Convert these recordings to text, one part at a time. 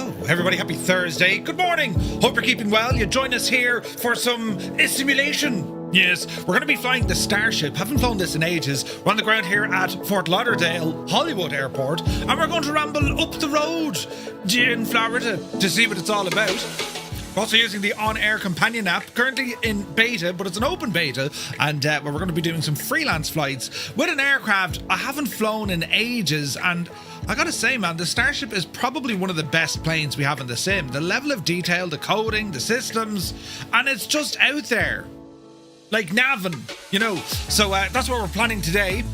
Hello, everybody. Happy Thursday. Good morning. Hope you're keeping well. You join us here for some simulation. Yes, we're going to be flying the Starship. Haven't flown this in ages. We're on the ground here at Fort Lauderdale Hollywood Airport, and we're going to ramble up the road in Florida to see what it's all about. We're also using the OnAir companion app, currently in beta, but it's an open beta, and we're going to be doing some freelance flights with an aircraft I haven't flown in ages, and I gotta say, man, the Starship is probably one of the best planes we have in the sim. The level of detail, the coding, the systems, and it's just out there. Like Navin, you know. So that's what we're planning today.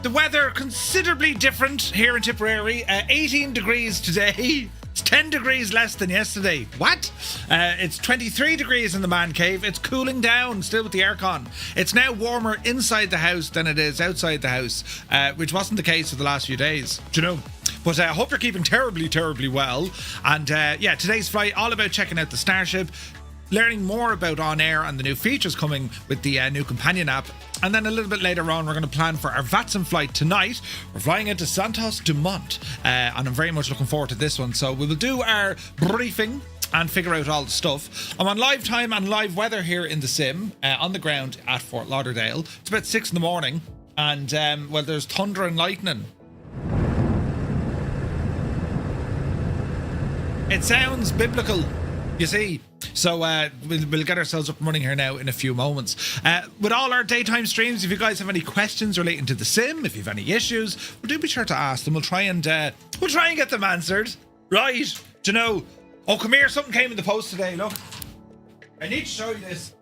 The weather considerably different here in Tipperary. 18 degrees today. It's 10 degrees less than yesterday. What? It's 23 degrees in the man cave. It's cooling down still with the aircon. It's now warmer inside the house than it is outside the house, which wasn't the case for the last few days. Do you know? But I hope you're keeping terribly, terribly well. And yeah, today's flight, all about checking out the Starship, learning more about OnAir and the new features coming with the new companion app. And then a little bit later on, we're going to plan for our VATSIM flight tonight. We're flying into Santos Dumont, and I'm very much looking forward to this one. So we will do our briefing and figure out all the stuff. I'm on live time and live weather here in the sim, on the ground at Fort Lauderdale. It's about 6 in the morning, and well, there's thunder and lightning. It sounds biblical, you see. So we'll get ourselves up and running here now in a few moments. With all our daytime streams, if you guys have any questions relating to the sim, if you have any issues, well, do be sure to ask them. We'll try and get them answered. Right? Do you know? Oh, come here. Something came in the post today. Look, I need to show you this.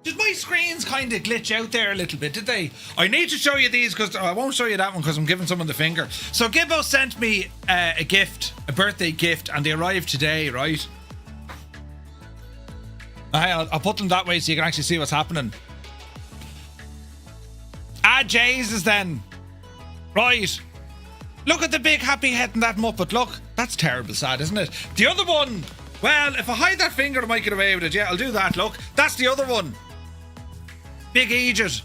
Did my screens kind of glitch out there a little bit, did they? I need to show you these because I won't show you that one because I'm giving someone the finger. So Gibbo sent me a gift, a birthday gift, and they arrived today, right? I'll put them that way so you can actually see what's happening. Jesus then. Right. Look at the big happy head in that Muppet. Look, that's terrible sad, isn't it? The other one, well, if I hide that finger I might get away with it. Yeah, I'll do that. Look, that's the other one. Big Egypt.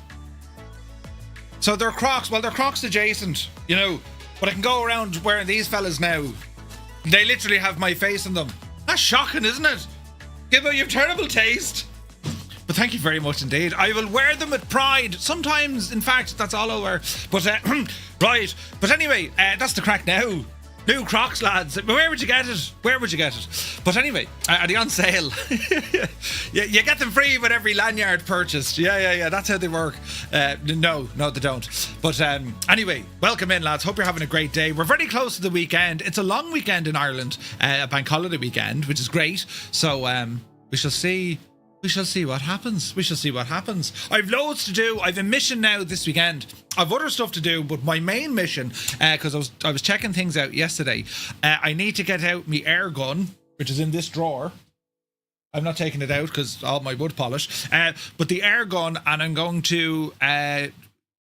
So they're Crocs. Well, they're Crocs adjacent, you know. But I can go around wearing these fellas now. They literally have my face in them. That's shocking, isn't it? Gibbo, you've terrible taste. But thank you very much indeed. I will wear them with pride. Sometimes, in fact, that's all I'll wear. But, right. But anyway, that's the crack now. New Crocs, lads. Where would you get it? Where would you get it? But anyway, are they on sale? You get them free with every lanyard purchased. Yeah. That's how they work. No, they don't. But anyway, welcome in, lads. Hope you're having a great day. We're very close to the weekend. It's a long weekend in Ireland, a bank holiday weekend, which is great. So we shall see. We shall see what happens. I've loads to do. I've a mission now this weekend. I've other stuff to do, but my main mission, because I was checking things out yesterday, I need to get out my air gun, which is in this drawer. I'm not taking it out because all my wood polish. But the air gun, and I'm going to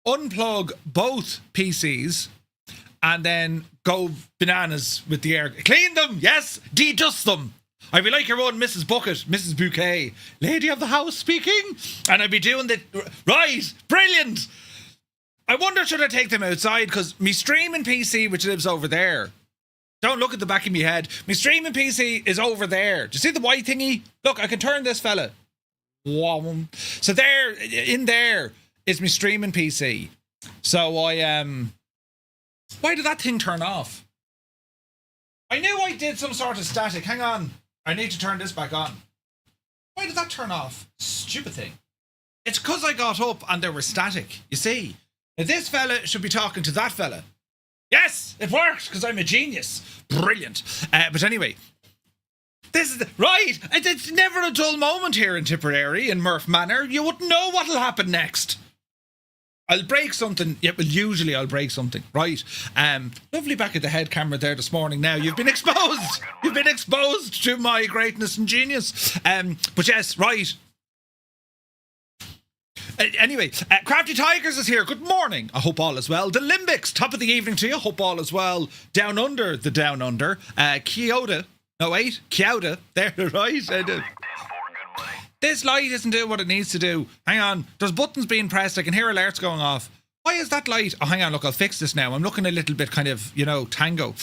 unplug both PCs and then go bananas with the air. Clean them, yes, de-dust them. I'd be like your own Mrs. Bucket, Mrs. Bouquet, lady of the house speaking, and I'd be doing the... Right, brilliant! I wonder should I take them outside, because me streaming PC, which lives over there, don't look at the back of my head, me streaming PC is over there. Do you see the white thingy? Look, I can turn this fella. So there, in there, is me streaming PC. So I, why did that thing turn off? I knew I did some sort of static. Hang on. I need to turn this back on. Why did that turn off? Stupid thing. It's because I got up and they were static. You see? Now this fella should be talking to that fella. Yes, it worked because I'm a genius. Brilliant. But anyway, this is right. It's never a dull moment here in Tipperary, in Murph Manor. You wouldn't know what'll happen next. I'll break something. Yeah, well, usually I'll break something. Right. Lovely back at the head camera there this morning. Now you've been exposed. You've been exposed to my greatness and genius. But yes, right. Anyway, Crafty Tigers is here. Good morning. I hope all is well. The Limbics, top of the evening to you. Hope all is well. Down under the down under. Kyoto. No, wait. Kyoto. There, right. This light isn't doing what it needs to do. Hang on. There's buttons being pressed. I can hear alerts going off. Why is that light? Oh, hang on, look, I'll fix this now. I'm looking a little bit kind of, tango.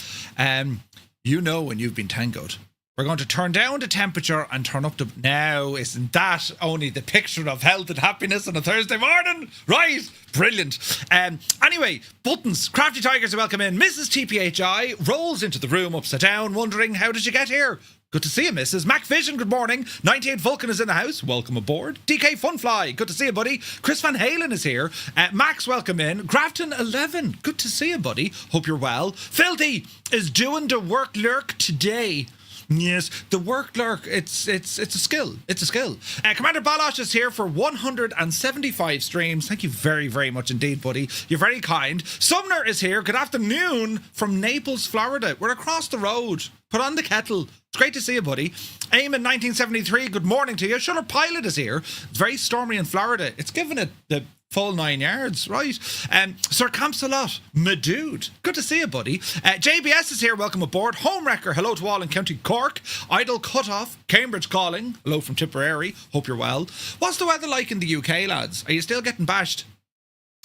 You know when you've been tangoed. We're going to turn down the temperature and turn up the... Now, isn't that only the picture of health and happiness on a Thursday morning? Right, brilliant. Anyway, buttons. Crafty Tigers are welcome in. Mrs. TPHI rolls into the room upside down, wondering, how did you get here? Good to see you, Mrs. Mac Vision, good morning. 98 Vulcan is in the house. Welcome aboard. DK Funfly, good to see you, buddy. Chris Van Halen is here. Max, welcome in. Grafton 11, good to see you, buddy. Hope you're well. Filthy is doing the work lurk today. Yes, the work lurk, it's a skill. It's a skill. Commander Balosh is here for 175 streams. Thank you very, very much indeed, buddy. You're very kind. Sumner is here. Good afternoon from Naples, Florida. We're across the road. Put on the kettle. It's great to see you, buddy. Eamon 1973, good morning to you. Shutter Pilot is here. It's very stormy in Florida. It's given it the full 9 yards, right? Sir Campsalot, my dude. Good to see you, buddy. JBS is here. Welcome aboard. Homewrecker, hello to all in County Cork. Idle Cutoff, Cambridge calling. Hello from Tipperary. Hope you're well. What's the weather like in the UK, lads? Are you still getting bashed?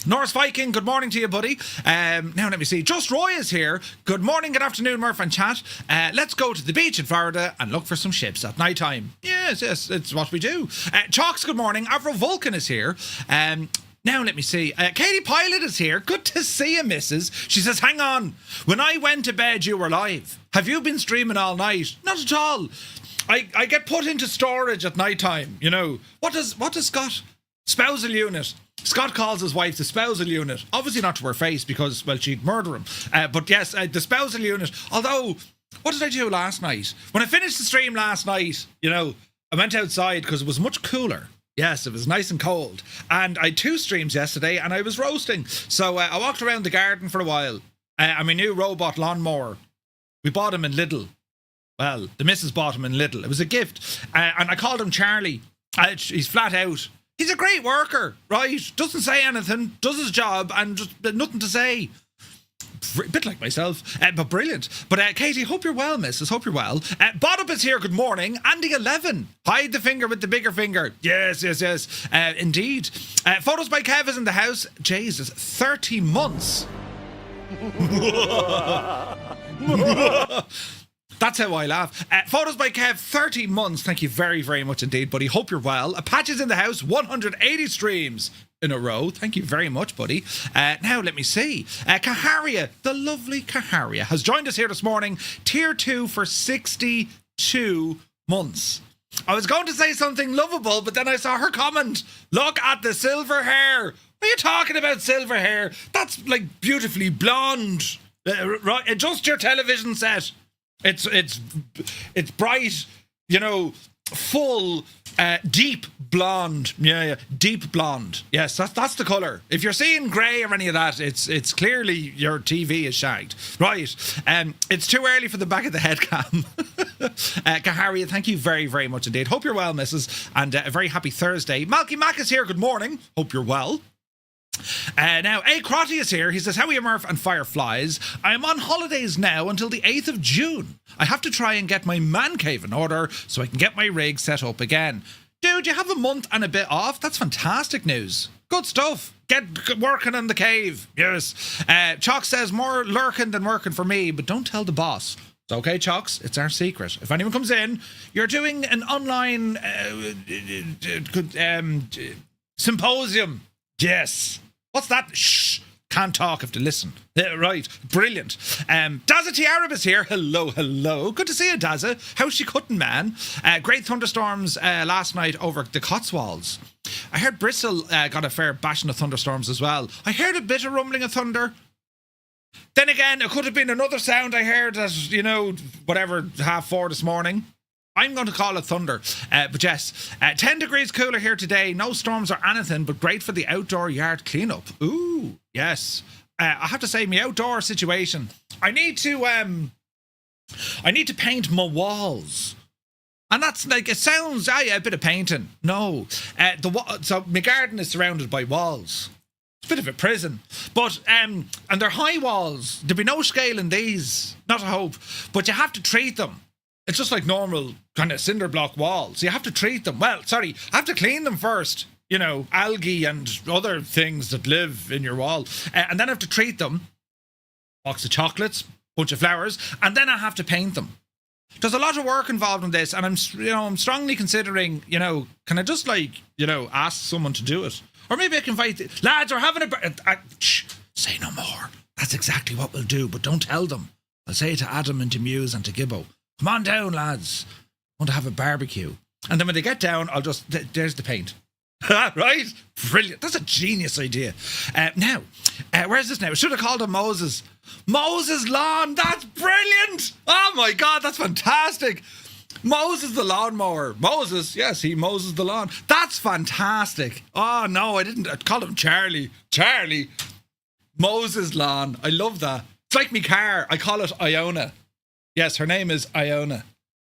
Norris Viking, good morning to you, buddy. Now let me see. Just Roy is here. Good morning, good afternoon, Murph and chat. Let's go to the beach in Florida and look for some ships at night time. Yes, it's what we do. Chalks, good morning. Avro Vulcan is here. Now let me see. Katie Pilot is here. Good to see you, missus. She says, hang on. When I went to bed, you were live. Have you been streaming all night? Not at all. I get put into storage at night time, What does Scott? Spousal unit. Scott calls his wife the spousal unit. Obviously not to her face because, well, she'd murder him. But yes, the spousal unit. Although, what did I do last night? When I finished the stream last night, I went outside because it was much cooler. Yes, it was nice and cold. And I had 2 streams yesterday and I was roasting. So I walked around the garden for a while. And my new robot lawnmower, we bought him in Lidl. Well, the missus bought him in Lidl. It was a gift. And I called him Charlie. He's flat out. He's a great worker, right? Doesn't say anything, does his job, and just nothing to say. A bit like myself, but brilliant. But Katie, hope you're well, missus. Hope you're well. Bodup is here. Good morning. Andy 11. Hide the finger with the bigger finger. Yes. Indeed. Photos by Kev is in the house. Jesus, 30 months. That's how I laugh. Photos by Kev, 30 months. Thank you very, very much indeed, buddy. Hope you're well. Apache's in the house, 180 streams in a row. Thank you very much, buddy. Now, let me see. Kaharia, the lovely Kaharia, has joined us here this morning. Tier 2 for 62 months. I was going to say something lovable, but then I saw her comment. Look at the silver hair. What are you talking about, silver hair? That's like beautifully blonde. Right? Adjust your television set. It's bright, full, deep blonde. Yeah, deep blonde. Yes, that's the colour. If you're seeing grey or any of that, it's clearly your TV is shagged. Right. It's too early for the back of the head cam. Kaharia, thank you very, very much indeed. Hope you're well, missus, and a very happy Thursday. Malky Mac is here. Good morning. Hope you're well. Now, A. Crotty is here. He says, how are you, Murph and Fireflies? I am on holidays now until the 8th of June. I have to try and get my man cave in order so I can get my rig set up again. Dude, you have a month and a bit off? That's fantastic news. Good stuff. Get working in the cave. Yes. Chalk says, more lurking than working for me, but don't tell the boss. It's okay, Chalks. It's our secret. If anyone comes in, you're doing an online symposium. Yes. What's that? Shh. Can't talk, have to listen. Right. Brilliant. Dazza Arab is here. Hello. Good to see you, Dazza. How's she cutting, man? Great thunderstorms last night over the Cotswolds. I heard Bristol got a fair bashing of thunderstorms as well. I heard a bit of rumbling of thunder. Then again, it could have been another sound I heard at, 4:30 this morning. I'm going to call it thunder. But yes, 10 degrees cooler here today. No storms or anything, but great for the outdoor yard cleanup. Ooh, yes. I have to say, my outdoor situation, I need to paint my walls. And that's like, it sounds, a bit of painting. No. So my garden is surrounded by walls. It's a bit of a prison. But, and they're high walls. There'll be no scale in these. Not a hope. But you have to treat them. It's just like normal kind of cinder block walls. You have to treat them. Well, sorry, I have to clean them first. you know, algae and other things that live in your wall. And then I have to treat them. Box of chocolates, bunch of flowers, and then I have to paint them. There's a lot of work involved in this, and I'm strongly considering, you know, can I just like, you know, ask someone to do it? Or maybe I can invite the lads are having shh, say no more. That's exactly what we'll do, but don't tell them. I'll say it to Adam and to Muse and to Gibbo. Come on down, lads. I want to have a barbecue. And then when they get down, I'll just, there's the paint. Right? Brilliant. That's a genius idea. Now, where's this now? I should have called him Moses. Moses Lawn. That's brilliant. Oh my God, that's fantastic. Moses the lawnmower. Moses, yes, he moses the lawn. That's fantastic. Oh no, I didn't. I called him Charlie. Charlie. Moses Lawn. I love that. It's like me car. I call it Iona. Yes, her name is Iona.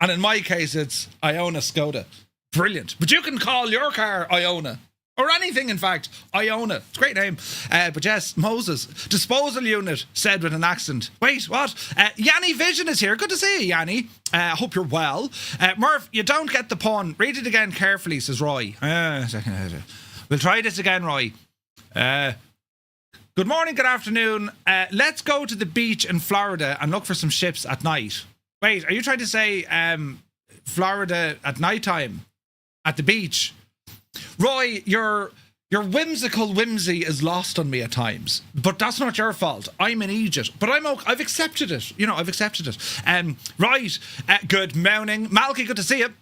And in my case, it's Iona Skoda. Brilliant. But you can call your car Iona. Or anything, in fact. Iona. It's a great name. But yes, Moses. Disposal unit, said with an accent. Wait, what? Yanni Vision is here. Good to see you, Yanni. Hope you're well. Murph, you don't get the pun. Read it again carefully, says Roy. We'll try this again, Roy. Good morning, good afternoon. Let's go to the beach in Florida and look for some ships at night. Wait, are you trying to say Florida at nighttime? At the beach? Roy, your whimsical whimsy is lost on me at times, but that's not your fault. I'm an Egypt, but I've accepted it. You know, I've accepted it. Right. Good morning, Malky. Good to see you.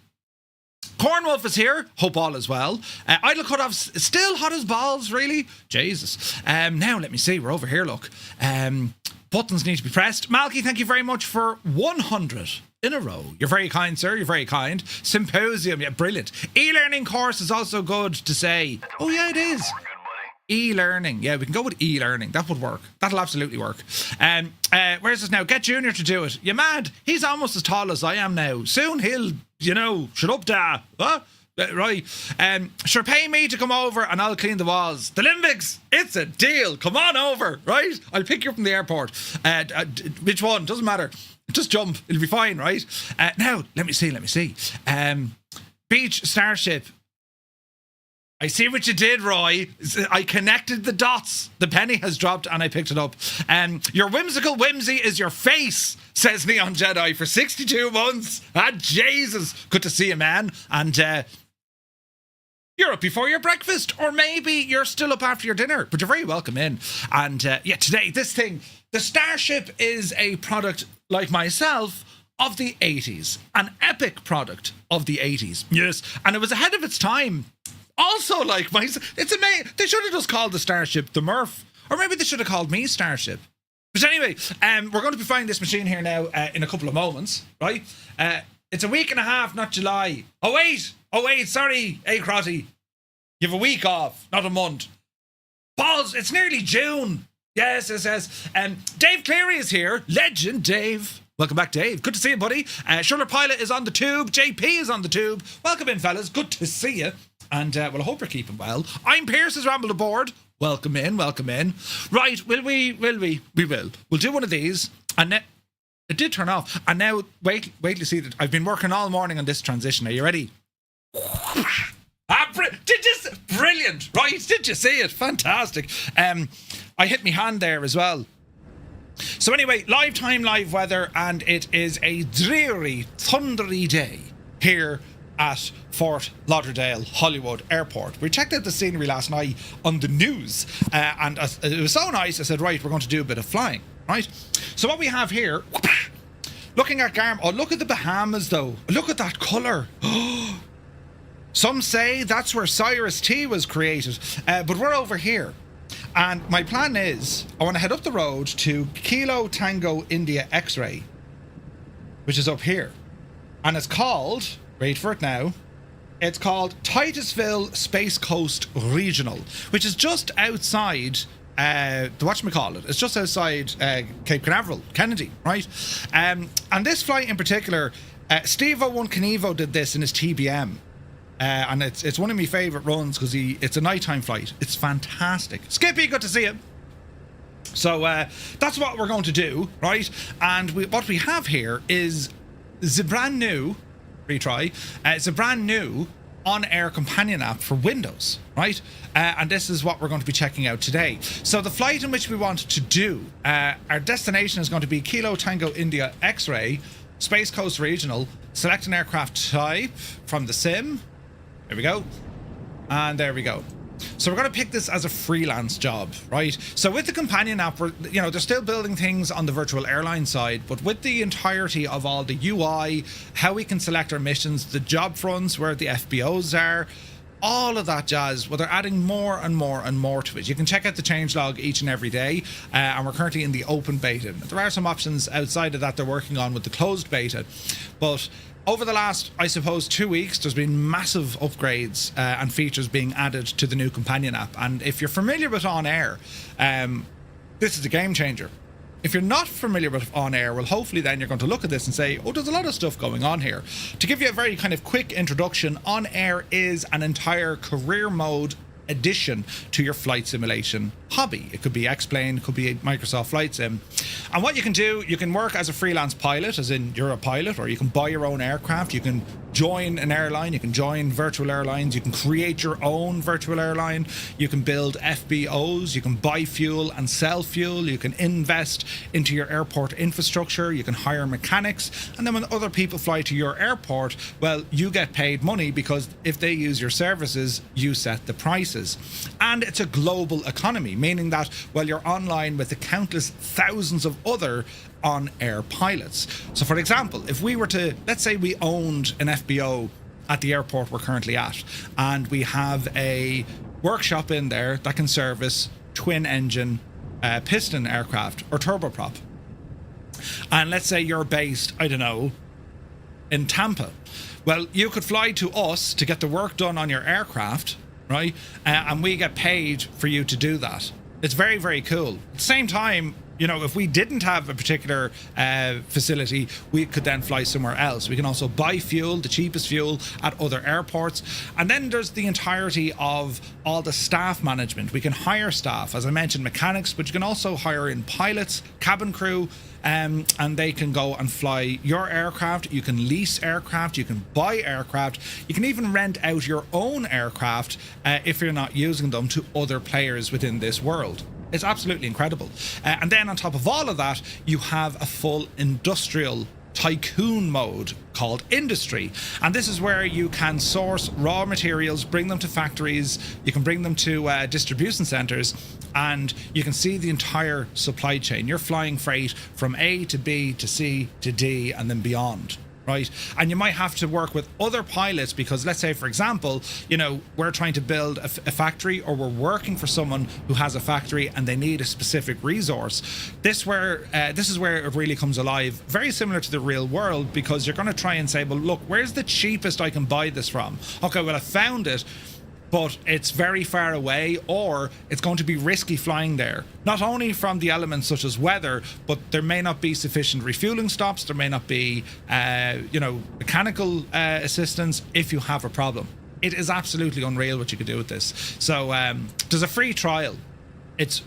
Cornwolf is here. Hope all is well. Idle Cutoffs still hot as balls. Really, Jesus. Now let me see. We're over here. Look. Buttons need to be pressed. Malky, thank you very much for 100 in a row. You're very kind, sir. You're very kind. Symposium, yeah, brilliant. E-learning course is also good to say. Oh, yeah, it is. E-learning. Yeah, we can go with e-learning. That would work. That'll absolutely work. Where's this now? Get Junior to do it. You mad? He's almost as tall as I am now. Soon he'll, you know, shut up, da. Huh? Right. Sure, pay me to come over and I'll clean the walls. The Limbics, it's a deal. Come on over, right? I'll pick you up from the airport. Which one? Doesn't matter. Just jump. It'll be fine, right? Now, let me see. Beech Starship. I see what you did, Roy. I connected the dots. The penny has dropped and I picked it up. Your whimsical whimsy is your face, says Neon Jedi, for 62 months. Ah, Jesus. Good to see you, man. And you're up before your breakfast, or maybe you're still up after your dinner, but you're very welcome in. And yeah, today, this thing, the Starship is a product, like myself, of the 80s. An epic product of the 80s. Yes. And it was ahead of its time. Also, like myself, it's amazing. They should have just called the Starship the Murph. Or maybe they should have called me Starship. But anyway, we're going to be flying this machine here now in a couple of moments, right? It's a week and a half, not July. Oh wait, sorry, Crotty. You have a week off, not a month. Balls, it's nearly June. Yes. Dave Cleary is here. Legend Dave. Welcome back, Dave. Good to see you, buddy. Shuller Pilot is on the tube. JP is on the tube. Welcome in, fellas. Good to see you. And well, I hope you're keeping well. I'm Pierce has rambled aboard. Welcome in. Right, will we? We will. We'll do one of these. And it did turn off. And now, wait to see that. I've been working all morning on this transition. Are you ready? Brilliant, right? Did you see it? Fantastic. I hit my hand there as well. So anyway, live time, live weather, and it is a dreary, thundery day here at Fort Lauderdale Hollywood Airport. We checked out the scenery last night on the news, and it was so nice. I said, right, we're going to do a bit of flying, right? So what we have here, looking at Garm. Oh, look at the Bahamas, though. Look at that colour. Some say that's where Cyrus T was created, but we're over here. And my plan is, I want to head up the road to Kilo Tango India X-Ray, which is up here. And it's called, wait for it now, it's called Titusville Space Coast Regional, which is just outside, whatchamacallit, it's just outside Cape Canaveral, Kennedy, right? And this flight in particular, Steve-O One Knievo did this in his TBM. And it's one of my favourite runs because it's a nighttime flight. It's fantastic. Skippy, good to see you. So that's what we're going to do, right? And what we have here is the brand new retry. It's a brand new OnAir companion app for Windows, right? And this is what we're going to be checking out today. So the flight in which we want to do, our destination is going to be Kilo Tango India X-Ray, Space Coast Regional. Select an aircraft type from the sim. There we go. And there we go. So we're going to pick this as a freelance job, right? So with the companion app, they're still building things on the virtual airline side, but with the entirety of all the UI, how we can select our missions, the job fronts, where the FBOs are, all of that jazz, well, they're adding more and more and more to it. You can check out the changelog each and every day, and we're currently in the open beta. There are some options outside of that they're working on with the closed beta, but over the last, I suppose, 2 weeks, there's been massive upgrades and features being added to the new companion app. And if you're familiar with OnAir, this is a game changer. If you're not familiar with OnAir, well, hopefully then you're going to look at this and say, oh, there's a lot of stuff going on here. To give you a very kind of quick introduction, OnAir is an entire career mode addition to your flight simulation hobby. It could be X-Plane, it could be Microsoft Flight Sim. And what you can do, you can work as a freelance pilot, as in you're a pilot, or you can buy your own aircraft, you can join an airline, you can join virtual airlines, you can create your own virtual airline, you can build FBOs, you can buy fuel and sell fuel, you can invest into your airport infrastructure, you can hire mechanics, and then when other people fly to your airport, well, you get paid money because if they use your services, you set the prices. And it's a global economy, meaning that, well, you're online with the countless thousands of other on-air pilots. So for example, if we were to, let's say we owned an FBO at the airport we're currently at, and we have a workshop in there that can service twin engine piston aircraft or turboprop. And let's say you're based, I don't know, in Tampa. Well, you could fly to us to get the work done on your aircraft, right? And we get paid for you to do that. It's very, very cool. At the same time, if we didn't have a particular facility, we could then fly somewhere else. We can also buy fuel, the cheapest fuel, at other airports. And then there's the entirety of all the staff management. We can hire staff, as I mentioned, mechanics, but you can also hire in pilots, cabin crew, and they can go and fly your aircraft. You can lease aircraft, you can buy aircraft, you can even rent out your own aircraft if you're not using them to other players within this world. It's absolutely incredible. And then on top of all of that, you have a full industrial tycoon mode called industry. And this is where you can source raw materials, bring them to factories, you can bring them to distribution centers, and you can see the entire supply chain. You're flying freight from A to B to C to D and then beyond. Right? And you might have to work with other pilots because, let's say, for example, we're trying to build a factory, or we're working for someone who has a factory and they need a specific resource. This is where it really comes alive, very similar to the real world, because you're going to try and say, well, look, where's the cheapest I can buy this from? Okay, well, I found it, but it's very far away, or it's going to be risky flying there. Not only from the elements such as weather, but there may not be sufficient refueling stops, there may not be, mechanical assistance if you have a problem. It is absolutely unreal what you can do with this. So there's a free trial. It's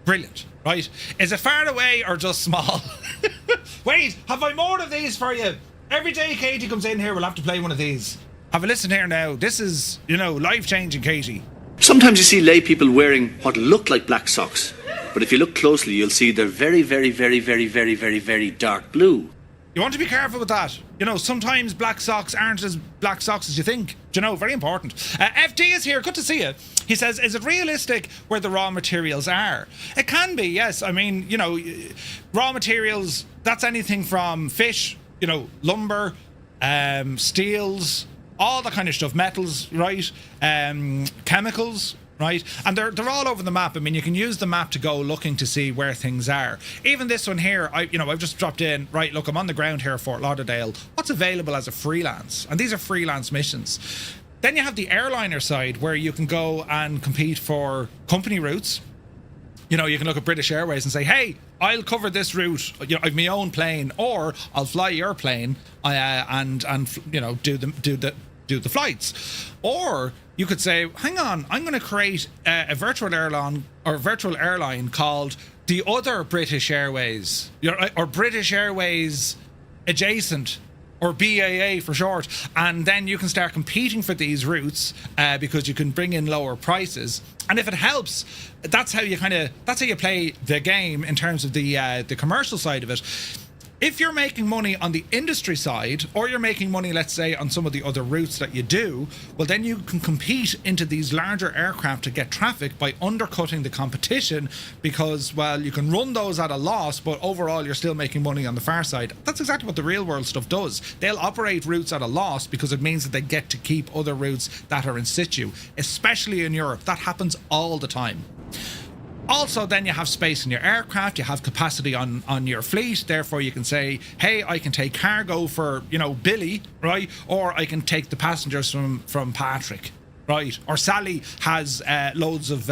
brilliant, right? Is it far away or just small? Wait, have I more of these for you? Every day Katie comes in here, we'll have to play one of these. Have a listen here now. This is, life-changing, Katie. Sometimes you see lay people wearing what look like black socks, but if you look closely, you'll see they're very, very, very, very, very, very, very dark blue. You want to be careful with that. Sometimes black socks aren't as black socks as you think. Very important. FD is here. Good to see you. He says, is it realistic where the raw materials are? It can be, yes. I mean, raw materials, that's anything from fish, lumber, steels, all that kind of stuff, metals, right? Chemicals, right? And they're all over the map. I mean, you can use the map to go looking to see where things are. Even this one here, I've just dropped in, right, look, I'm on the ground here, Fort Lauderdale. What's available as a freelance? And these are freelance missions. Then you have the airliner side, where you can go and compete for company routes. You can look at British Airways and say, hey, I'll cover this route, I've my own plane, or I'll fly your plane and do the flights. Or you could say, hang on, I'm going to create a virtual airline called the other British Airways, or British Airways adjacent or BAA for short, and then you can start competing for these routes because you can bring in lower prices. And if it helps, that's how you play the game in terms of the commercial side of it. If you're making money on the industry side, or you're making money, let's say, on some of the other routes that you do, well, then you can compete into these larger aircraft to get traffic by undercutting the competition because, well, you can run those at a loss, but overall you're still making money on the far side. That's exactly what the real world stuff does. They'll operate routes at a loss because it means that they get to keep other routes that are in situ, especially in Europe. That happens all the time. Also, then you have space in your aircraft, you have capacity on your fleet, therefore you can say, hey, I can take cargo for, Billy, right? Or I can take the passengers from Patrick, right? Or Sally has loads of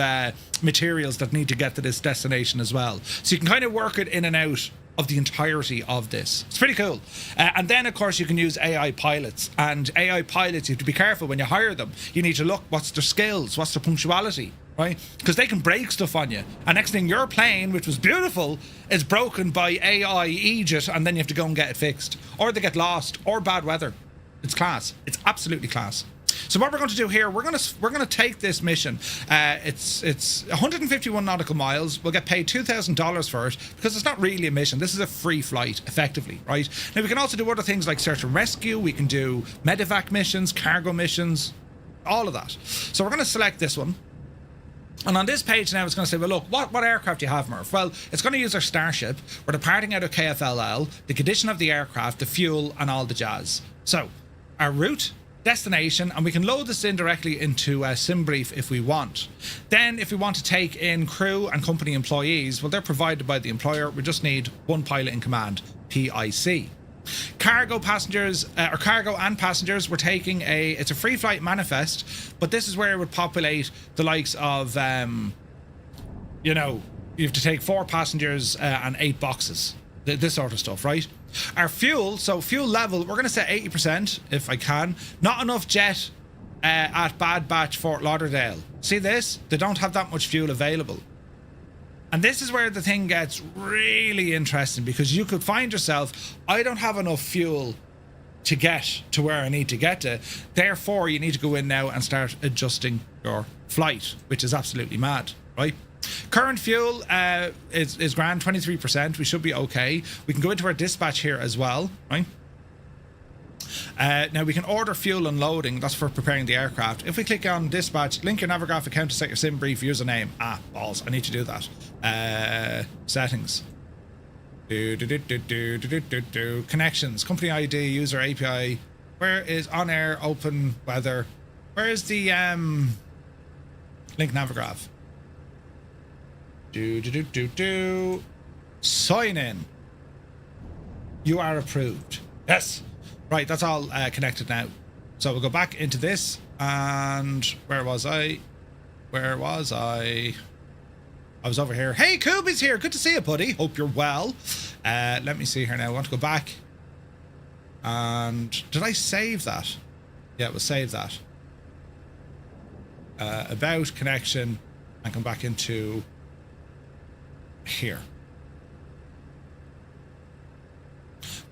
materials that need to get to this destination as well. So you can kind of work it in and out of the entirety of this. It's pretty cool. And then, of course, you can use AI pilots. And AI pilots, you have to be careful when you hire them. You need to look, what's their skills, what's their punctuality, right? Because they can break stuff on you. And next thing, your plane, which was beautiful, is broken by AI Egypt, and then you have to go and get it fixed. Or they get lost, or bad weather. It's class. It's absolutely class. So what we're going to do here, we're going to take this mission. It's 151 nautical miles. We'll get paid $2,000 for it because it's not really a mission. This is a free flight, effectively, right? Now we can also do other things like search and rescue. We can do medevac missions, cargo missions, all of that. So we're going to select this one. And on this page now, it's going to say, well, look, what aircraft do you have, Murph? Well, it's going to use our Starship. We're departing out of KFLL, the condition of the aircraft, the fuel, and all the jazz. So our route, destination, and we can load this in directly into SimBrief if we want. Then if we want to take in crew and company employees, well, they're provided by the employer. We just need one pilot in command, PIC. Cargo passengers, or cargo and passengers, we're taking it's a free flight manifest, but this is where it would populate the likes of, you have to take 4 passengers and 8 boxes. This sort of stuff, right? Our fuel, so fuel level, we're going to say 80% if I can. Not enough jet at Bad Batch Fort Lauderdale. See this? They don't have that much fuel available. And this is where the thing gets really interesting, because you could find yourself, I don't have enough fuel to get to where I need to get to. Therefore, you need to go in now and start adjusting your flight, which is absolutely mad, right? Current fuel is grand, 23%. We should be okay. We can go into our dispatch here as well, right? Now we can order fuel and loading. That's for preparing the aircraft. If we click on dispatch, link your Navigraph account to set your SimBrief username. Balls, I need to do that. Settings. Connections, company ID, user API. Where is OnAir, open weather? Where is the link Navigraph? Sign in. You are approved. Yes. Right, that's all connected now. So we'll go back into this, and where was I? I was over here. Hey, Kubi's here. Good to see you, buddy. Hope you're well. Let me see here now. I want to go back. And did I save that? Yeah, we'll save that. About connection, and come back into here.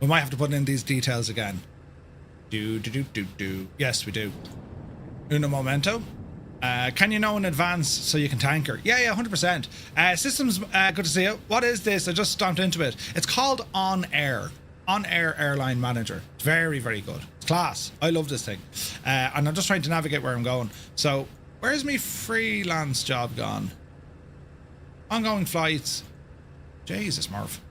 We might have to put in these details again. Yes, we do. Uno momento. Can you know in advance so you can tanker? Yeah, 100%. Systems, good to see you. What is this? I just stomped into it. It's called OnAir. OnAir Airline Manager. It's very, very good. It's class. I love this thing. And I'm just trying to navigate where I'm going. So, where's my freelance job gone? Ongoing flights. Jesus, Murph.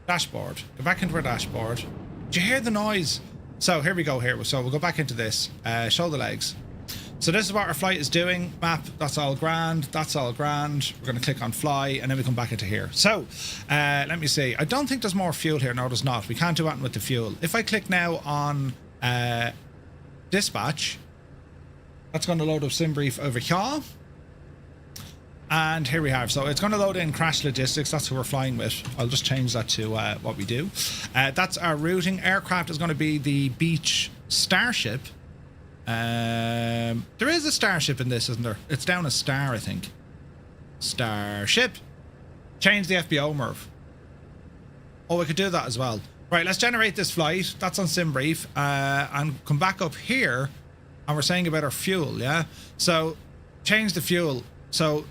Dashboard. Go back into our dashboard. Did you hear the noise? So here we go here. So we'll go back into this. Show the legs. So this is what our flight is doing. Map, that's all grand. That's all grand. We're going to click on fly, and then we come back into here. So let me see. I don't think there's more fuel here. No, there's not. We can't do anything with the fuel. If I click now on dispatch, that's going to load up SimBrief over here. And here we have, so it's going to load in crash logistics. That's who we're flying with. I'll just change that to what we do. That's our routing. Aircraft is going to be the Beech Starship. There is a Starship in this, isn't there? It's down a star, I think. Starship. Change the FBO, Murph. Oh, we could do that as well. Right, let's generate this flight. That's on SimBrief. And come back up here. And we're saying about our fuel, yeah? So, change the fuel. So,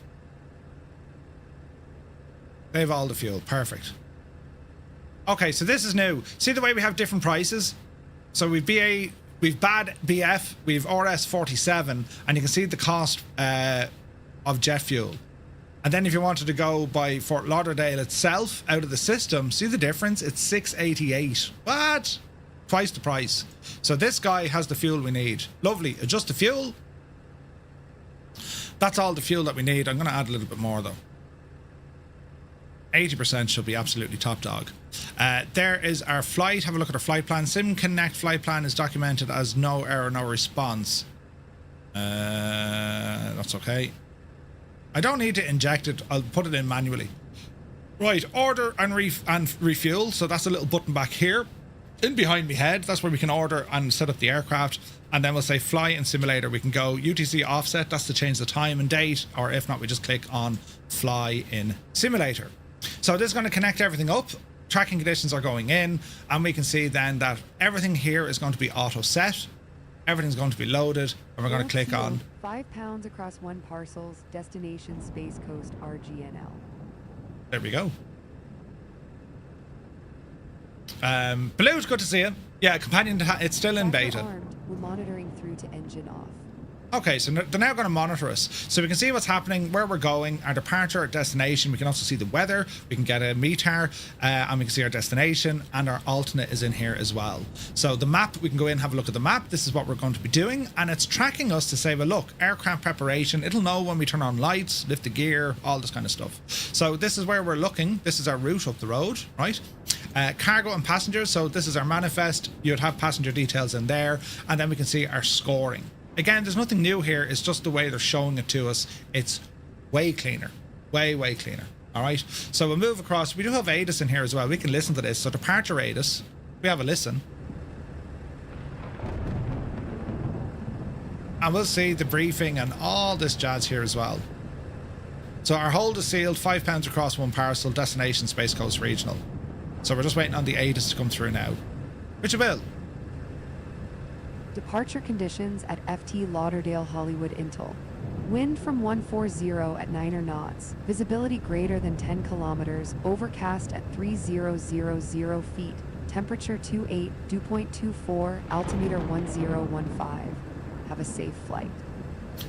they've all the fuel. Perfect. Okay, so this is new. See the way we have different prices? So we've BAD BF, we've RS 47, and you can see the cost of jet fuel. And then if you wanted to go by Fort Lauderdale itself out of the system, see the difference? It's 688. What? Twice the price. So this guy has the fuel we need. Lovely. Adjust the fuel. That's all the fuel that we need. I'm going to add a little bit more though. 80% should be absolutely top dog. There is our flight. Have a look at our flight plan. SimConnect flight plan is documented as no error, no response. That's okay. I don't need to inject it. I'll put it in manually. Right, order and refuel. So that's a little button back here. In behind me head, that's where we can order and set up the aircraft. And then we'll say fly in simulator. We can go UTC offset. That's to change the time and date. Or if not, we just click on fly in simulator. So this is going to connect everything up. Tracking conditions are going in, and we can see then that everything here is going to be auto set. Everything's going to be loaded, and we're going to click on 5 pounds across 1 parcels, destination Space Coast RGNL. There we go. Blue, good to see you. Yeah, companion, it's still in beta. Armed, we're monitoring through to engine off. Okay, so they're now going to monitor us. So we can see what's happening, where we're going, our departure, our destination. We can also see the weather. We can get a METAR, and we can see our destination, and our alternate is in here as well. So the map, we can go in and have a look at the map. This is what we're going to be doing, and it's tracking us to say, well, look, aircraft preparation. It'll know when we turn on lights, lift the gear, all this kind of stuff. So this is where we're looking. This is our route up the road, right? Cargo and passengers. So this is our manifest. You'd have passenger details in there, and then we can see our scoring. Again, there's nothing new here. It's just the way they're showing it to us. It's way cleaner. Way cleaner. All right. So we'll move across. We do have ATIS in here as well. We can listen to this. So departure ATIS. We have a listen. And we'll see the briefing and all this jazz here as well. So our hold is sealed. 5 pounds across 1 parcel. Destination Space Coast Regional. So we're just waiting on the ATIS to come through now. Richard Bill. Departure conditions at FT Lauderdale Hollywood Intel. Wind from 140 at 9 knots. Visibility greater than 10 kilometers. Overcast at 3000 feet. Temperature 28, dew point 24, altimeter 1015. Have a safe flight.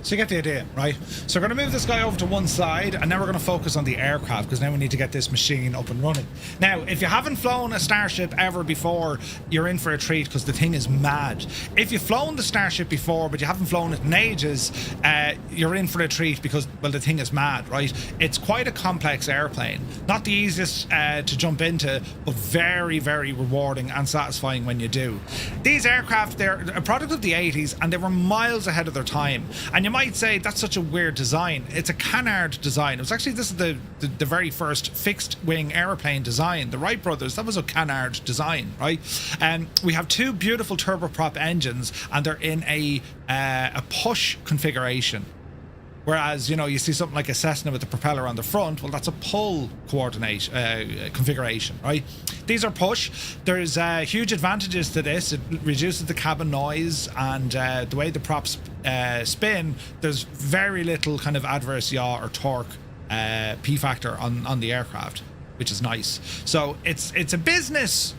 So you get the idea, right? So we're going to move this guy over to one side, and now we're going to focus on the aircraft, because now we need to get this machine up and running. Now, if you haven't flown a Starship ever before, you're in for a treat, because the thing is mad. If you've flown the Starship before, but you haven't flown it in ages, you're in for a treat, because, well, the thing is mad, right? It's quite a complex airplane. Not the easiest to jump into, but very, very rewarding and satisfying when you do. These aircraft, they're a product of the 80s, and they were miles ahead of their time. And you might say that's such a weird design. It's a canard design. It was actually, this is the very first fixed wing airplane design. The Wright brothers, that was a canard design, right? We have 2 beautiful turboprop engines, and they're in a push configuration. Whereas, you know, you see something like a Cessna with the propeller on the front, well, that's a pull configuration, right? These are push. There's huge advantages to this. It reduces the cabin noise, and the way the props spin, there's very little kind of adverse yaw or torque P factor on the aircraft, which is nice. So it's a business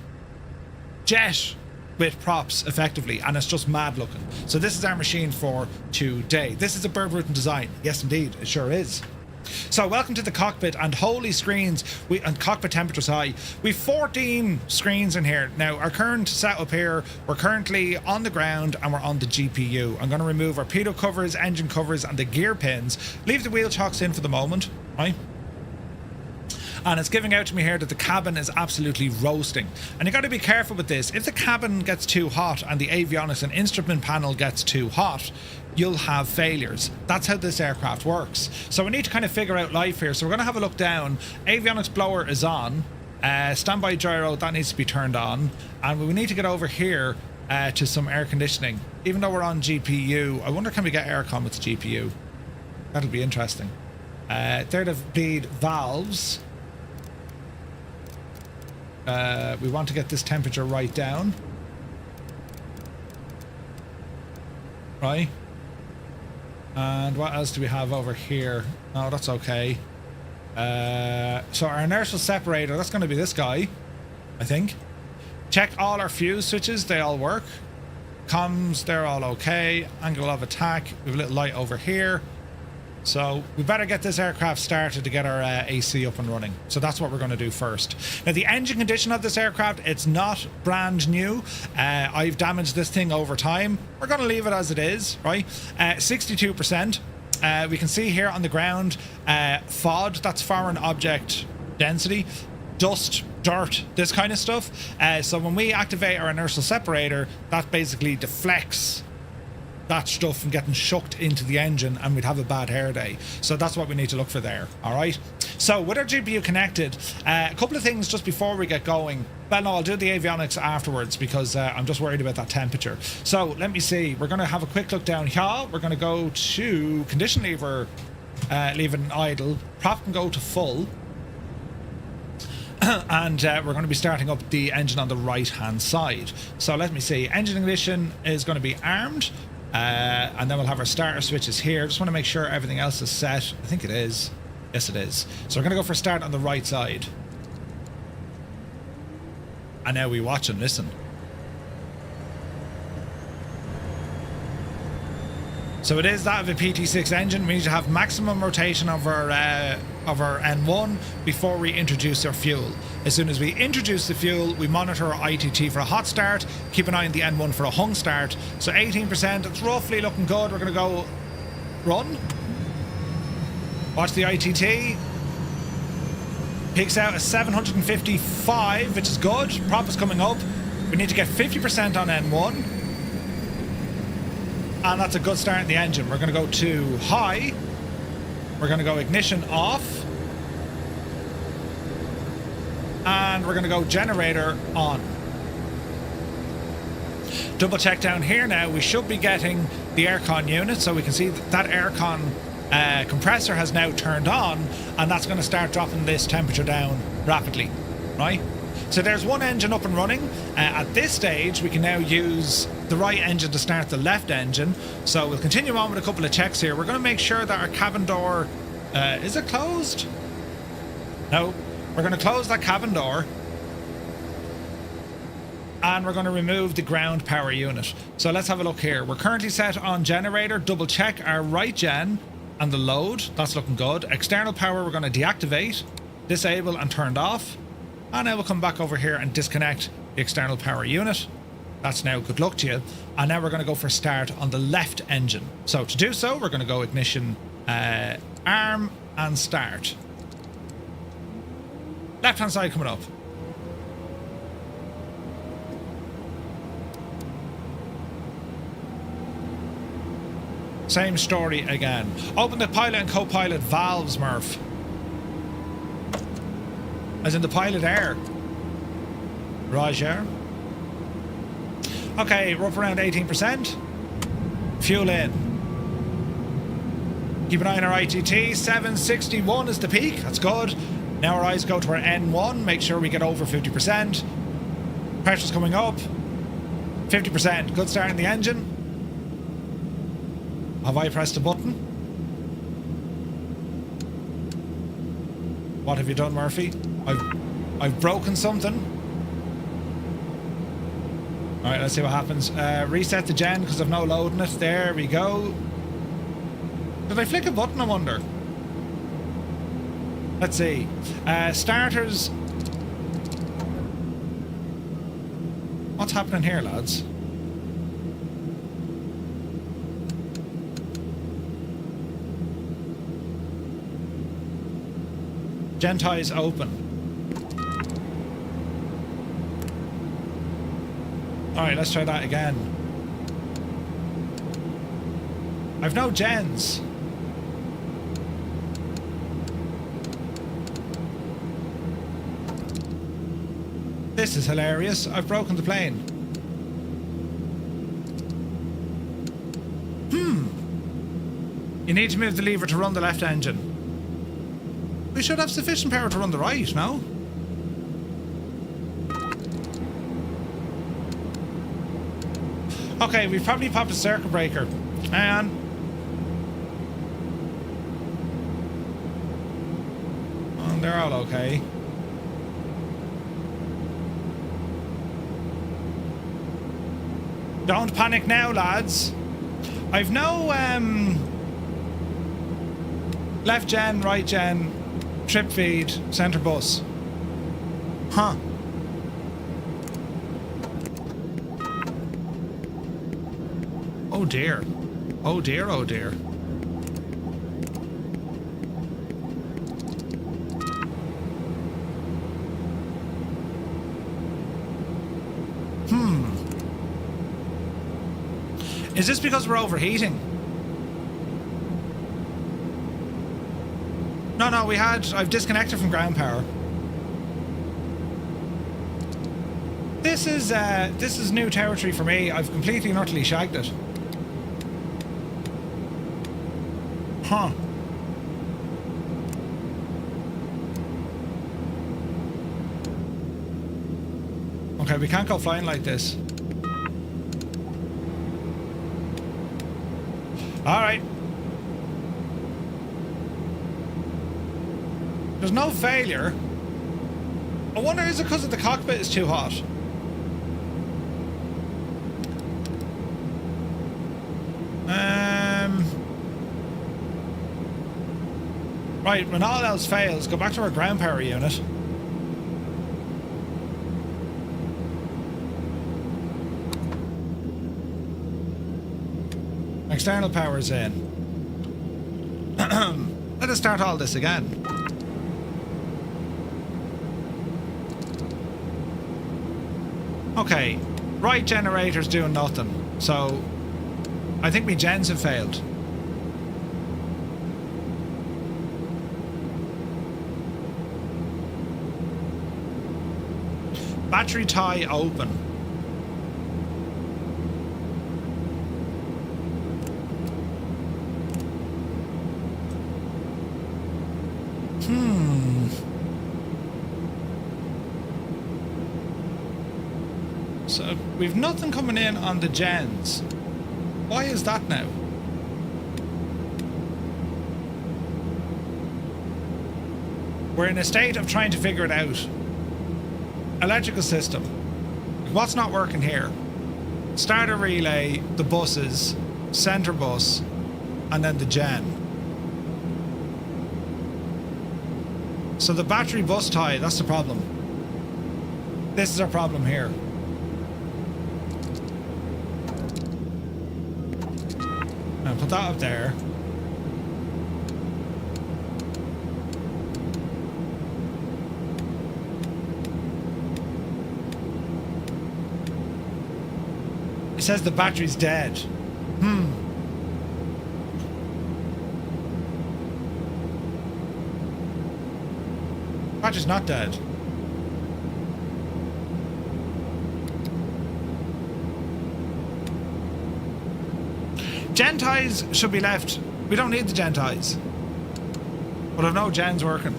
jet with props effectively, and it's just mad looking. So this is our machine for today. This is a bird routing design. Yes indeed, it sure is. So welcome to the cockpit, and holy screens, and cockpit temperature's high. We've 14 screens in here. Now our current setup here, we're currently on the ground and we're on the GPU. I'm going to remove our pitot covers, engine covers and the gear pins. Leave the wheel chocks in for the moment, right? And it's giving out to me here that the cabin is absolutely roasting. And you got to be careful with this. If the cabin gets too hot and the avionics and instrument panel gets too hot, you'll have failures. That's how this aircraft works. So we need to kind of figure out life here. So we're going to have a look down. Avionics blower is on. Standby gyro, that needs to be turned on. And we need to get over here to some air conditioning. Even though we're on GPU, I wonder, can we get aircon with the GPU? That'll be interesting. They're the bleed valves. We want to get this temperature right down. Right. And what else do we have over here? Oh, that's okay. So our inertial separator, that's going to be this guy, I think. Check all our fuse switches, they all work. Comms, they're all okay. Angle of attack, we have a little light over here. So we better get this aircraft started to get our AC up and running. So that's what we're going to do first. Now the engine condition of this aircraft, it's not brand new. I've damaged this thing over time. We're going to leave it as it is, right? 62%. We can see here on the ground, FOD, that's foreign object density, dust, dirt, this kind of stuff. So when we activate our inertial separator, that basically deflects that stuff from getting shucked into the engine, and we'd have a bad hair day. So that's what we need to look for there. All right. So with our GPU connected, a couple of things just before we get going. Well, no, I'll do the avionics afterwards because I'm just worried about that temperature. So let me see. We're going to have a quick look down here. We're going to go to condition lever, leave it in idle. Prop can go to full. And we're going to be starting up the engine on the right hand side. So let me see. Engine ignition is going to be armed. And then we'll have our starter switches here. Just want to make sure everything else is set. I think it is. Yes, it is. So we're going to go for start on the right side. And now we watch and listen. So it is that of a PT6 engine. We need to have maximum rotation of our N1 before we introduce our fuel. As soon as we introduce the fuel, we monitor our ITT for a hot start. Keep an eye on the N1 for a hung start. So 18%, it's roughly looking good. We're going to go run. Watch the ITT. Peaks out at 755, which is good. Prop is coming up. We need to get 50% on N1. And that's a good start in the engine. We're going to go to high. We're going to go ignition off. And we're going to go generator on. Double check down here now. We should be getting the aircon unit. So we can see that aircon compressor has now turned on. And that's going to start dropping this temperature down rapidly. Right? So there's one engine up and running. At this stage, we can now use the right engine to start the left engine. So we'll continue on with a couple of checks here. We're going to make sure that our cabin door... is it closed? No. We're going to close that cabin door. And we're going to remove the ground power unit. So let's have a look here. We're currently set on generator. Double check our right gen and the load. That's looking good. External power we're going to deactivate, disable and turned off. And now we'll come back over here and disconnect the external power unit. That's now good luck to you. And now we're going to go for start on the left engine. So to do so, we're going to go ignition, arm and start. Left hand side coming up. Same story again. Open the pilot and co-pilot valves, Murph. As in the pilot air. Roger. Okay, we're up around 18%. Fuel in. Keep an eye on our ITT. 761 is the peak. That's good. Now our eyes go to our N1. Make sure we get over 50%. Pressure's coming up. 50%. Good start in the engine. Have I pressed a button? What have you done, Murphy? I've broken something. Alright, let's see what happens. Reset the gen because I've no load in it. There we go. Did I flick a button, I wonder? Let's see. Starters. What's happening here, lads? Gen ties open. Alright, let's try that again. I've no gens. This is hilarious. I've broken the plane. You need to move the lever to run the left engine. We should have sufficient power to run the right, no? Okay, we've probably popped a circuit breaker. And they're all okay. Don't panic now, lads. I've no left gen, right gen, trip feed, center bus. Huh. Oh dear. Oh dear, oh dear. Is this because we're overheating? No, I've disconnected from ground power. This is new territory for me. I've completely and utterly shagged it. Huh. Okay, we can't go flying like this. All right. There's no failure. I wonder, is it because of the cockpit is too hot? Right, when all else fails, go back to our ground power unit. External power's in. Let us start all this again. Okay, right generator's doing nothing, so I think my gens have failed. Battery tie open. So we've nothing coming in on the gens. Why is that now? We're in a state of trying to figure it out. Electrical system. What's not working here? Starter relay, the buses, center bus, and then the gen. So the battery bus tie, that's the problem. This is our problem here. Now put that up there. It says the battery's dead. Battery's not dead. Gen ties should be left. We don't need the gen ties. But I've no gens working.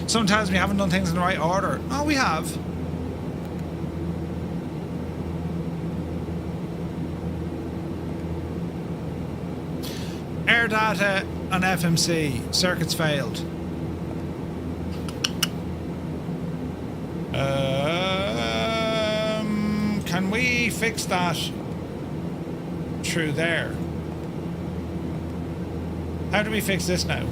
Sometimes we haven't done things in the right order. Oh, we have. Air data and FMC. Circuits failed. Can we fix that through there? How do we fix this now?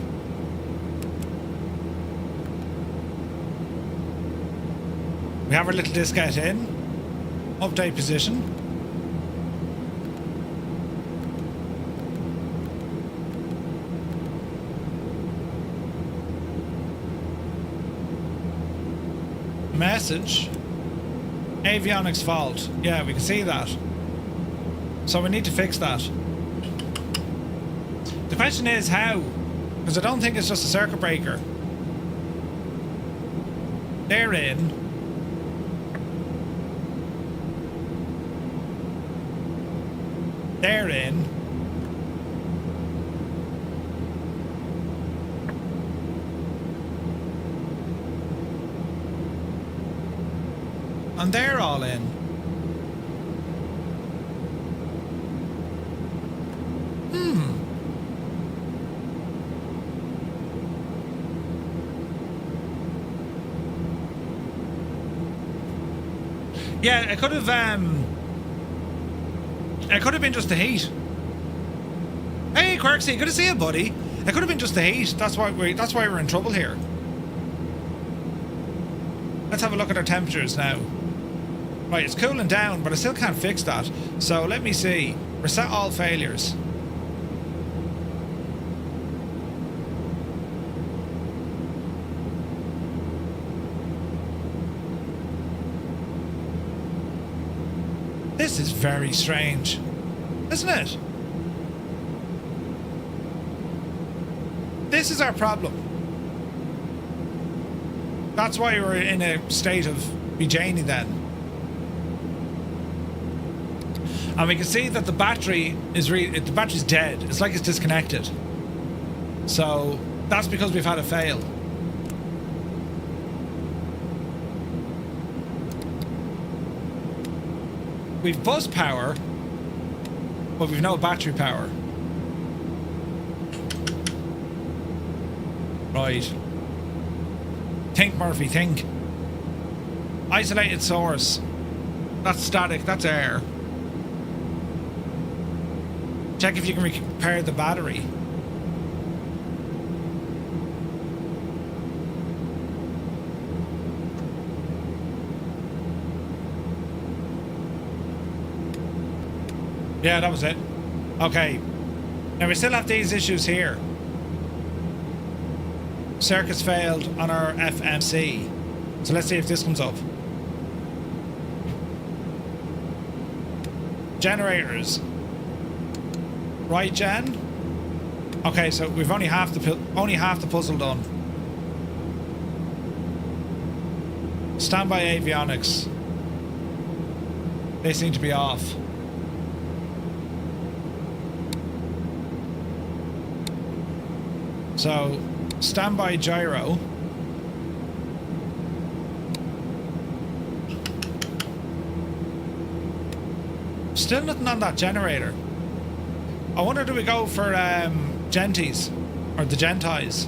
We have our little diskette in. Update position. Message. Avionics fault. Yeah, we can see that. So we need to fix that. The question is how? Because I don't think it's just a circuit breaker. They're in. They're in. And they're all in. Yeah, it could have been just the heat. Hey, Quirksy, good to see you, buddy. It could have been just the heat. That's why we're in trouble here. Let's have a look at our temperatures now. Right, it's cooling down, but I still can't fix that. So let me see. Reset all failures. This is very strange, isn't it? This is our problem. That's why we're in a state of BJanie then. And we can see that the battery is the battery's dead. It's like it's disconnected. So that's because we've had a fail. We've bus power, but we've no battery power. Right. Think, Murphy, think. Isolated source. That's static, that's air. Check if you can repair the battery. Yeah, that was it. Okay. Now we still have these issues here. Circuits failed on our FMC. So let's see if this comes up. Generators. Right, Jen? Okay, so we've only half the puzzle done. Standby avionics. They seem to be off. So, standby gyro. Still nothing on that generator. I wonder, do we go for Genties or the Genties?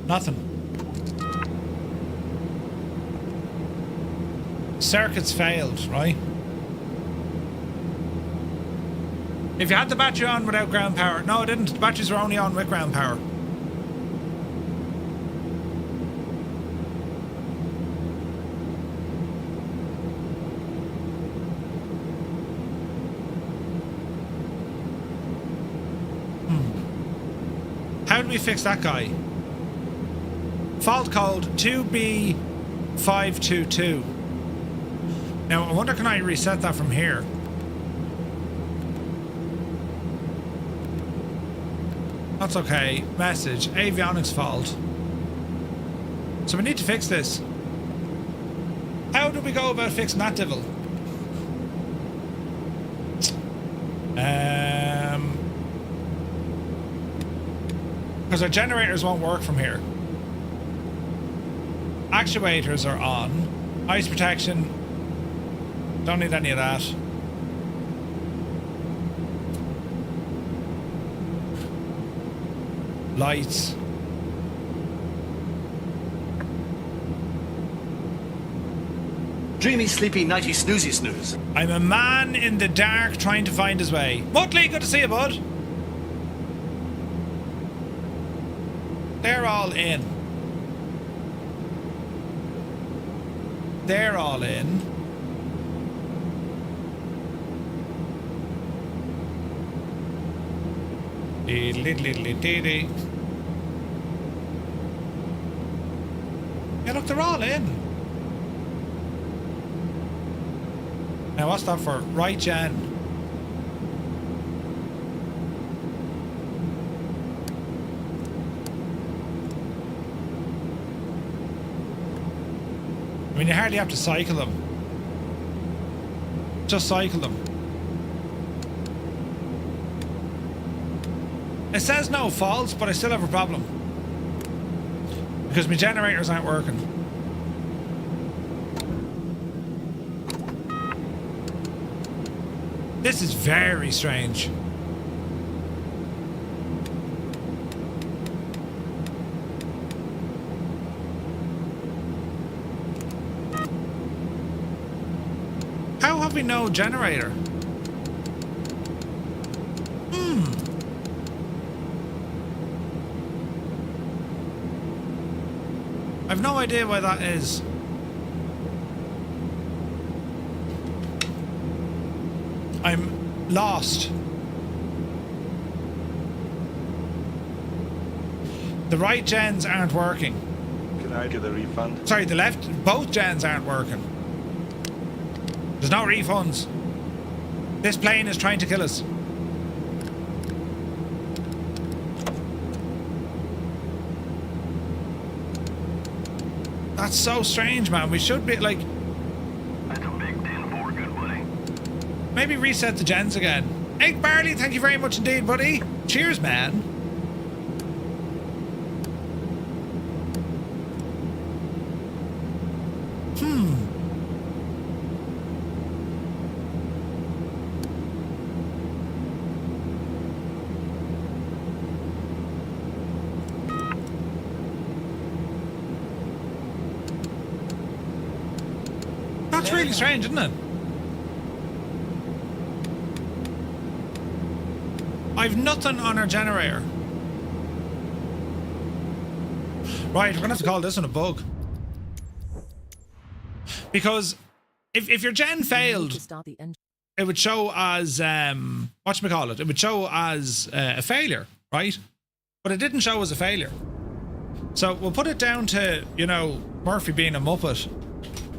Nothing. Circuits failed, right? If you had the battery on without ground power... No, it didn't. The batteries were only on with ground power. How do we fix that guy? Fault code 2B522. Now, I wonder, can I reset that from here? That's okay. Message. Avionics fault. So we need to fix this. How do we go about fixing that devil? Because our generators won't work from here. Actuators are on. Ice protection. Don't need any of that. Lights. Dreamy, sleepy, nighty, snoozy, snooze. I'm a man in the dark trying to find his way. Muttley, good to see you, bud. They're all in. They're all in. Diddly. Yeah, look, they're all in. Now, what's that for? Right, Jen. I mean, you hardly have to cycle them. Just cycle them. It says no faults, but I still have a problem. Because my generators aren't working. This is very strange. How have we no generator? I've no idea why that is. I'm lost. The right gens aren't working. Can I get a refund? Sorry, the left, both gens aren't working. There's no refunds. This plane is trying to kill us. That's so strange, man. We should be like... That's a big 10-4, good buddy. Maybe reset the gens again. Egg Barley, thank you very much indeed, buddy. Cheers, man. That's really strange, isn't it? I've nothing on our generator. Right, we're gonna have to call this one a bug. Because if your gen failed, it would show as whatchamacallit, it would show as a failure, right? But it didn't show as a failure. So we'll put it down to, you know, Murphy being a muppet.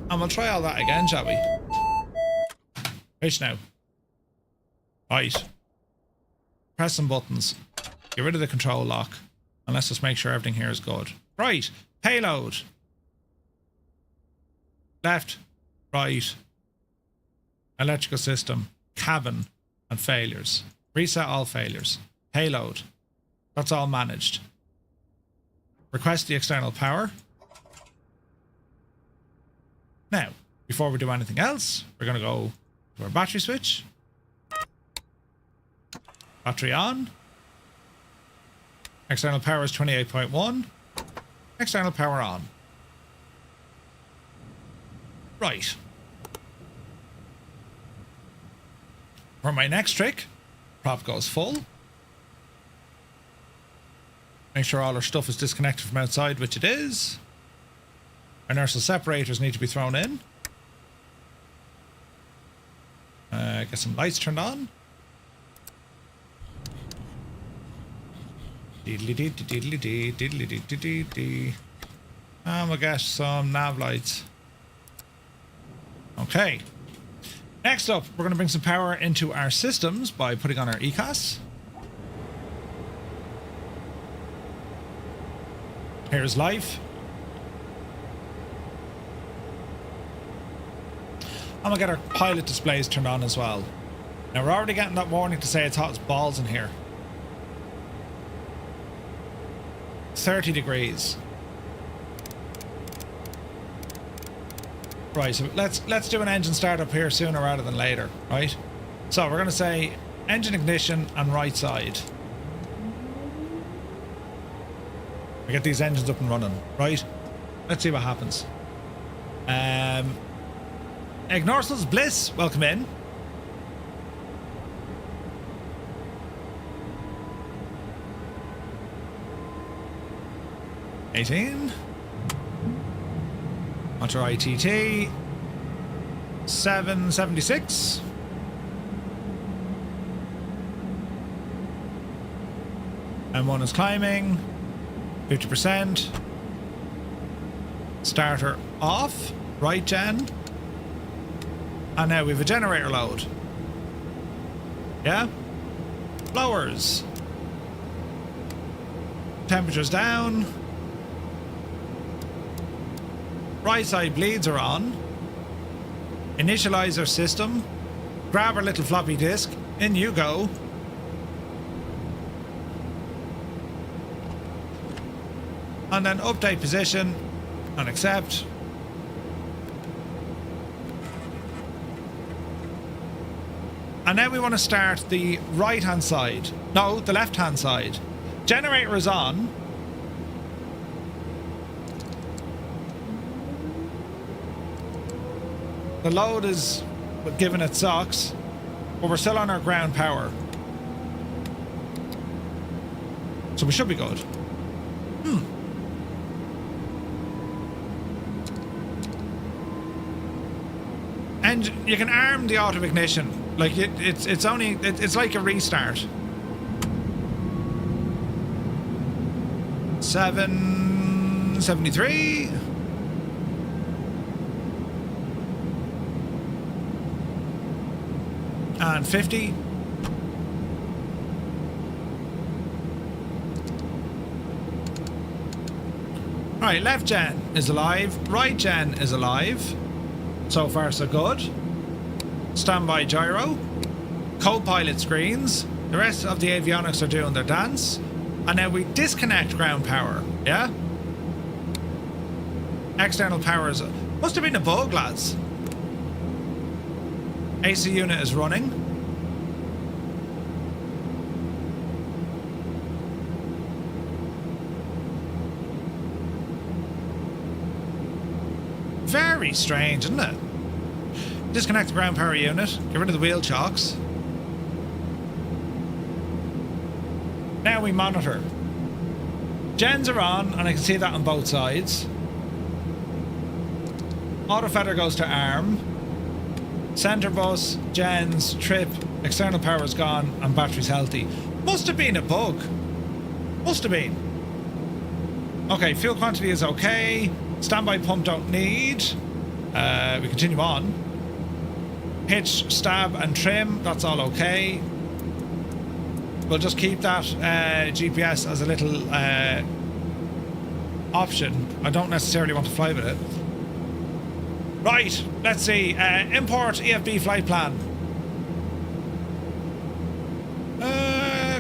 And we'll try all that again, shall we? Which now? Right. Press some buttons. Get rid of the control lock. And let's just make sure everything here is good. Right. Payload. Left. Right. Electrical system. Cabin. And failures. Reset all failures. Payload. That's all managed. Request the external power. Now, before we do anything else, we're going to go to our battery switch. Battery on. External power is 28.1. External power on. Right. For my next trick, prop goes full. Make sure all our stuff is disconnected from outside, which it is. Inertial separators need to be thrown in. Get some lights turned on. Diddly-dee, diddly-dee, diddly-dee-dee-dee-dee. And we'll get some nav lights. Okay. Next up, we're going to bring some power into our systems by putting on our ECAS. Here's life. And we'll get our pilot displays turned on as well. Now we're already getting that warning to say it's hot as balls in here. 30 degrees. Right, so let's do an engine startup here sooner rather than later, right? So we're going to say engine ignition and right side. We get these engines up and running, right? Let's see what happens. Ignorsel's Bliss, welcome in. $18. Onto ITT. 776. M1 is climbing. 50%. Starter off. Right gen. And now we have a generator load. Yeah? Blowers. Temperatures down. Right side bleeds are on. Initialize our system. Grab our little floppy disk. In you go. And then update position and accept. And now we want to start the right hand side. No, the left hand side. Generator is on. The load is giving it socks, but we're still on our ground power. So we should be good. And you can arm the auto ignition. Like it's like a restart. 773. And 50. Alright, left gen is alive. Right gen is alive. So far so good. Standby gyro. Co-pilot screens. The rest of the avionics are doing their dance. And now we disconnect ground power. Yeah? External power is... Must have been a bug, lads. AC unit is running. Very strange, isn't it? Disconnect the ground power unit. Get rid of the wheel chocks. Now we monitor. Gens are on, and I can see that on both sides. Auto feather goes to arm. Center bus, gens, trip, external power's gone, and battery's healthy. Must have been a bug. Must have been. Okay, fuel quantity is okay. Standby pump don't need. We continue on. Hitch, stab, and trim, that's all okay. We'll just keep that GPS as a little option. I don't necessarily want to fly with it. Right, let's see. Import EFB flight plan.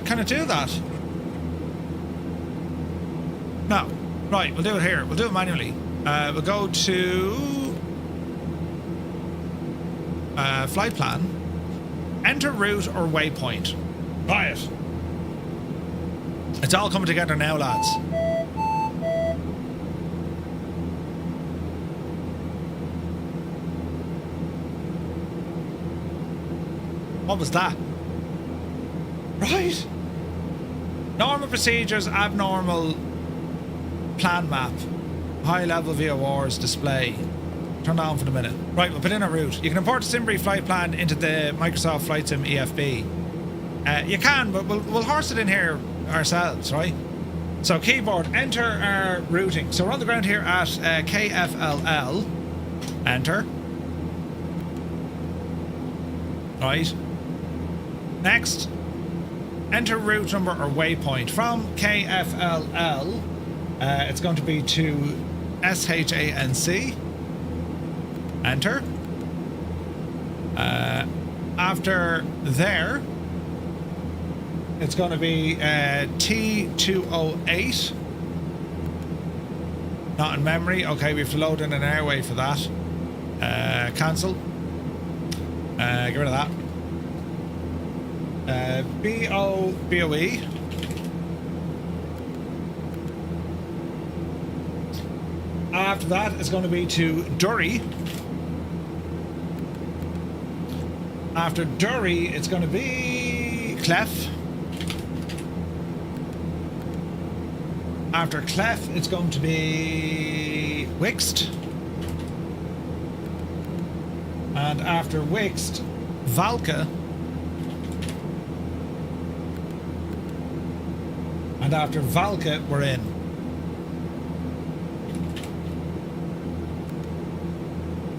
Can it do that? No. Right, we'll do it here. We'll do it manually. We'll go to flight plan. Enter route or waypoint. Right. It's all coming together now, lads. What was that? Right. Normal procedures, abnormal plan map. High level VORs display. Turn that on for the minute. Right, we'll put in a route. You can import the SimBrief flight plan into the Microsoft Flight Sim EFB. You can, but we'll horse it in here ourselves, right? So keyboard, enter our routing. So we're on the ground here at KFLL. Enter. Right. Next, enter route number or waypoint. From KFLL, it's going to be to SHANC. Enter. After there, it's going to be T208. Not in memory. Okay, we have to load in an airway for that. Cancel. Get rid of that. BOE. After that, it's going to be to Durry. After Durry, it's going to be Clef. After Clef, it's going to be Wixt. And after Wixt, Valka. And after Valka, we're in.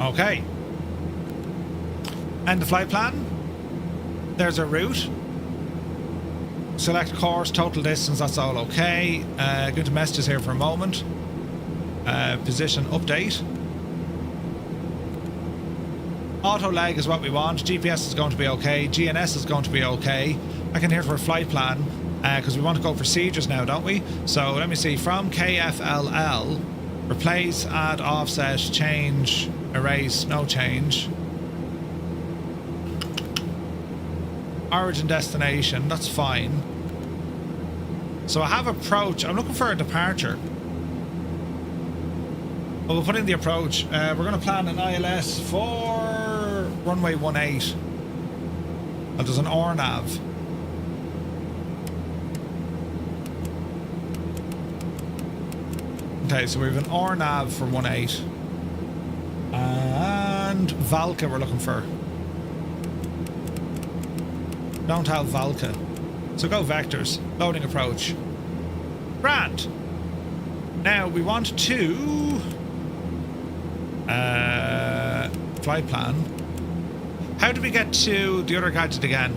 Okay. And the flight plan. There's our route. Select course, total distance, that's all okay. Go to messages here for a moment. Position update. Auto lag is what we want. GPS is going to be okay. GNS is going to be okay. I can hear for a flight plan. because we want to go procedures now, don't we? So let me see, from KFLL, replace, add, offset, change, erase, no change. Origin, destination, that's fine. So I have approach. I'm looking for a departure. Well, we'll put in the approach. We're going to plan an ILS for runway 18. And there's an RNAV. Okay, so we have an RNAV for 18. And Valka we're looking for. Don't have Valka. So go vectors. Loading approach. Grand. Now we want to flight plan. How do we get to the other gadget again?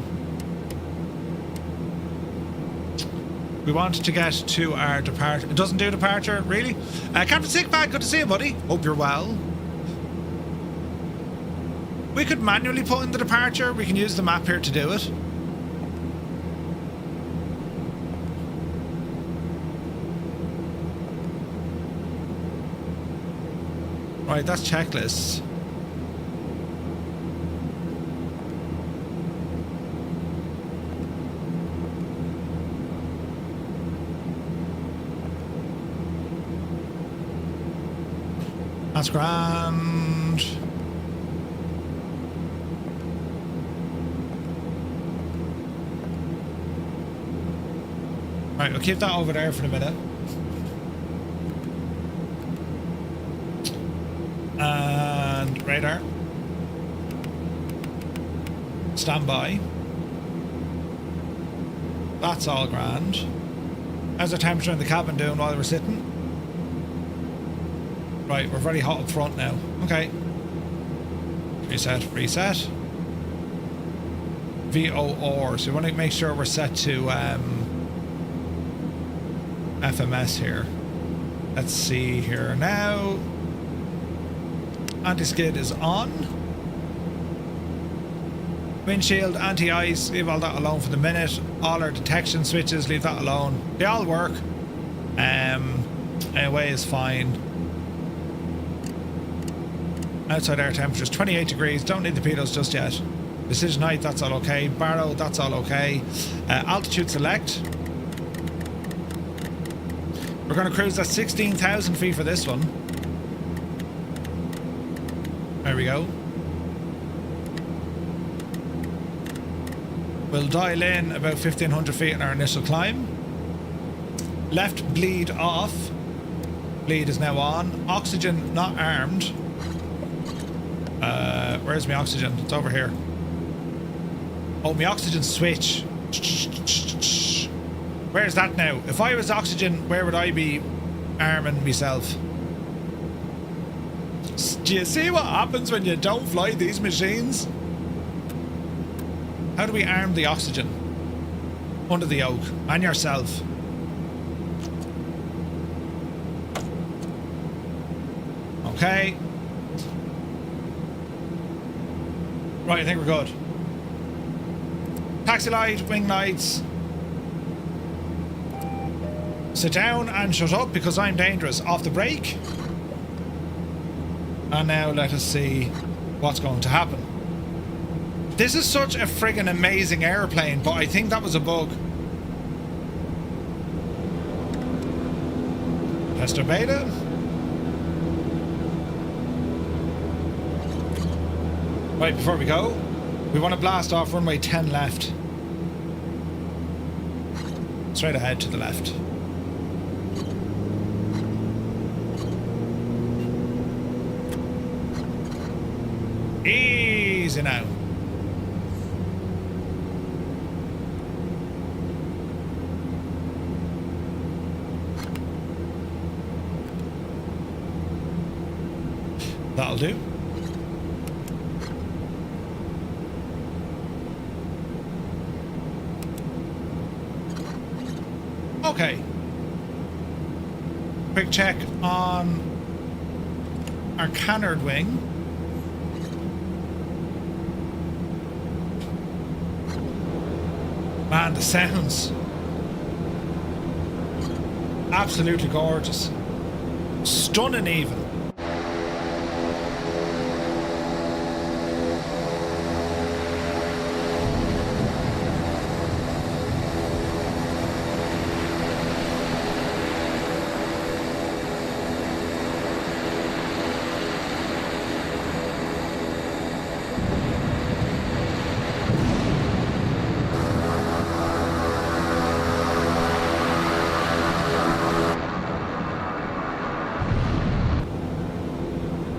We want to get to our departure. It doesn't do departure, really? Captain Sickbag, good to see you, buddy. Hope you're well. We could manually put in the departure. We can use the map here to do it. Right, that's checklists. That's grand. Right, we'll keep that over there for a minute. And radar. Standby. That's all grand. How's the temperature in the cabin doing while we're sitting? Right, we're very hot up front now. Okay. Reset, reset. VOR. So we want to make sure we're set to FMS here. Let's see here now. Anti-skid is on. Windshield, anti-ice, leave all that alone for the minute. All our detection switches, leave that alone. They all work. Anyway is fine. Outside air temperature is 28 degrees. Don't need the pitos just yet. Decision height, that's all okay. Barrow, that's all okay. Altitude select. We're going to cruise at 16,000 feet for this one. There we go. We'll dial in about 1,500 feet in our initial climb. Left bleed off. Bleed is now on. Oxygen not armed. Where's my oxygen? It's over here. Oh, my oxygen switch. Where's that now? If I was oxygen, where would I be arming myself? Do you see what happens when you don't fly these machines? How do we arm the oxygen? Under the yoke. And yourself. Okay. Right, I think we're good. Taxi light, wing lights. Sit down and shut up because I'm dangerous. Off the brake. And now let us see what's going to happen. This is such a friggin' amazing airplane, but I think that was a bug. Tester beta. Right, before we go, we want to blast off runway 10 left. Straight ahead to the left. Easy now. That'll do. Okay. Quick check on our canard wing. Man, the sounds. Absolutely gorgeous. Stunning even.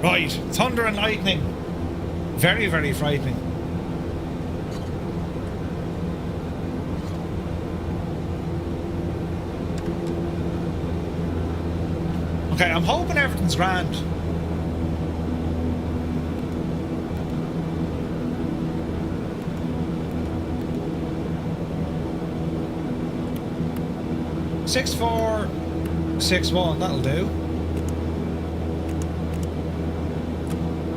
Right, thunder and lightning. Very, very frightening. Okay, I'm hoping everything's grand. Six, 4, 6, 1, that'll do.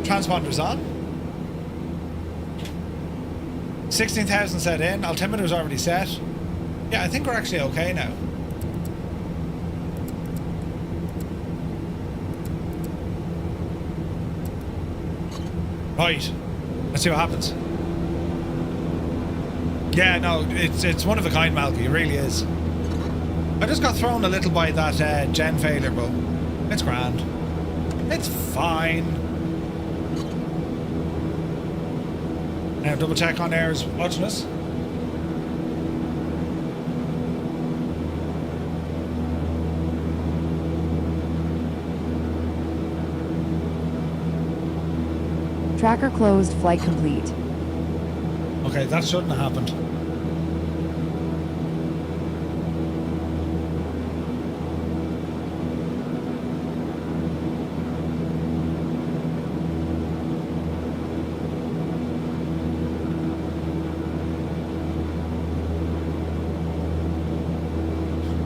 Transponder's on. 16,000 set in. Altimeter's already set. Yeah, I think we're actually okay now. Right. Let's see what happens. Yeah, no, it's one of a kind, Malky. It really is. I just got thrown a little by that gen failure, but it's grand. It's fine. Now double check OnAir is watching us. Tracker closed, flight complete. Okay, that shouldn't have happened.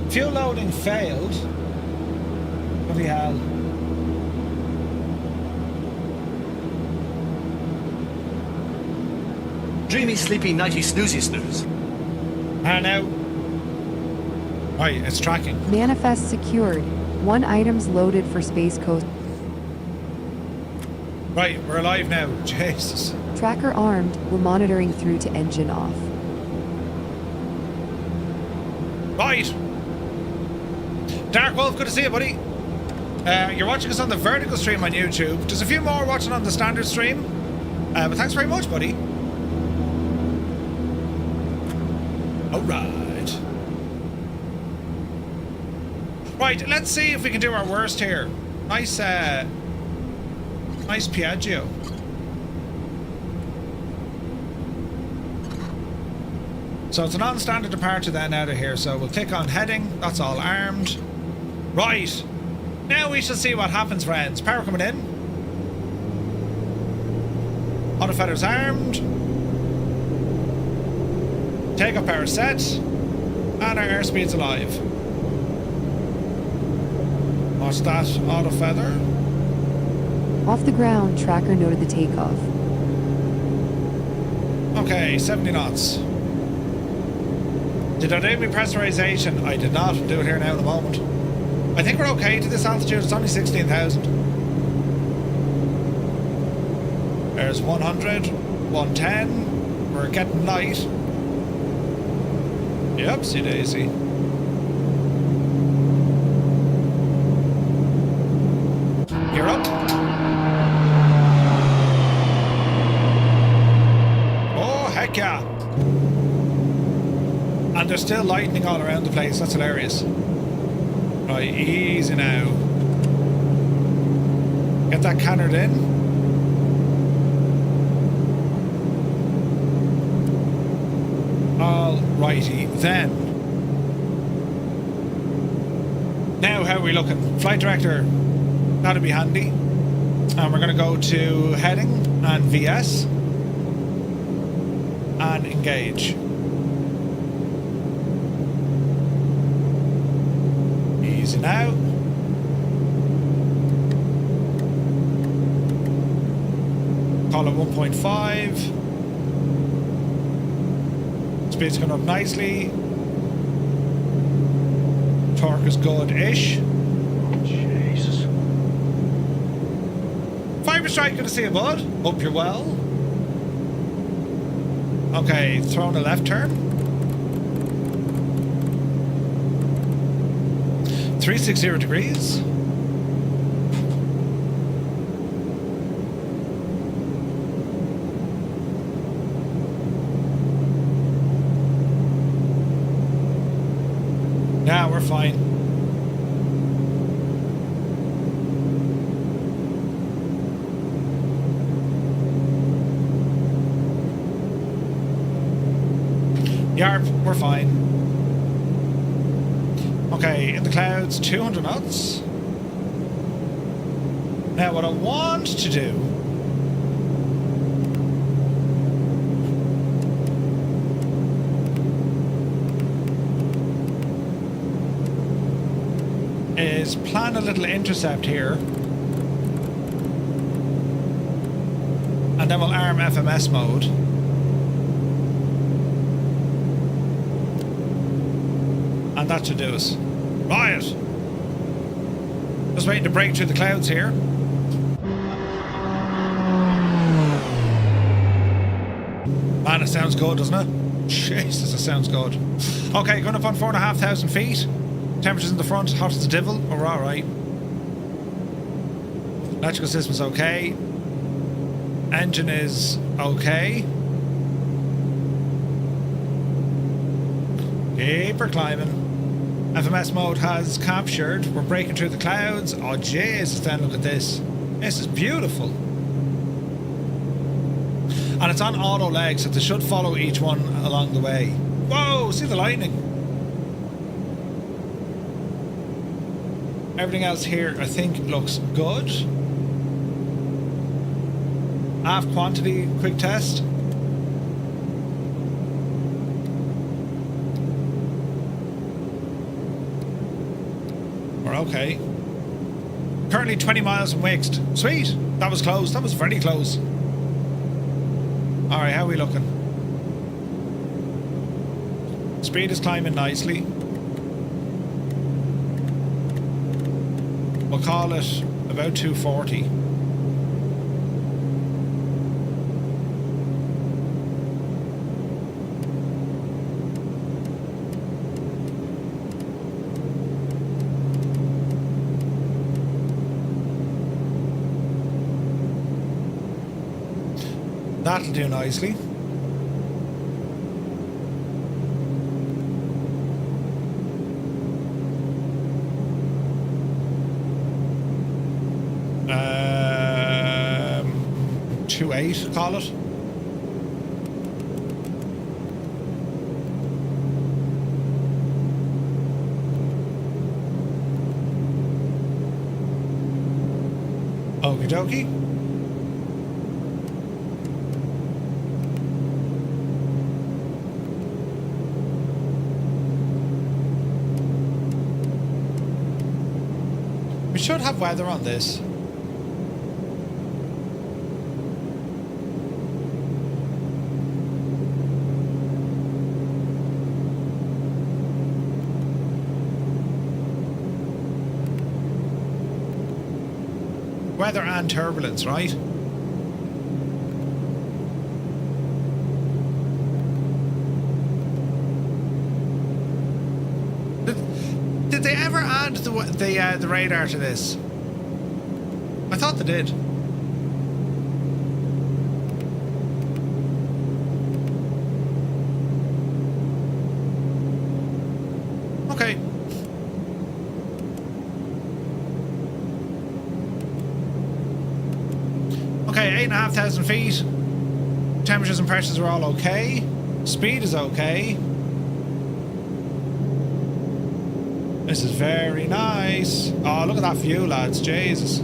Fuel loading failed. Bloody hell. Dreamy, sleepy, nighty, snoozy, snooze. And now. Right, it's tracking. Manifest secured. 1 items loaded for Space Coast. Right, we're alive now. Jesus. Tracker armed. We're monitoring through to engine off. Right. Dark Wolf, good to see you, buddy. You're watching us on the vertical stream on YouTube. There's a few more watching on the standard stream. But thanks very much, buddy. Alright. Right, let's see if we can do our worst here. Nice, nice Piaggio. So it's a non-standard departure then out of here. So we'll click on heading. That's all armed. Right. Now we shall see what happens, friends. Power coming in. Autofetter's armed. Takeoff power set. And our airspeed's alive. Watch that auto feather. Off the ground, tracker noted the takeoff. Okay, 70 knots. Did I do my pressurization? I did not. Do it here now in a moment. I think we're okay to this altitude. It's only 16,000. There's 100, 110. We're getting light. Yep, see daisy. You're up. Oh, heck yeah. And there's still lightning all around the place. That's hilarious. Right, easy now. Get that canard in. Alrighty then. Now how are we looking? Flight director, that'll be handy. And we're going to go to heading and VS. And engage. Easy now. Call it 1.5. Speed's coming up nicely. Torque is good-ish. Jesus. Fiber strike, good to see you, bud. Hope you're well. Okay, throwing a left turn. 360 degrees. Yeah, we're fine. Yarp, we're fine. Okay, in the clouds, 200 knots. Now, what I want to do is plan a little intercept here, and then we'll arm FMS mode. And that should do us. Riot! Just waiting to break through the clouds here. Man, it sounds good, doesn't it? Jesus, it sounds good. Okay, going up on 4,500 feet. Temperatures in the front, hot as the devil. Oh, we're alright. Electrical system's okay. Engine is okay. Keep her climbing. FMS mode has captured. We're breaking through the clouds. Oh, Jesus, then look at this. This is beautiful. And it's on auto leg, so they should follow each one along the way. Whoa, see the lightning. Everything else here, I think, looks good. Aft quantity, quick test. We're okay. Currently 20 miles from Wixt. Sweet. That was close. That was very close. Alright, how are we looking? Speed is climbing nicely. We'll call it about 240. That'll do nicely. Um, 2.8, call it. Okie dokie. We should have weather on this. Weather and turbulence, right? Did they ever add the radar to this? I thought they did. Okay. Okay, 8,500 feet. Temperatures and pressures are all okay. Speed is okay. This is very nice. Oh, look at that view, lads. Jesus.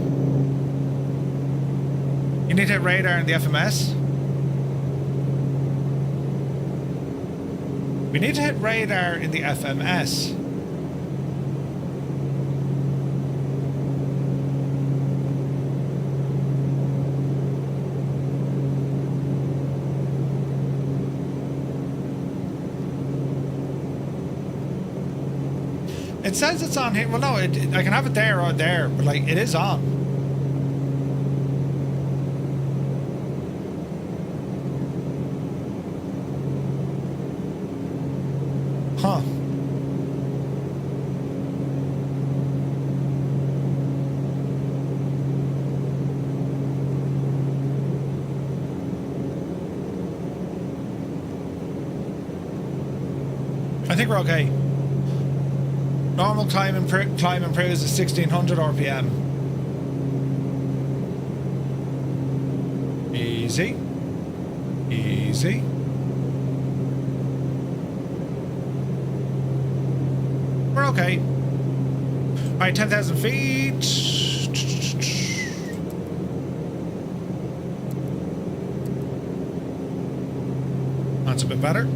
You need to hit radar in the FMS. We need to hit radar in the FMS. It says it's on here. Well, no, I can have it there or there, but like it is on. Huh. I think we're okay. Normal climb improves is 1600 RPM. Easy. Easy. We're okay. Alright, 10,000 feet. That's a bit better.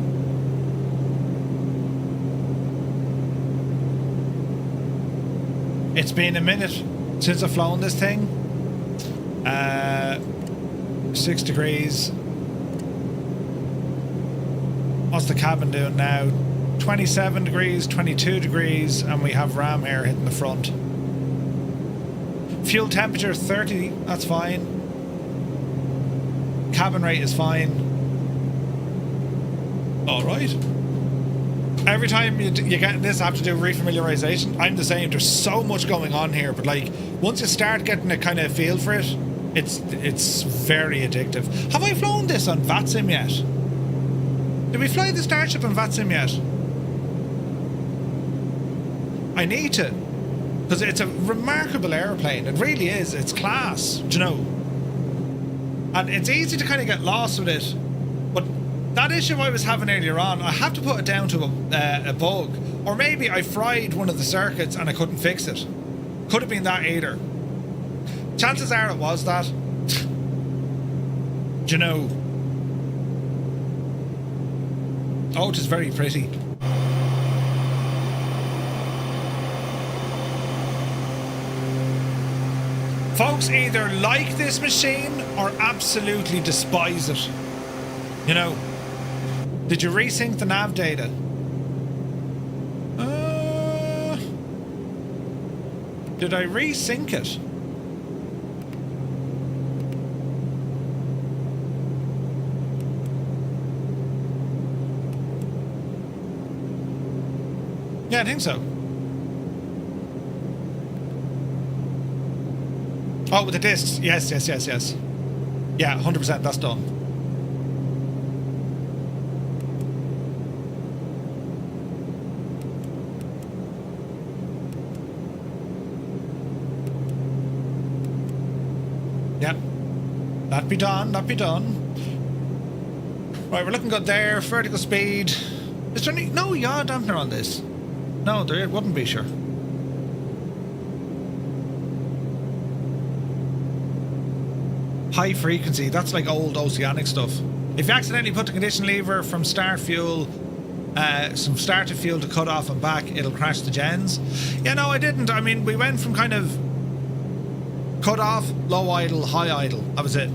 It's been a minute since I've flown this thing. 6 degrees. What's the cabin doing now? 27 degrees, 22 degrees, and we have ram air hitting the front. Fuel temperature 30, that's fine. Cabin rate is fine. Alright. Every time you get in this, I have to do refamiliarization. I'm the same. There's so much going on here, but like once you start getting a kind of feel for it, it's very addictive. Have I flown this on VATSIM yet? Did we fly the Starship on VATSIM yet? I need to, because it's a remarkable airplane. It really is. It's class, do you know? And it's easy to kind of get lost with it. But that issue I was having earlier on, I have to put it down to a bug. Or maybe I fried one of the circuits and I couldn't fix it. Could have been that either. Chances are it was that. Do you know? Oh, it is very pretty. Folks either like this machine or absolutely despise it. You know? Did you resync the nav data? Did I resync it? Yeah, I think so. Oh, with the discs. Yes. Yeah, 100%, that's done. Yep. That'd be done, Right, we're looking good there. Vertical speed. Is there any... No yaw dampener on this. No, there wouldn't be, sure. High frequency, that's like old oceanic stuff. If you accidentally put the condition lever from start fuel, some starter fuel to cut off and back, it'll crash the gens. Yeah, no, I didn't. I mean, we went from kind of cut off, low idle, high idle. That was it.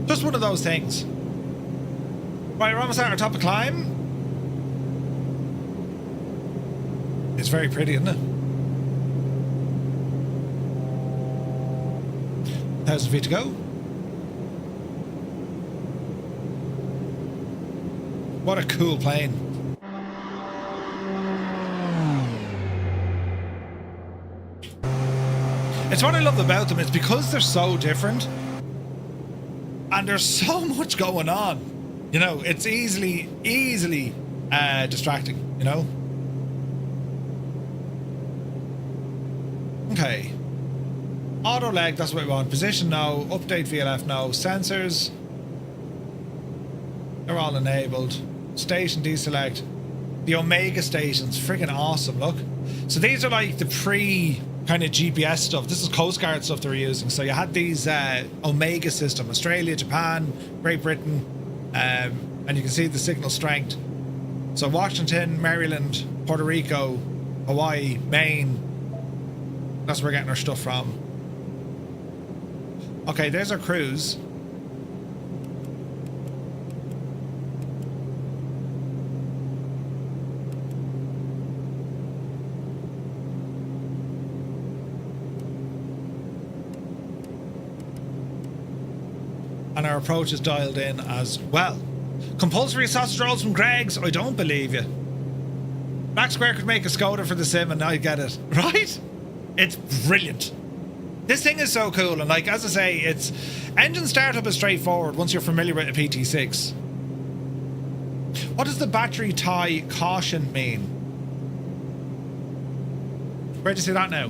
Just one of those things. Right, we're almost at our top of climb. It's very pretty, isn't it? 1,000 feet to go. What a cool plane. It's what I love about them. It's because they're so different. And there's so much going on. You know, it's easily distracting, you know? Okay. Auto leg, that's what we want. Position, no. Update VLF, no. Sensors, they're all enabled. Station deselect. The Omega station's freaking awesome, look. So these are like the pre kind of GPS stuff. This is Coast Guard stuff they were using. So you had these Omega system, Australia, Japan, Great Britain, and you can see the signal strength. So Washington, Maryland, Puerto Rico, Hawaii, Maine, that's where we're getting our stuff from. Okay, there's our cruise. And our approach is dialed in as well. Compulsory sausage rolls from Greg's? I don't believe you. Black Square could make a Skoda for the sim and I get it. Right? It's brilliant. This thing is so cool, and like, as I say, it's engine startup is straightforward once you're familiar with a PT6. What does the battery tie caution mean? Where'd you see that now?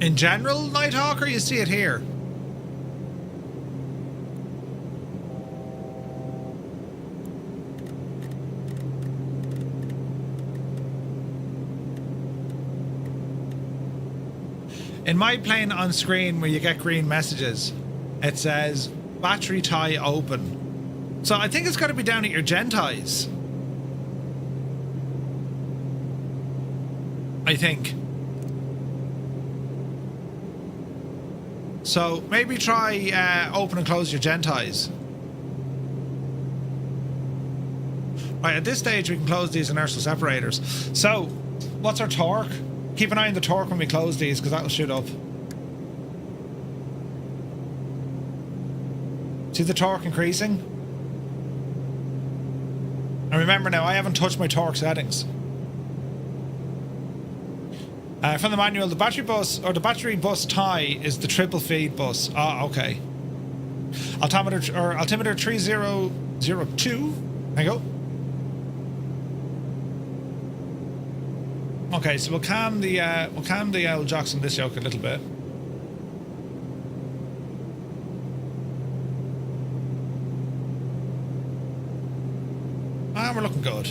In general, Nighthawk, or you see it here? In my plane on screen where you get green messages, it says battery tie open. So I think it's got to be down at your gen ties. I think. So maybe try open and close your gen ties. Right, at this stage we can close these inertial separators. So, what's our torque? Keep an eye on the torque when we close these, because that'll shoot up. See the torque increasing? And remember now, I haven't touched my torque settings. From the manual, the battery bus, or the battery bus tie, is the triple feed bus. Ah, okay. Altimeter 3002. There you go. Okay, so we'll calm the old jocks on this yoke a little bit. And we're looking good.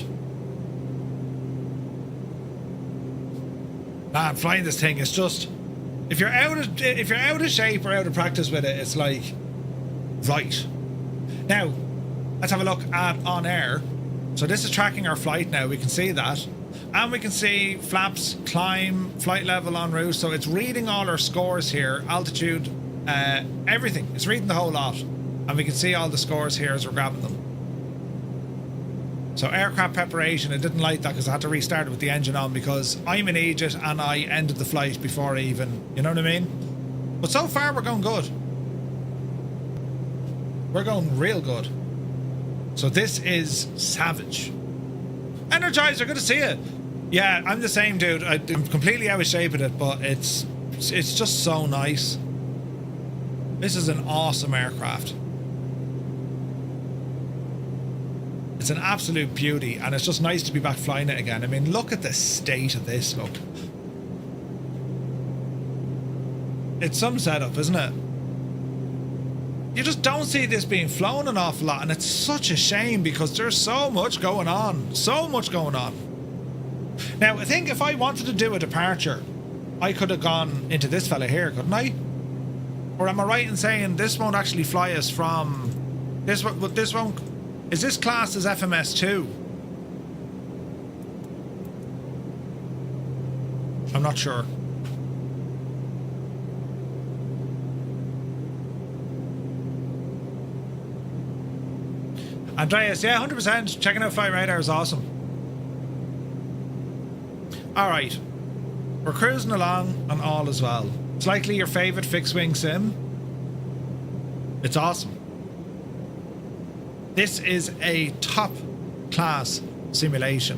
Man, flying this thing is just, if you're out of shape or out of practice with it, it's like, right. Now, let's have a look at OnAir. So this is tracking our flight now. We can see that. And we can see flaps, climb, flight level en route. So it's reading all our scores here, altitude, everything. It's reading the whole lot. And we can see all the scores here as we're grabbing them. So aircraft preparation, I didn't like that because I had to restart it with the engine on because I'm an idiot and I ended the flight before I even, you know what I mean? But so far we're going good. We're going real good. So this is savage. Energizer, good to see you. Yeah, I'm the same, dude. I'm completely out of shape with it, but it's just so nice. This is an awesome aircraft. It's an absolute beauty, and it's just nice to be back flying it again. I mean, look at the state of this, look. It's some setup, isn't it? You just don't see this being flown an awful lot, and it's such a shame because there's so much going on. So much going on. Now, I think if I wanted to do a departure, I could have gone into this fella here, couldn't I? Or am I right in saying this won't actually fly us from... This won't... Is this classed as FMS2? I'm not sure. Andreas, yeah, 100%. Checking out Flight Radar is awesome. Alright. We're cruising along and all as well. It's likely your favourite fixed-wing sim. It's awesome. This is a top-class simulation.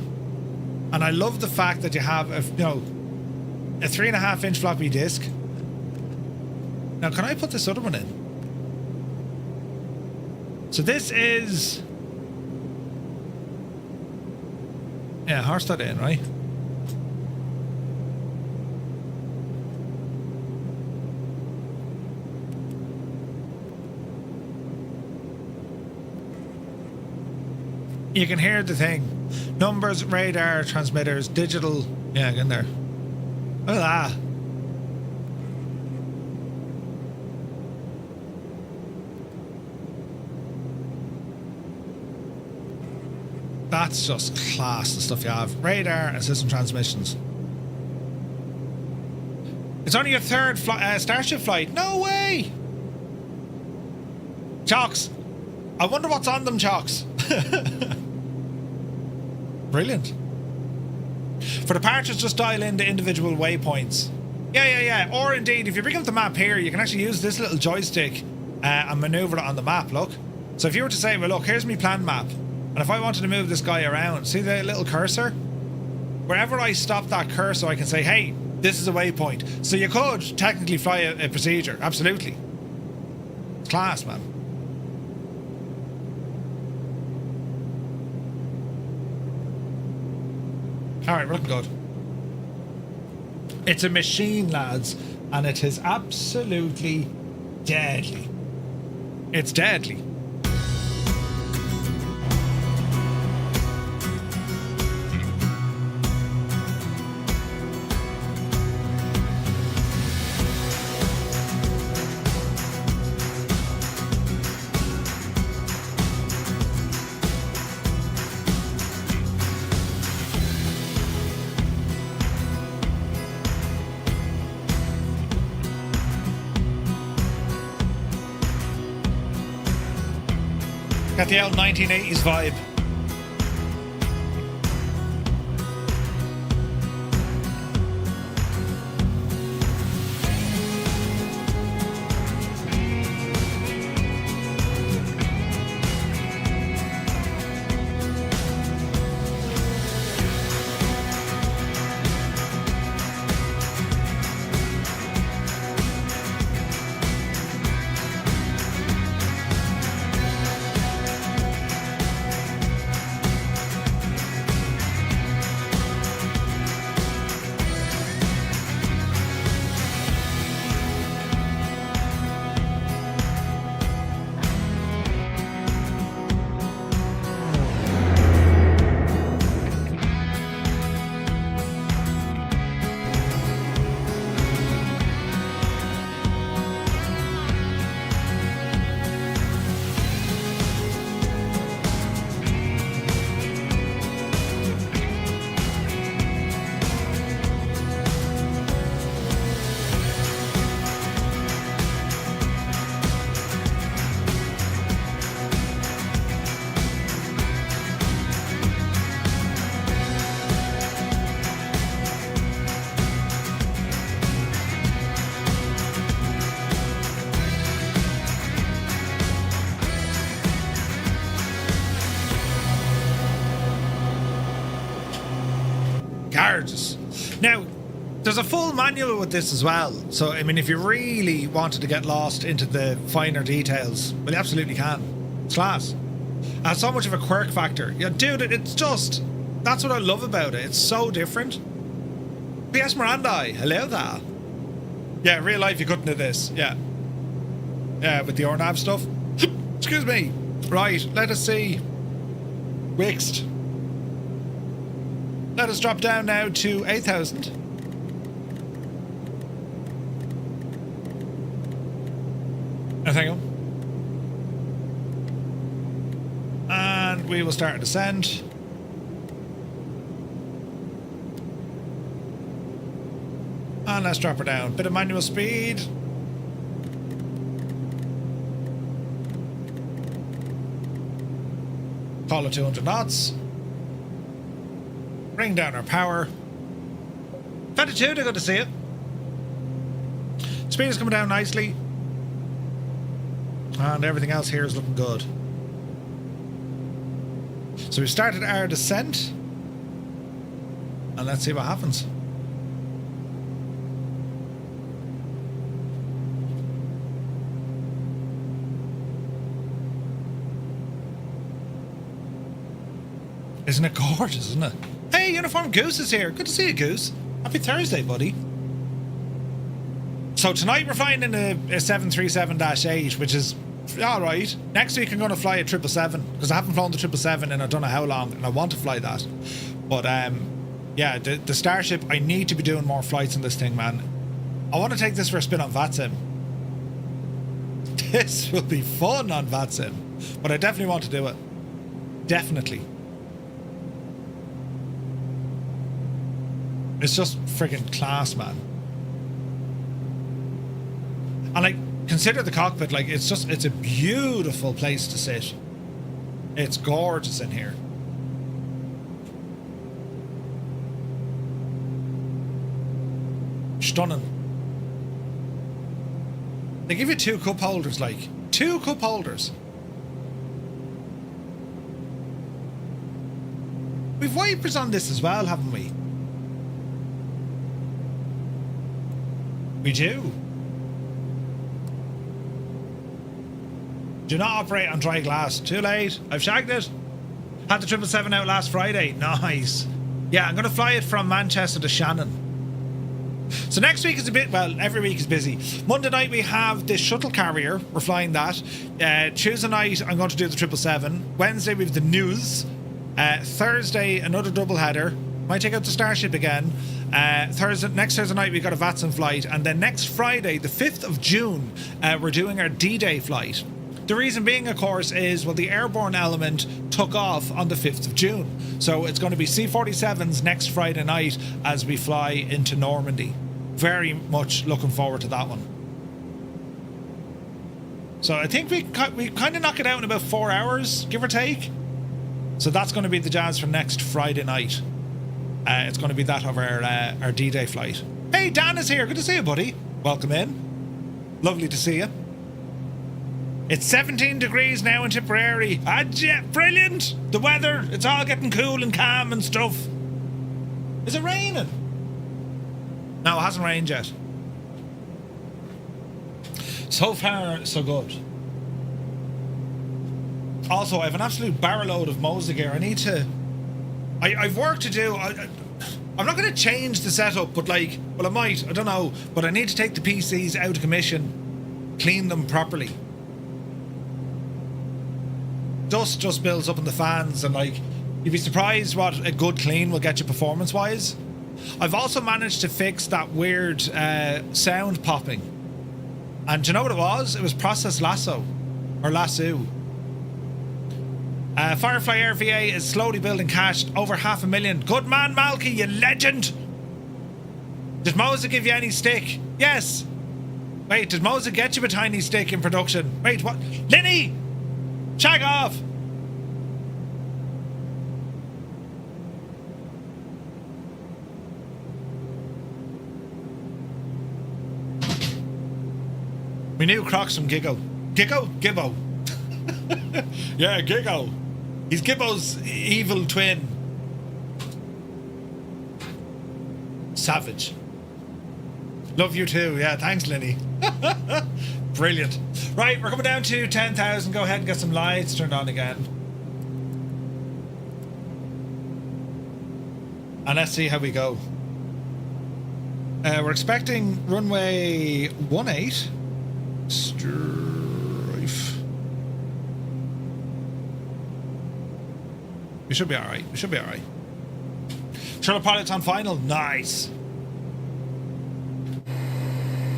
And I love the fact that you have a 3.5-inch floppy disk. Now, can I put this other one in? So this is... Yeah, horse that in, right? You can hear the thing. Numbers, radar, transmitters, digital. Yeah, get in there. Look at that. That's just class, the stuff you have. Radar and system transmissions. It's only your third Starship flight. No way! Chocks. I wonder what's on them, Chocks. Brilliant. For departures, just dial in the individual waypoints. Yeah. Or indeed, if you bring up the map here, you can actually use this little joystick and maneuver it on the map, look. So if you were to say, well, look, here's my plan map. And if I wanted to move this guy around, see the little cursor? Wherever I stop that cursor, I can say, hey, this is a waypoint. So you could technically fly a procedure. Absolutely. It's class, man. Alright, we're looking good. It's a machine, lads, and it is absolutely deadly. It's deadly. Got the old 1980s vibe. Gorgeous. Now, there's a full manual with this as well. So, I mean, if you really wanted to get lost into the finer details, well, you absolutely can. It's class. And it's so much of a quirk factor. Yeah, dude, it's just... That's what I love about it. It's so different. P.S. Mirandai, hello there. Yeah, real life you couldn't do this. Yeah. Yeah, with the OrNav stuff. Excuse me. Right, let us see. Wixed. Let us drop down now to 8,000. Hang on. And we will start a descent. And let's drop her down. Bit of manual speed. Call it 200 knots. Bring down our power. 22, they're good to see it. Speed is coming down nicely. And everything else here is looking good. So we started our descent. And let's see what happens. Isn't it gorgeous, isn't it? Hey, Uniform Goose is here. Good to see you, Goose. Happy Thursday, buddy. So tonight we're flying in a 737-8, which is alright. Next week I'm going to fly a 777, because I haven't flown the 777 in I don't know how long, and I want to fly that. But, yeah, the Starship, I need to be doing more flights on this thing, man. I want to take this for a spin on VATSIM. This will be fun on VATSIM. But I definitely want to do it. Definitely. It's just friggin' class, man. And like, consider the cockpit, like, it's a beautiful place to sit. It's gorgeous in here. Stunning. They give you 2 cup holders, like 2 cup holders. We've wipers on this as well, haven't we? We do. Do not operate on dry glass. Too late. I've shagged it. Had the 777 out last Friday. Nice. Yeah, I'm going to fly it from Manchester to Shannon. So next week is a bit, well, every week is busy. Monday night we have this shuttle carrier. We're flying that. Tuesday night I'm going to do the 777. Wednesday we have the news. Thursday another double header. Might take out the Starship again. Next Thursday night we got a VATSIM flight, and then next Friday, the 5th of June, we're doing our D-Day flight. The reason being, of course, is, well, the airborne element took off on the 5th of June. So it's going to be C-47s next Friday night as we fly into Normandy. Very much looking forward to that one. So I think we kind of knock it out in about 4 hours, give or take. So that's going to be the jazz for next Friday night. It's going to be that of our D-Day flight. Hey, Dan is here. Good to see you, buddy. Welcome in. Lovely to see you. It's 17 degrees now in Tipperary. Yeah, brilliant. The weather, it's all getting cool and calm and stuff. Is it raining? No, it hasn't rained yet. So far, so good. Also, I have an absolute barrel load of Mosa gear. I need to... I've work to do. I'm not going to change the setup, but like... Well, I might. I don't know. But I need to take the PCs out of commission. Clean them properly. Dust just builds up in the fans, and like... You'd be surprised what a good clean will get you performance-wise. I've also managed to fix that weird sound popping. And do you know what it was? It was Process Lasso. Or Lasso. Firefly Air VA is slowly building cash, over 500,000. Good man, Malky, you legend! Did Mosa give you any stick? Yes! Wait, did Mosa get you a tiny stick in production? Wait, what? Linny! Shag off! We knew Crocs from Giggo. Giggo? Gibbo. Yeah, Giggo. He's Gibbo's evil twin. Savage. Love you too. Yeah, thanks, Linny. Brilliant. Right, we're coming down to 10,000. Go ahead and get some lights turned on again. And let's see how we go. We're expecting runway 18. Strife. We should be alright. We should be alright. Shuttle pilots on final. Nice.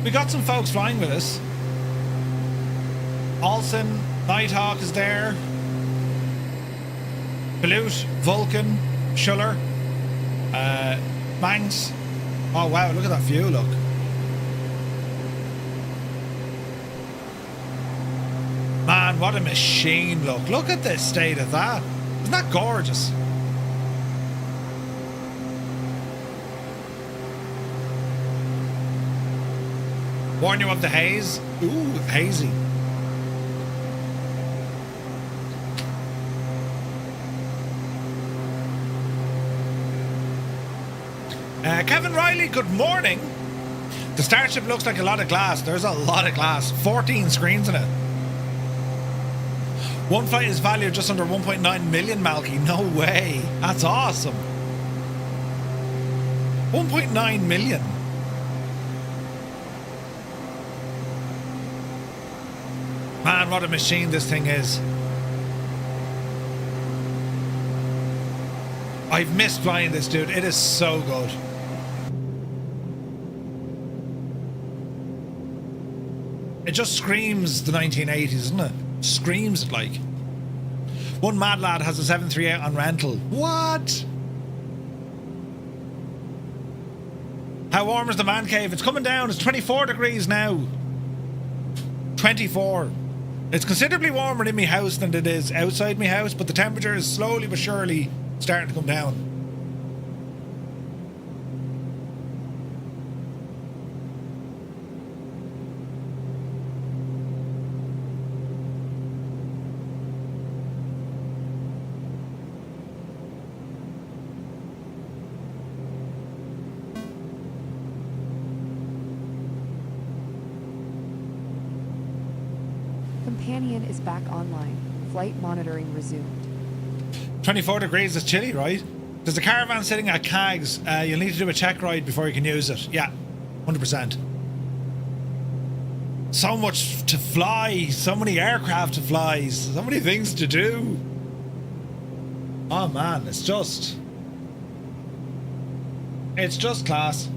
We got some folks flying with us. Olsen, Nighthawk is there. Balut, Vulcan, Schuller, Manx. Oh wow, look at that view, look. Man, what a machine, look. Look at the state of that. Isn't that gorgeous? Warn you of the haze. Ooh, hazy. Kevin Riley, good morning. The Starship looks like a lot of glass. There's a lot of glass. 14 screens in it. One flight is valued just under 1.9 million, Malky. No way. That's awesome. 1.9 million. Man, what a machine this thing is. I've missed flying this, dude. It is so good. It just screams the 1980s, doesn't it? Screams it like. One mad lad has a 738 on rental. What? How warm is the man cave? It's coming down. It's 24 degrees now. 24. It's considerably warmer in my house than it is outside my house, but the temperature is slowly but surely starting to come down. Companion is back online. Flight monitoring resumed. 24 degrees is chilly, right? There's a caravan sitting at Cags. You'll need to do a check ride before you can use it. Yeah, 100%. So much to fly. So many aircraft to fly. So many things to do. Oh man, it's just class.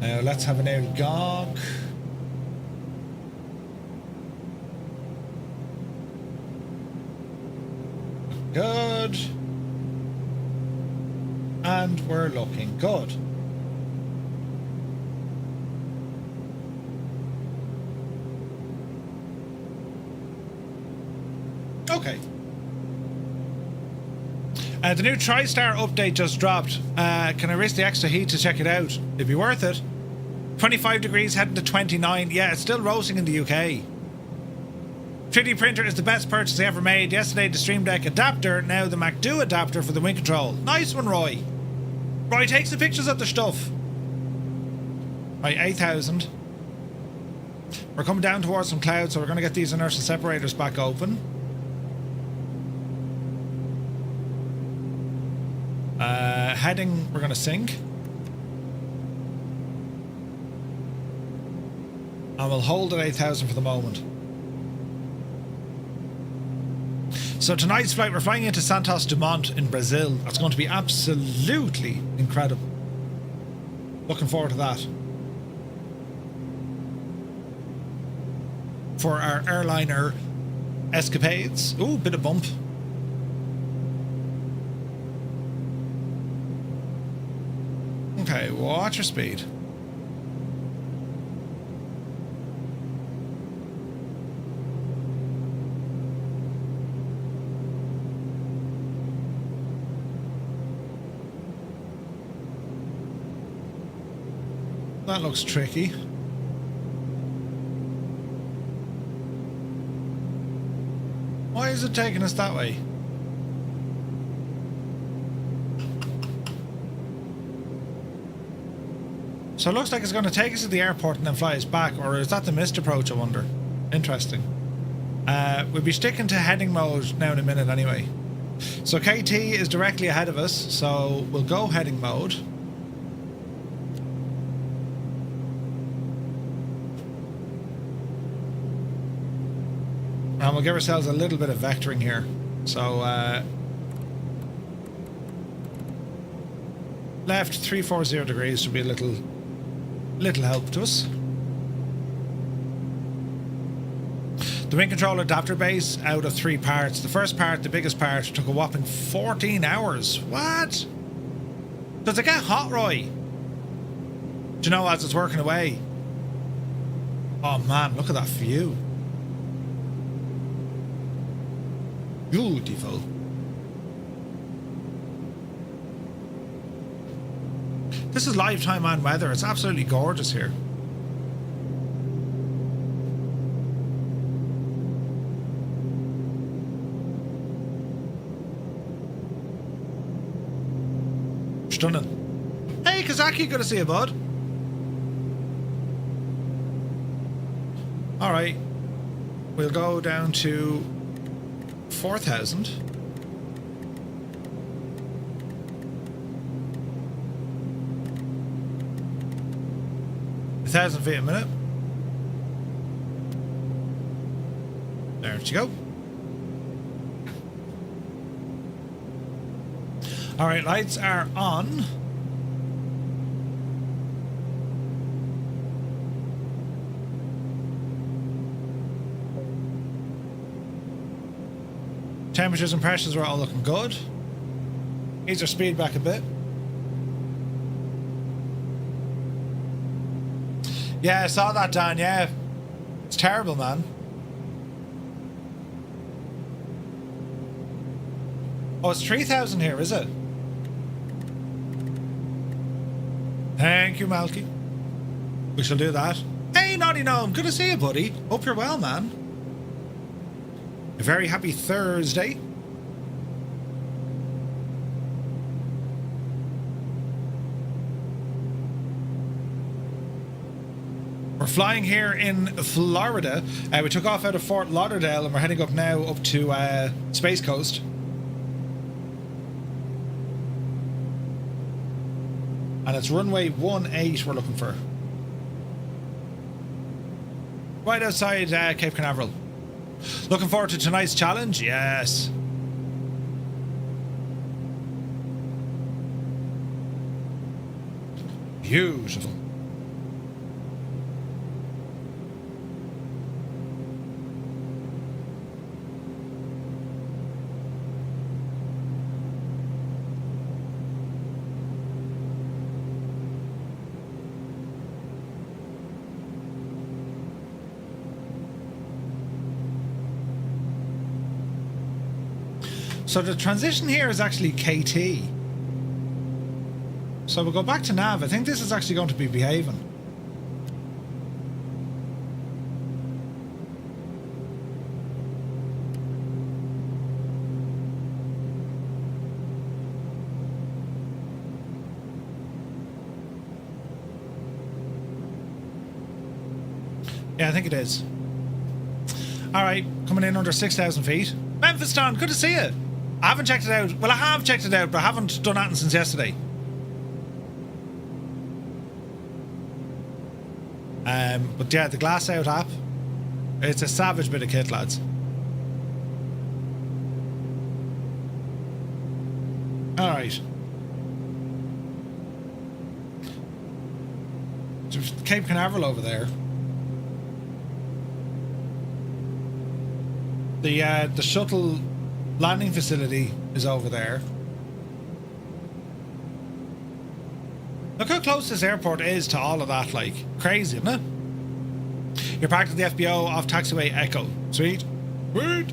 Now let's have an air gog. Good. And we're looking good. Okay. The new TriStar update just dropped. Can I risk the extra heat to check it out? It'd be worth it. 25 degrees heading to 29. Yeah, it's still roasting in the UK. 3D printer is the best purchase I ever made. Yesterday the Stream Deck adapter, now the MacDo adapter for the wing control. Nice one, Roy. Roy takes the pictures of the stuff. Right, 8,000. We're coming down towards some clouds, so we're going to get these inertial separators back open. Heading, we're going to sink. And we'll hold at 8,000 for the moment. So tonight's flight, we're flying into Santos Dumont in Brazil. That's going to be absolutely incredible. Looking forward to that. For our airliner escapades. Ooh, bit of bump. Okay, watch your speed. That looks tricky. Why is it taking us that way? So it looks like it's going to take us to the airport and then fly us back, or is that the missed approach, I wonder? Interesting. We'll be sticking to heading mode now in a minute anyway. So KT is directly ahead of us, so we'll go heading mode. And we'll give ourselves a little bit of vectoring here. So, left 340 degrees should be a little help to us. The wing control adapter base out of 3 parts. The first part, the biggest part, took a whopping 14 hours. What? Does it get hot, Roy? Do you know, as it's working away? Oh man, look at that view. Beautiful. This is live time and weather. It's absolutely gorgeous here. Stunning. Hey, Kazaki, good to see you, bud. All right. We'll go down to 4,000. 1,000 feet a minute. There you go. All right, lights are on. Temperatures and pressures are all looking good. Ease our speed back a bit. Yeah, I saw that, Dan, yeah. It's terrible, man. Oh, it's 3,000 here, is it? Thank you, Malky. We shall do that. Hey, Naughty Gnome, good to see you, buddy. Hope you're well, man. A very happy Thursday. We're flying here in Florida. We took off out of Fort Lauderdale and we're heading up now up to Space Coast. And it's runway 18 we're looking for. Right outside Cape Canaveral. Looking forward to tonight's challenge? Yes. Beautiful. So the transition here is actually KT. So we'll go back to nav. I think this is actually going to be behaving. Yeah, I think it is. Alright, coming in under 6,000 feet. Memphis Town, good to see you. I haven't checked it out. Well, I have checked it out, but I haven't done anything since yesterday. But yeah, the Glass Out app, it's a savage bit of kit, lads. Alright. There's Cape Canaveral over there. The shuttle landing facility is over there. Look how close this airport is to all of that, like, crazy, isn't it? You're parked at the FBO off taxiway Echo. Sweet. Sweet.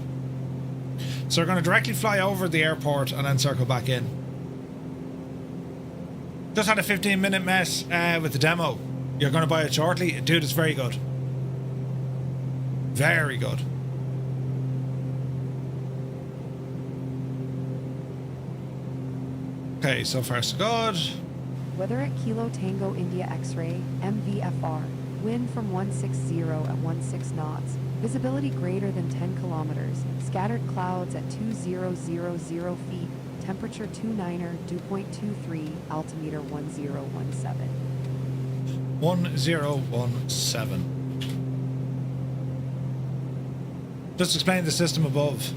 So we're going to directly fly over the airport and then circle back in. Just had a 15-minute mess with the demo. You're going to buy it shortly? Dude, it's very good. Very good. Okay, so far so good. Weather at Kilo Tango India X-ray, MVFR. Wind from 160 at 16 knots. Visibility greater than 10 kilometers. Scattered clouds at 2000 feet. Temperature 29er, dew point 23. Altimeter 1017. 1017. Just explain the system above.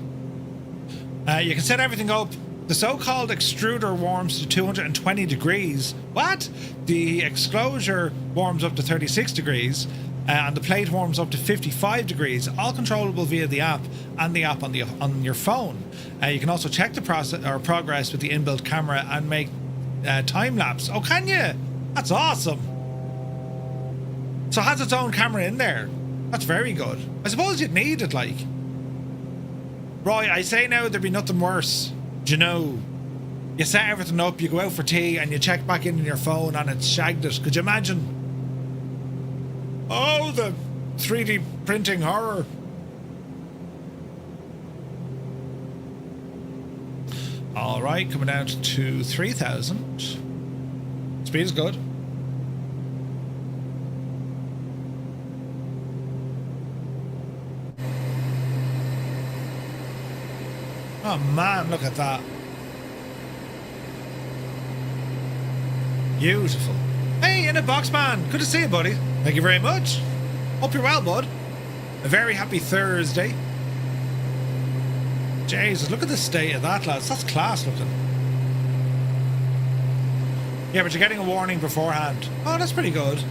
You can set everything up. The so-called extruder warms to 220 degrees. What? The exclosure warms up to 36 degrees, and the plate warms up to 55 degrees. All controllable via the app and the app on your phone. You can also check the progress with the inbuilt camera and make time lapse. Oh, can you? That's awesome. So it has its own camera in there. That's very good. I suppose you'd need it, like. Right, I say now there'd be nothing worse. You know, you set everything up, you go out for tea, and you check back in on your phone and it's shagged it. Could you imagine? Oh, the 3D printing horror. All right, coming down to 3,000. Speed is good. Oh man, look at that. Beautiful. Hey, in a box man. Good to see you, buddy. Thank you very much. Hope you're well, bud. A very happy Thursday. Jesus, look at the state of that, lads. That's class looking. Yeah, but you're getting a warning beforehand. Oh, that's pretty good.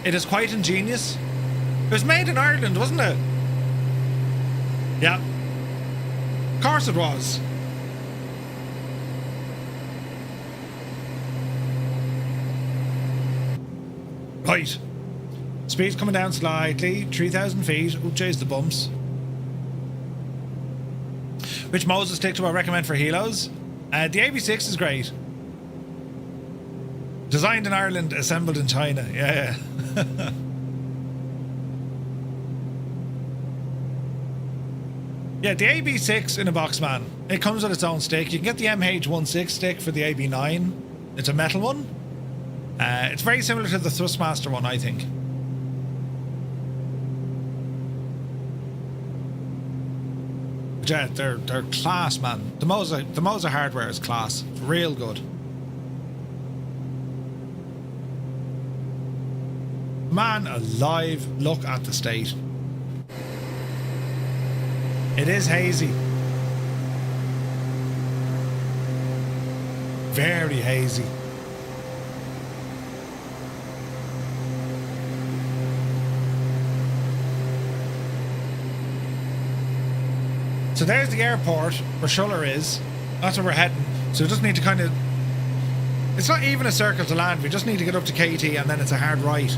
It is quite ingenious. It was made in Ireland, wasn't it? Yeah. Of course it was. Right. Speed's coming down slightly. 3,000 feet. Oh, jeez, the bumps. Which Moses stick do I recommend for helos? The AB6 is great. Designed in Ireland, assembled in China. Yeah. Yeah, the AB6 in a box, man. It comes with its own stick. You can get the MH16 stick for the AB9. It's a metal one. It's very similar to the Thrustmaster one, I think. But yeah, they're class, man. The Moza hardware is class. Real good. Man alive, look at the state. It is hazy. Very hazy. So there's the airport where Schuller is. That's where we're heading. So we just need to kind of... It's not even a circle to land. We just need to get up to KT and then it's a hard right.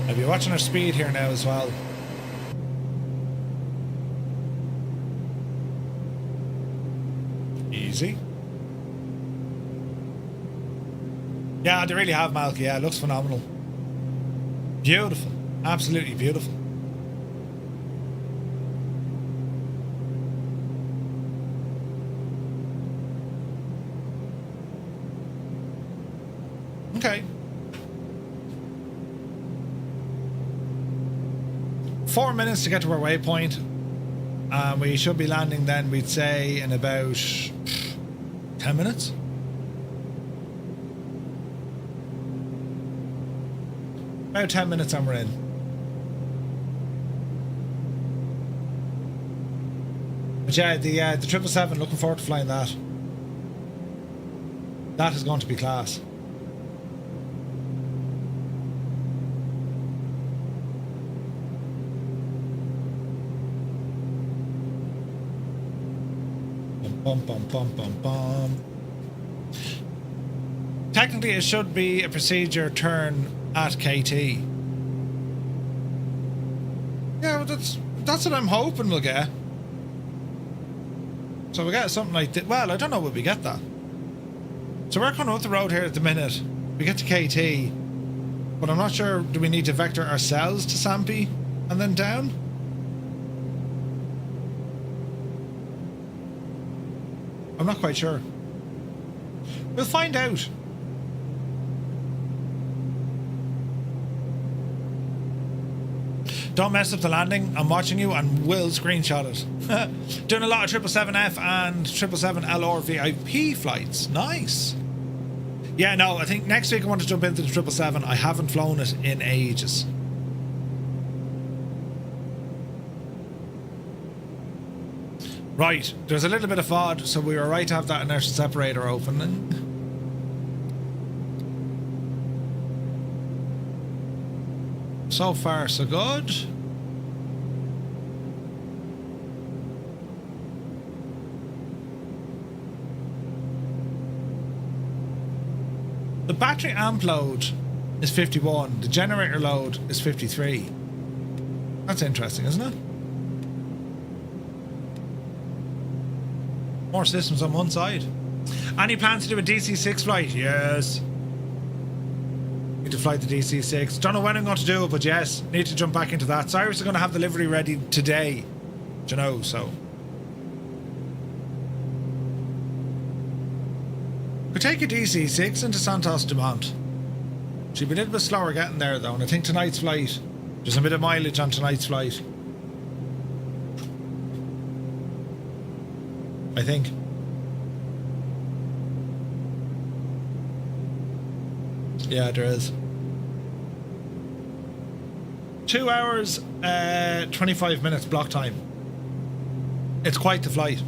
I'll be watching our speed here now as well. Easy. Yeah, they really have, Malky. Yeah, it looks phenomenal. Beautiful. Absolutely beautiful. Okay. 4 minutes to get to our waypoint. We should be landing then, we'd say, in about 10 minutes. About 10 minutes and we're in. But yeah, the 777, looking forward to flying that. That is going to be class. Bum, bum, bum, bum, bum. Technically, it should be a procedure turn at KT. Yeah, well, that's what I'm hoping we'll get. So we get something like that. Well, I don't know what we get that. So we're coming up the road here at the minute. We get to KT, but I'm not sure. Do we need to vector ourselves to Sampi and then down? I'm not quite sure. We'll find out. Don't mess up the landing. I'm watching you and will screenshot it. Doing a lot of 777F and 777LR VIP flights. Nice. Yeah, no, I think next week I want to jump into the 777. I haven't flown it in ages. Right, there's a little bit of FOD, so we were right to have that inertial separator open. So far, so good. The battery amp load is 51. The generator load is 53. That's interesting, isn't it? More systems on one side. Any plans to do a DC-6 flight? Yes. Need to fly the DC-6. Don't know when I'm going to do it, but yes, need to jump back into that. Cyrus is going to have the livery ready today. Do you know, so. Could take a DC-6 into Santos Dumont. She'd be a little bit slower getting there though, and I think tonight's flight, there's a bit of mileage on tonight's flight. I think. Yeah, there is. 2 hours, 25 minutes block time. It's quite the flight.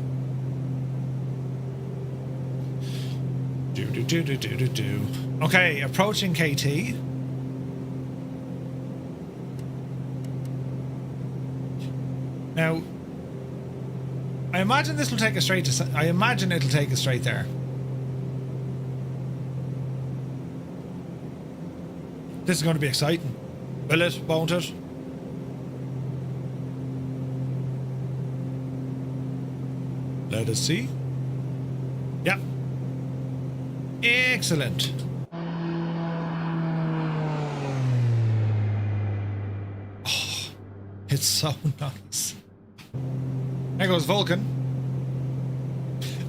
Okay, approaching KT. Now, I imagine this will take us straight to. I imagine it'll take us straight there. This is going to be exciting. Will it? Won't it? Let us see. Yep. Excellent. Oh, it's so nice. There goes Vulcan.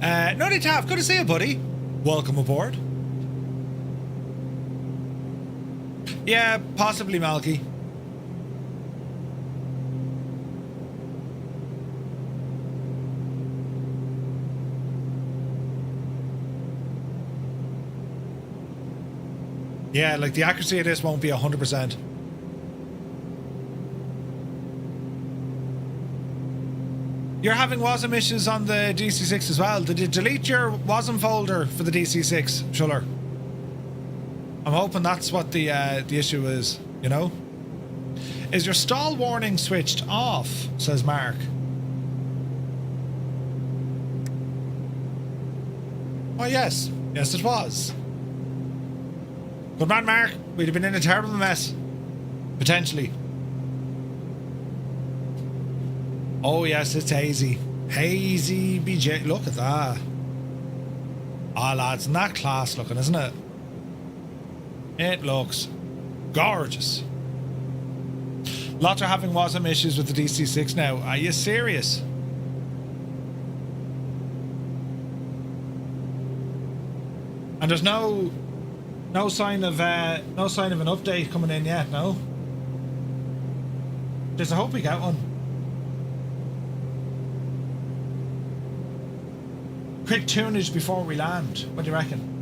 Nutty Taff, good to see you, buddy. Welcome aboard. Yeah, possibly Malky. Yeah, like the accuracy of this won't be 100%. You're having WASM issues on the DC6 as well. Did you delete your WASM folder for the DC6, Schuller? I'm hoping that's what the issue is, you know? Is your stall warning switched off, says Mark. Oh, yes. Yes, it was. Good man, Mark. We'd have been in a terrible mess. Potentially. Oh, yes, it's hazy. Hazy BJ. Look at that. Ah, lads, isn't that class looking, isn't it? It looks gorgeous. Lots are having WASM issues with the DC6 now. Are you serious? And there's no sign of an update coming in yet. No. There's a hope we get one. Quick tunage before we land. What do you reckon?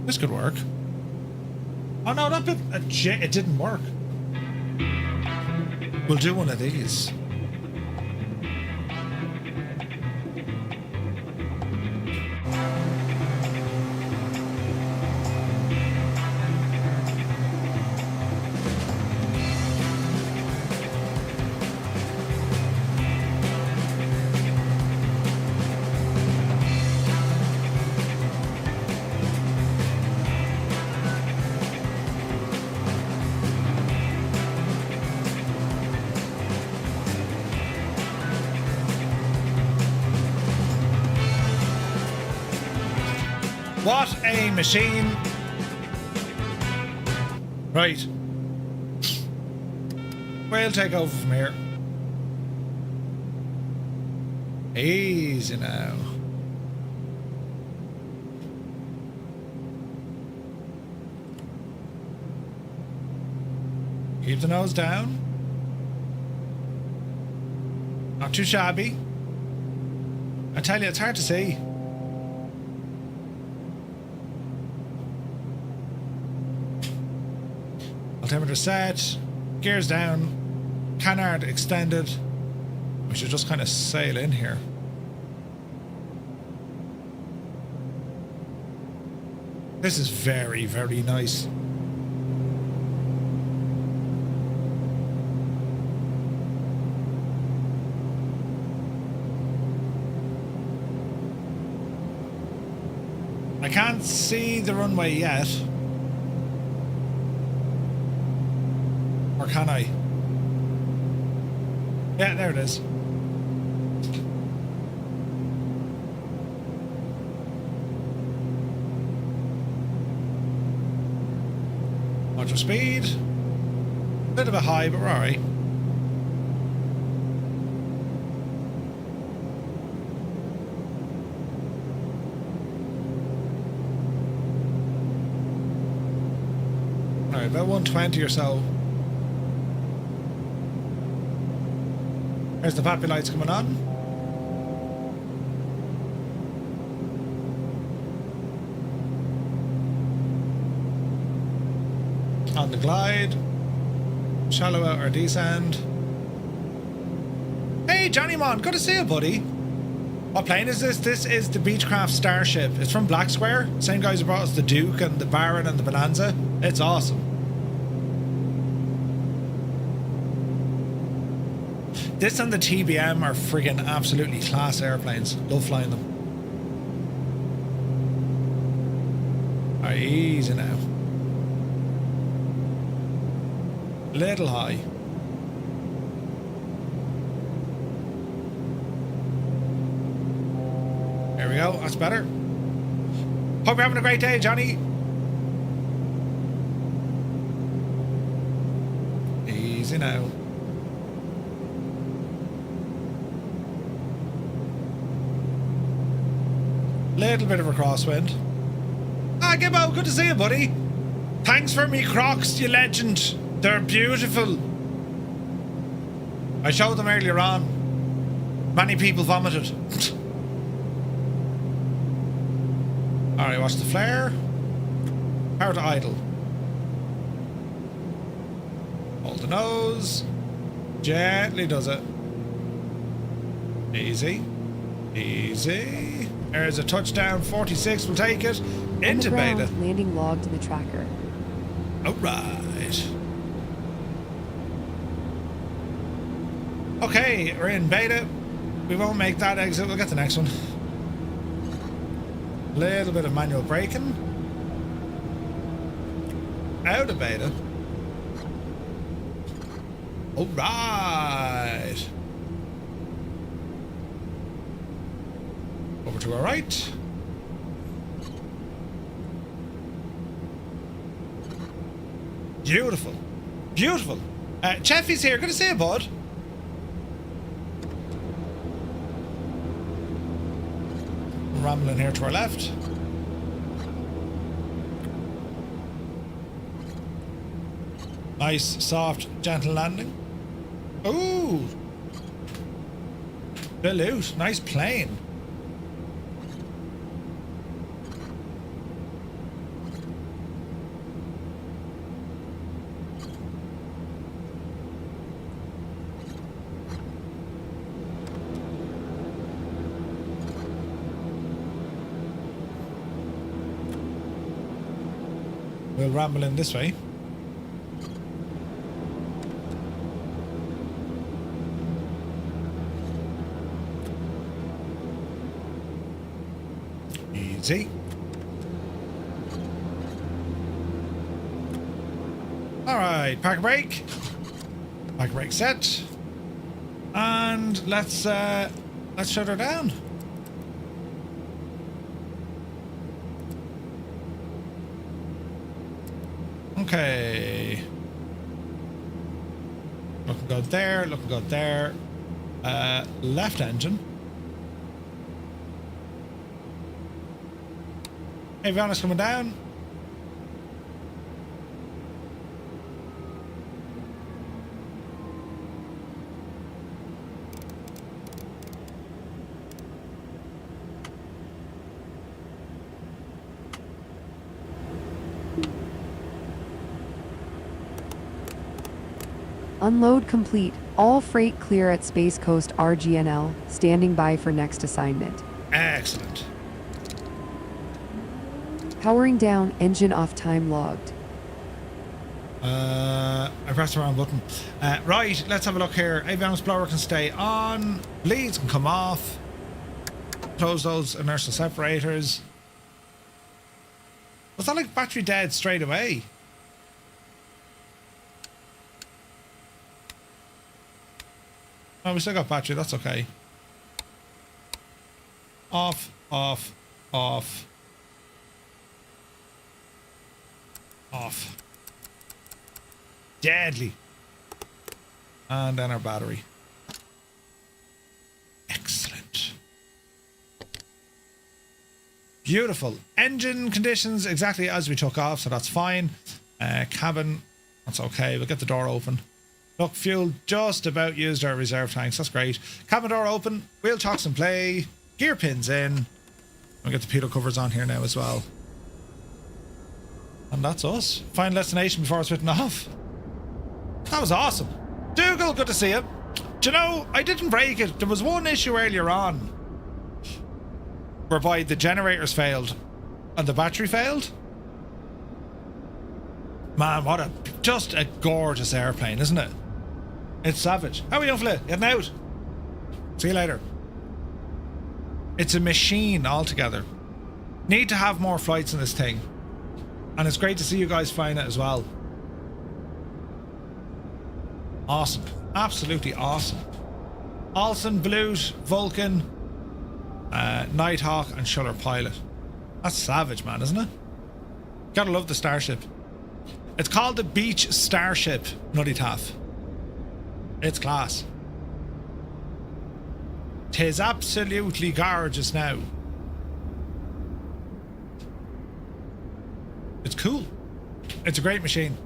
This could work. Oh no, that bit it didn't work. We'll do one of these. What a machine. Right. We'll take over from here. Easy now. Keep the nose down. Not too shabby. I tell you, it's hard to see. Altimeter set, gears down, canard extended. We should just kind of sail in here. This is very, very nice. I can't see the runway yet. Or can I? Yeah, there it is. Watch your speed. A bit of a high, but we're alright. Alright, about 120 or so. There's the pappy lights coming on. On the glide. Shallow out or descend. Hey, Johnny Mon, good to see you, buddy. What plane is this? This is the Beechcraft Starship. It's from Black Square. Same guys who brought us the Duke and the Baron and the Bonanza. It's awesome. This and the TBM are friggin' absolutely class airplanes. Love flying them. Alright, easy now. Little high. There we go, that's better. Hope you're having a great day, Johnny. Easy now. Little bit of a crosswind. Ah, Gibbo, good to see you, buddy. Thanks for me Crocs, you legend. They're beautiful. I showed them earlier on. Many people vomited. Alright, watch the flare. Power to idle. Hold the nose. Gently does it. Easy. Easy. There's a touchdown. 46 will take it. Into beta. Landing logged in the tracker. Alright. Okay, we're in beta. We won't make that exit. We'll get the next one. Little bit of manual braking. Out of beta. Alright. Over to our right. Beautiful. Beautiful. Cheffy's here. Good to see you, bud. Rambling here to our left. Nice, soft, gentle landing. Ooh. Salute. Nice plane. We'll ramble in this way. Easy. Alright, park brake. Park brake set. And let's shut her down. Okay. Looking good there, looking good there. Left engine. Avionics coming down. Unload complete. All freight clear at Space Coast RGNL. Standing by for next assignment. Excellent. Powering down. Engine off. Time logged. I pressed the wrong button. Right, let's have a look here. Avionics blower can stay on. Leads can come off. Close those inertial separators. Was that like battery dead straight away? Oh, we still got battery, that's okay. Off, off, off. Off. Deadly. And then our battery. Excellent. Beautiful. Engine conditions exactly as we took off, so that's fine. Cabin, that's okay. We'll get the door open. Look, fuel just about used our reserve tanks. That's great. Cabin door open. Wheel chocks in play. Gear pins in. We'll get the pitot covers on here now as well. And that's us. Final destination before it's written off. That was awesome. Dougal, good to see you. Do you know, I didn't break it. There was one issue earlier on whereby the generators failed and the battery failed. Man, what just a gorgeous airplane, isn't it? It's savage. How are we doing, Flip? Getting out? See you later. It's a machine altogether. Need to have more flights in this thing. And it's great to see you guys flying it as well. Awesome. Absolutely awesome. Alson, Bluet, Vulcan, Nighthawk, and Shuller Pilot. That's savage, man, isn't it? Gotta love the Starship. It's called the Beech Starship, Nutty Taff. It's class. 'Tis absolutely gorgeous now. It's cool. It's a great machine.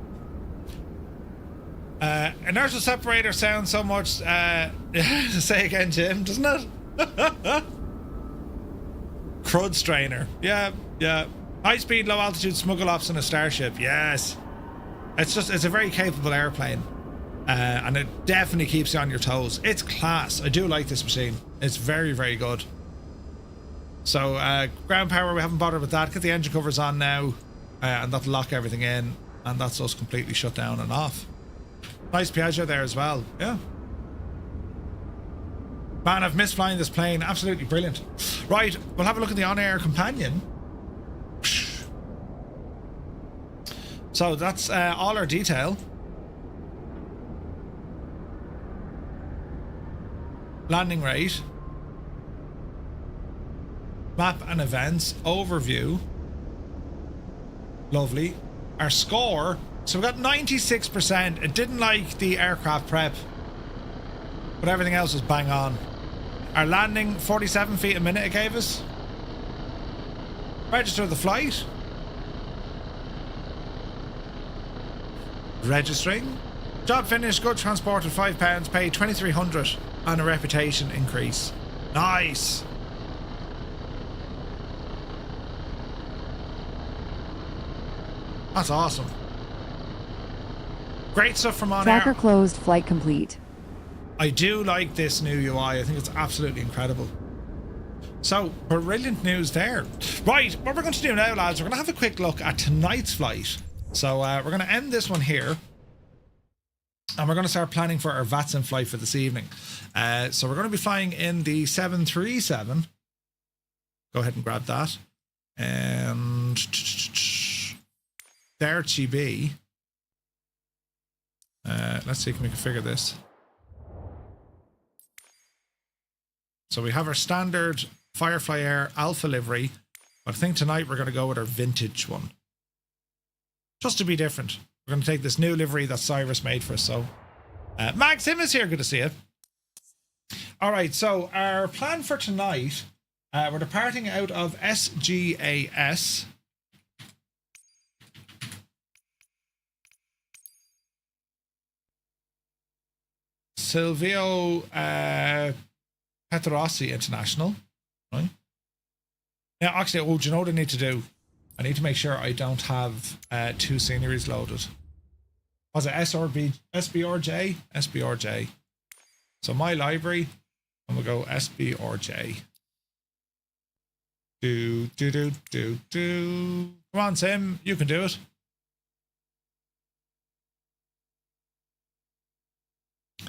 Inertial separator sounds so much, say again, Jim, doesn't it? Crud strainer. Yeah, yeah. High speed, low altitude smuggle ops in a Starship. Yes. It's a very capable airplane. And it definitely keeps you on your toes. It's class. I do like this machine. It's very, very good. So, ground power, we haven't bothered with that. Get the engine covers on now. And that'll lock everything in. And that's us completely shut down and off. Nice Piaggio there as well. Yeah. Man, I've missed flying this plane. Absolutely brilliant. Right, we'll have a look at the OnAir companion. So that's all our detail. Landing rate. Map and events. Overview. Lovely. Our score. So we got 96%. It didn't like the aircraft prep, but everything else was bang on. Our landing, 47 feet a minute it gave us. Register the flight. Registering. Job finished, good transport at £5, paid 2,300 and a reputation increase. Nice. That's awesome. Great stuff from OnAir. Tracker closed, flight complete. I do like this new UI. I think it's absolutely incredible. So, brilliant news there. Right, what we're going to do now, lads, we're going to have a quick look at tonight's flight. So, we're going to end this one here. And we're going to start planning for our VATSIM flight for this evening. So, we're going to be flying in the 737. Go ahead and grab that. And there she be. Let's see if we can figure this. So we have our standard Firefly Air Alpha livery, but I think tonight we're going to go with our vintage one. Just to be different. We're going to take this new livery that Cyrus made for us. So, Mag Sim is here. Good to see you. All right, so our plan for tonight, we're departing out of SGAS. Silvio Pettirossi International, right? Now, actually, do you know what I need to do? I need to make sure I don't have two sceneries loaded. Was it SBRJ? SBRJ. So my library, and we'll go SBRJ. Do. Come on, Sim, you can do it.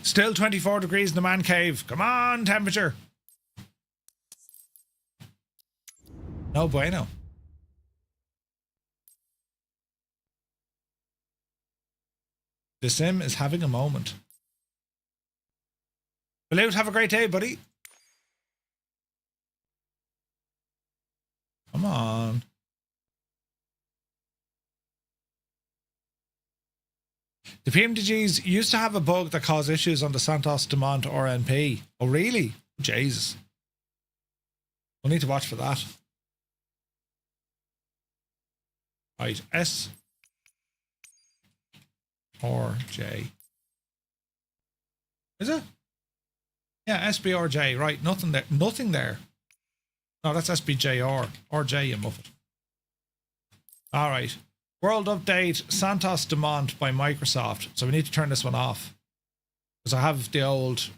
Still 24 degrees in the man cave. Come on, temperature. No bueno. The Sim is having a moment. Bluet, have a great day, buddy. Come on. The PMDGs used to have a bug that caused issues on the Santos Dumont RNP. Oh, really? Jesus. We'll need to watch for that. Right, S or J. Is it? Yeah, SBRJ. Right, nothing there. Nothing there. No, that's SBJR. Or J, you muffet. All right. World update, Santos Dumont by Microsoft. So we need to turn this one off. Because I have the old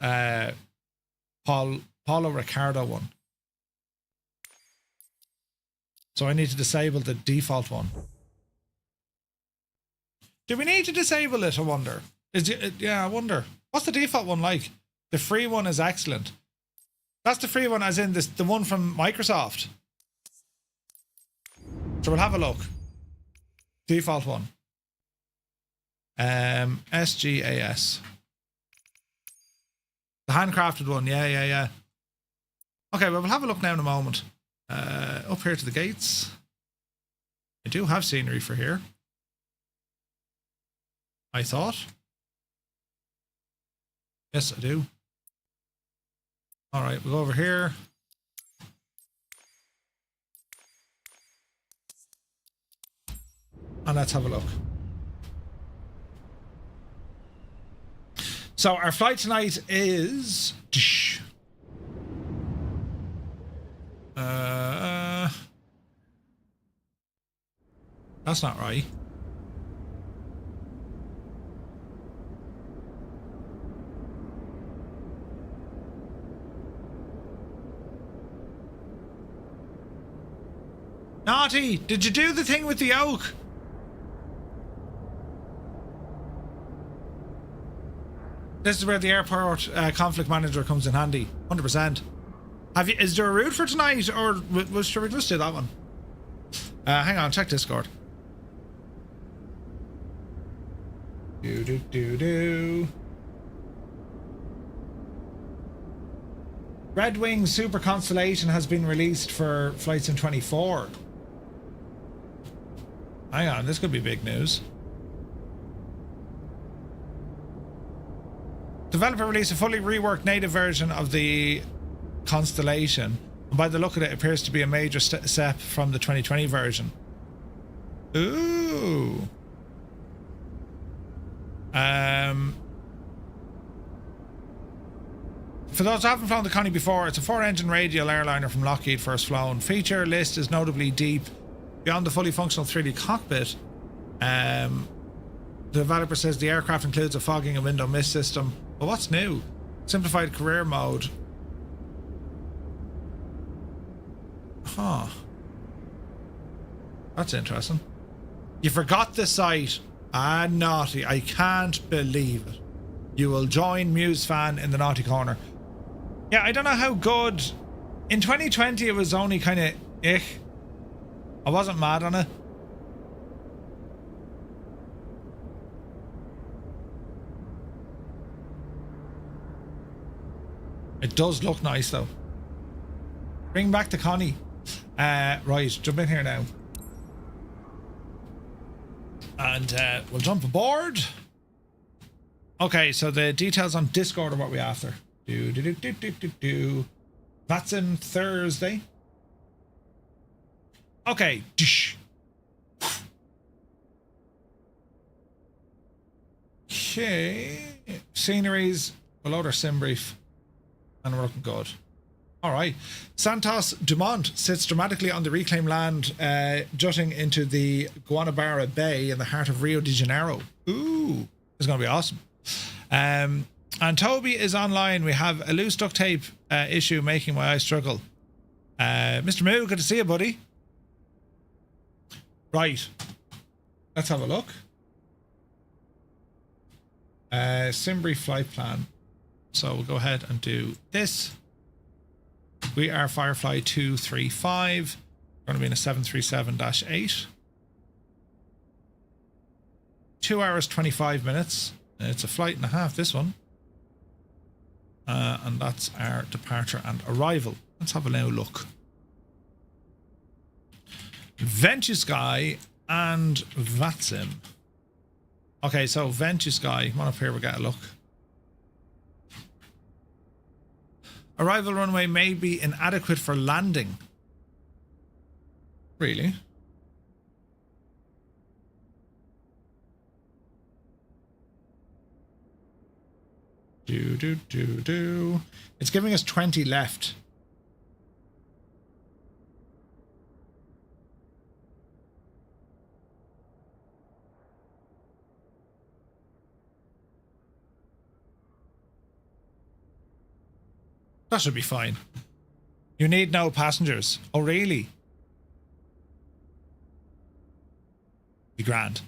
Paulo Ricardo one. So I need to disable the default one. Do we need to disable it, I wonder? Yeah, I wonder. What's the default one like? The free one is excellent. That's the free one as in this, the one from Microsoft. So we'll have a look. Default one. SGAS. The handcrafted one. Yeah. Okay, well, we'll have a look now in a moment. Up here to the gates. I do have scenery for here. I thought. Yes, I do. All right, we'll go over here. And let's have a look. So our flight tonight is... that's not right. Naughty, did you do the thing with the yoke? This is where the airport conflict manager comes in handy. 100%. Is there a route for tonight, or should we just do that one? Hang on, check Discord. Red Wing Super Constellation has been released for flights in 24. Hang on, this could be big news. Developer released a fully reworked native version of the Constellation. By the look of it, appears to be a major step from the 2020 version. Ooh. For those who haven't flown the Connie before, it's a 4-engine radial airliner from Lockheed, first flown. Feature list is notably deep. Beyond the fully functional 3D cockpit, the developer says the aircraft includes a fogging and window mist system. But what's new? Simplified career mode. Huh. That's interesting. You forgot the site. Ah, naughty. I can't believe it. You will join MuseFan in the naughty corner. Yeah, I don't know how good. In 2020, it was only kind of I wasn't mad on it. It does look nice though. Bring back the Connie. Right, jump in here now. And we'll jump aboard. Okay, so the details on Discord are what we're after. VATSIM Thursday. Okay. Okay. Sceneries. We'll load our sim brief. And we're looking good. Alright. Santos Dumont sits dramatically on the reclaimed land, jutting into the Guanabara Bay in the heart of Rio de Janeiro. Ooh. It's going to be awesome. And Toby is online. We have a loose duct tape issue making my eyes struggle. Mr. Moo, good to see you, buddy. Right. Let's have a look. Simbury flight plan. So we'll go ahead and do this. We are Firefly 235. We're going to be in a 737-8. 2 hours, 25 minutes. It's a flight and a half, this one. And that's our departure and arrival. Let's have a now look. VentureSky and VATSIM. Okay, so VentureSky. Come on up here, we'll get a look. Arrival runway may be inadequate for landing. Really? It's giving us 20 left. That should be fine. You need no passengers. Oh, really? Be grand.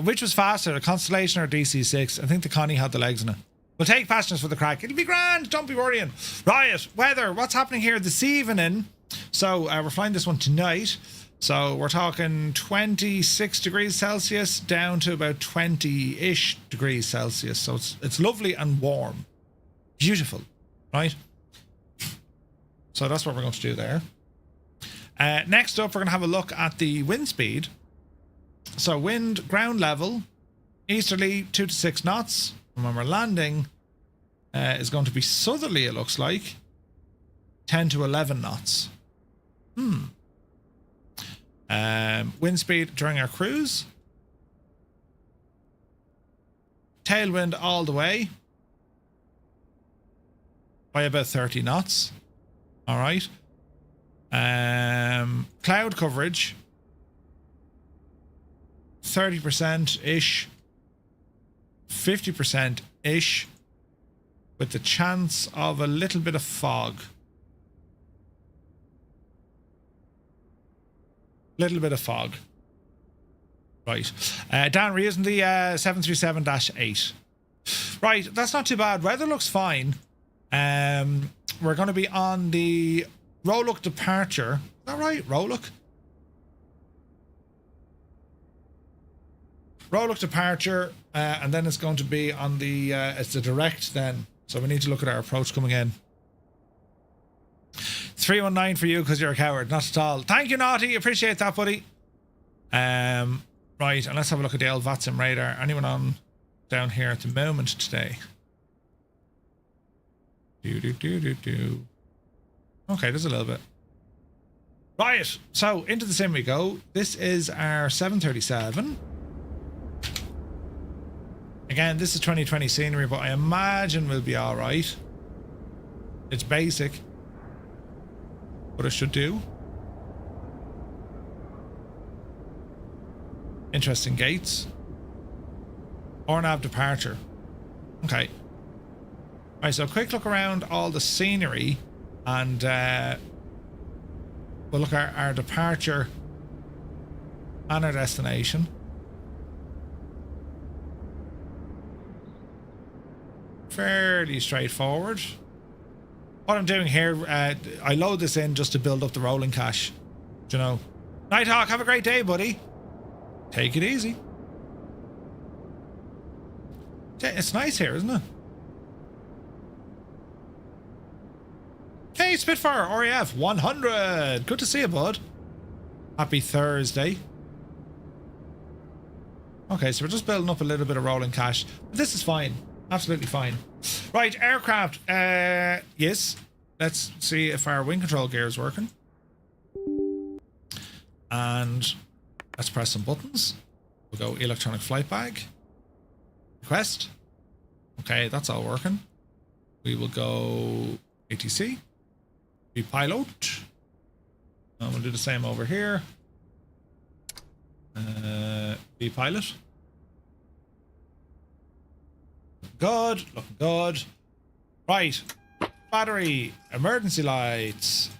Which was faster, a Constellation or DC-6? I think the Connie had the legs in it. We'll take passengers for the crack. It'll be grand. Don't be worrying. Right, weather. What's happening here this evening? So we're flying this one tonight. So we're talking 26 degrees Celsius down to about 20-ish degrees Celsius. So it's lovely and warm. Beautiful, right? So that's what we're going to do there. Next up, we're going to have a look at the wind speed. So wind, ground level, easterly 2 to 6 knots. And when we're landing, is going to be southerly, it looks like, 10 to 11 knots. Wind speed during our cruise. Tailwind all the way by about 30 knots. All right. Cloud coverage 30%-ish, 50%-ish, with the chance of a little bit of fog. Little bit of fog. Right. Dan, we're using the 737-8. Right, that's not too bad. Weather looks fine. We're going to be on the Roanoke departure. Is that right? Roanoke departure, and then it's going to be on the it's the direct then. So we need to look at our approach coming in. 319 for you because you're a coward. Not at all. Thank you, Naughty. Appreciate that, buddy. Right, and let's have a look at the old VATSIM radar. Anyone on down here at the moment today? Okay, there's a little bit. Right, so into the sim we go. This is our 737. Again, this is 2020 scenery, but I imagine we'll be all right. It's basic, but it should do. Interesting gates. RNAV departure. Okay. Right, so quick look around all the scenery, and we'll look at our departure and our destination. Fairly straightforward. What I'm doing here, I load this in just to build up the rolling cache. Do you know? Nighthawk, have a great day, buddy. Take it easy. It's nice here, isn't it? Hey, Spitfire, RAF 100. Good to see you, bud. Happy Thursday. Okay, so we're just building up a little bit of rolling cache. But this is fine. Absolutely fine. Right, aircraft. Yes. Let's see if our wing control gear is working. And let's press some buttons. We'll go electronic flight bag. Request. Okay, that's all working. We will go ATC. Pilot. And we'll do the same over here. Pilot. Good, looking good. Right, battery, emergency lights.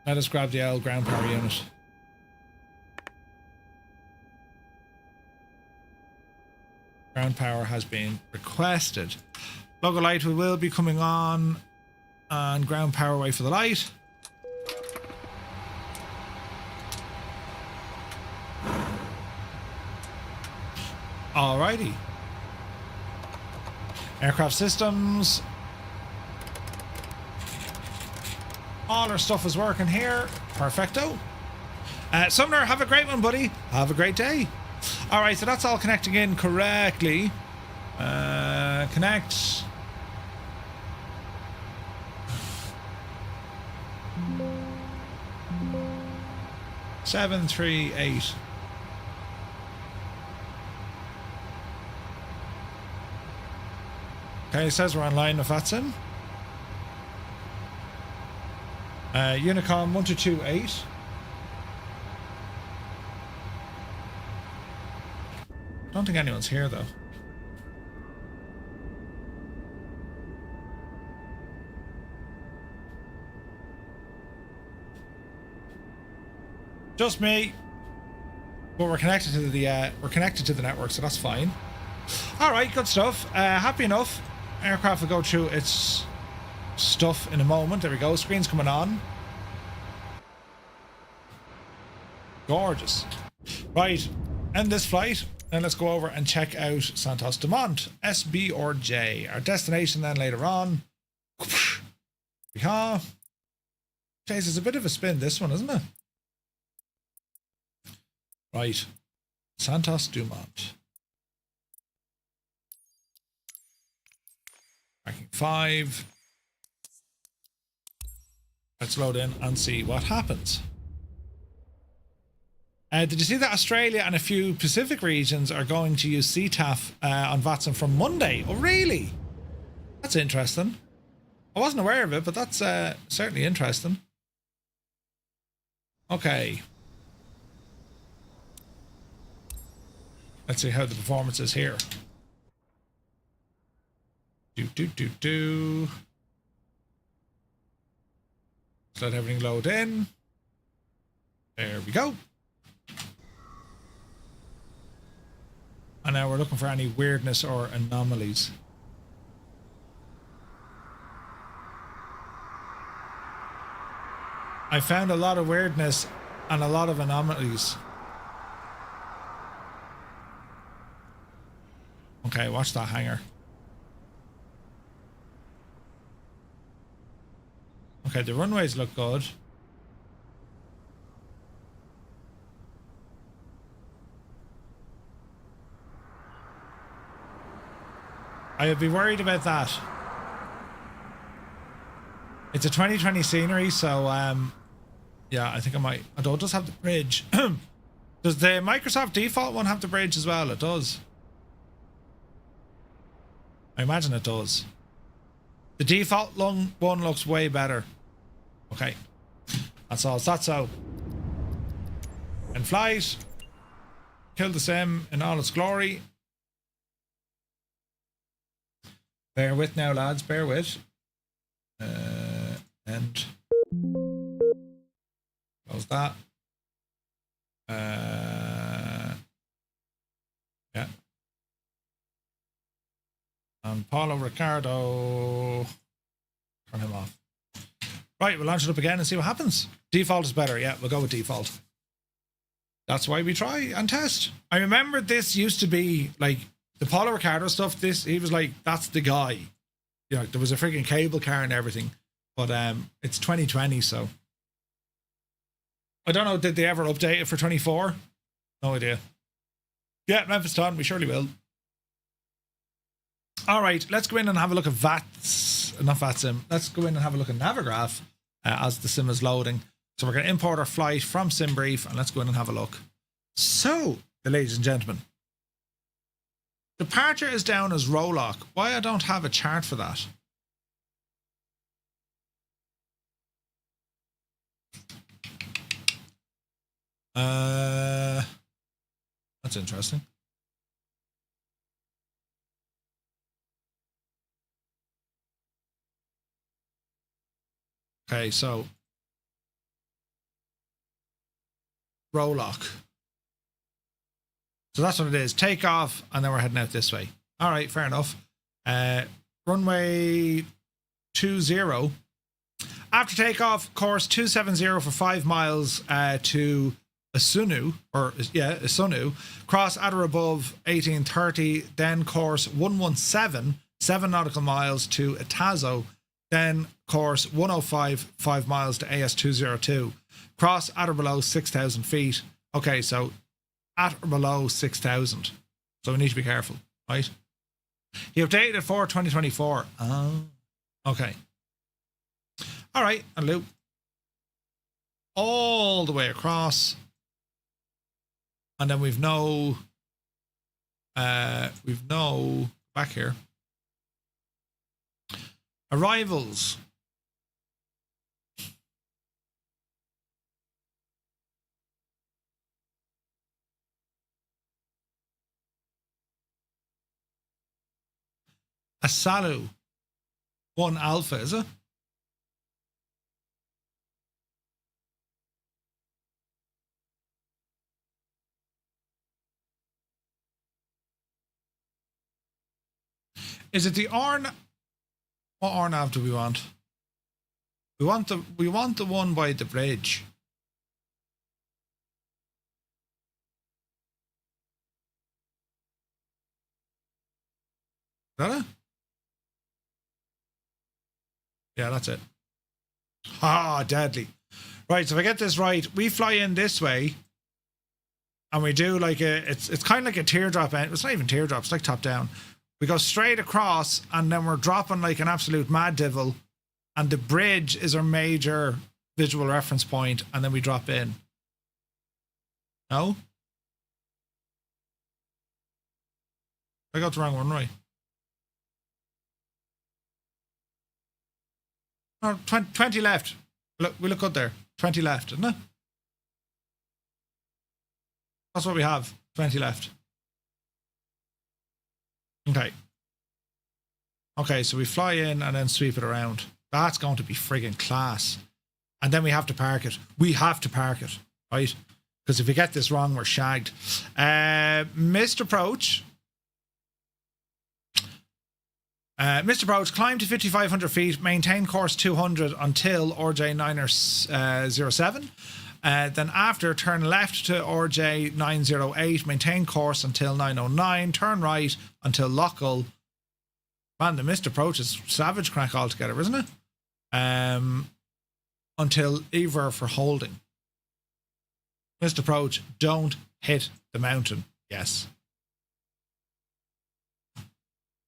Let us grab the L ground power unit. Ground power has been requested. Logo light will be coming on, and ground power wait for the light. Alrighty. Aircraft systems. All our stuff is working here. Perfecto. Sumner, have a great one, buddy. Have a great day. Alright, so that's all connecting in correctly. Connect. Seven, 3, 8. Okay, it says we're online with VATSIM. Unicom 1228. Don't think anyone's here though. Just me. But we're connected to the network, so that's fine. All right, good stuff. Happy enough. Aircraft will go through its stuff in a moment. There we go. Screen's coming on. Gorgeous. Right, end this flight. Then let's go over and check out Santos Dumont, SBRJ. Our destination then later on. Yeah. Jeez, it's a bit of a spin, this one, isn't it? Right. Santos Dumont. Tracking 5. Let's load in and see what happens. Did you see that Australia and a few Pacific regions are going to use CTAF on VATSIM from Monday? Oh, really? That's interesting. I wasn't aware of it, but that's certainly interesting. Okay. Let's see how the performance is here. Let's let everything load in. There we go. And now we're looking for any weirdness or anomalies. I found a lot of weirdness and a lot of anomalies. Okay, watch that hangar. Okay, the runways look good. I would be worried about that. It's a 2020 scenery, so yeah, I think I might. Although it does have the bridge. Does the Microsoft default one have the bridge as well? It does. I imagine it does. The default one looks way better. Okay. That's all. That's so. In flight. Kill the sim in all its glory. Bear with now, lads. Bear with. And close that. Yeah. And Paulo Ricardo. Turn him off. Right, we'll launch it up again and see what happens. Default is better. Yeah, we'll go with default. That's why we try and test. I remember this used to be like the Paulo Ricardo stuff. He was like, that's the guy. You know, there was a freaking cable car and everything. But it's 2020, so I don't know. Did they ever update it for 24? No idea. Yeah, Memphis Ton, we surely will. All right, let's go in and have a look at not VATSIM. Let's go in and have a look at Navigraph as the sim is loading. So we're going to import our flight from SimBrief and let's go in and have a look. So, ladies and gentlemen, departure is down as Rolock. Why I don't have a chart for that? That's interesting. Okay, so Rolock. So that's what it is. Take off, and then we're heading out this way. All right, fair enough. Runway 20. After takeoff, course 270 for 5 miles to Isunu, Isunu. Cross at or above 1830. Then course 117, 7 nautical miles to Itazo. Then course 105, 5 miles to AS202. Cross at or below 6,000 feet. Okay, so at or below 6,000. So we need to be careful, right? He updated it for 2024. Oh, okay. All right, and loop. All the way across. And then we've no back here. Arrivals. Asalu 1 Alpha, is it? Is it the RNAV? What RNAV do we want? We want the one by the bridge. that it? Yeah, that's it. Ah, deadly. Right, so if I get this right, we fly in this way and we do like it's kind of like a teardrop end. It's not even teardrop, it's like top down. We go straight across and then we're dropping like an absolute mad devil, and the bridge is our major visual reference point, and then we drop in. No? I got the wrong one right. No, 20 left. Look, we look good there. 20 left, isn't it? That's what we have. 20 left. Okay. Okay, so we fly in and then sweep it around. That's going to be friggin' class. And then we have to park it. We have to park it, right? Because if we get this wrong, we're shagged. Missed approach. Missed approach, climb to 5,500 feet, maintain course 200 until RJ 907. Then after, turn left to RJ 908, maintain course until 909, turn right until Lockall. Man, the missed approach is savage crack altogether, isn't it? Until Ever for holding. Missed approach, don't hit the mountain. Yes.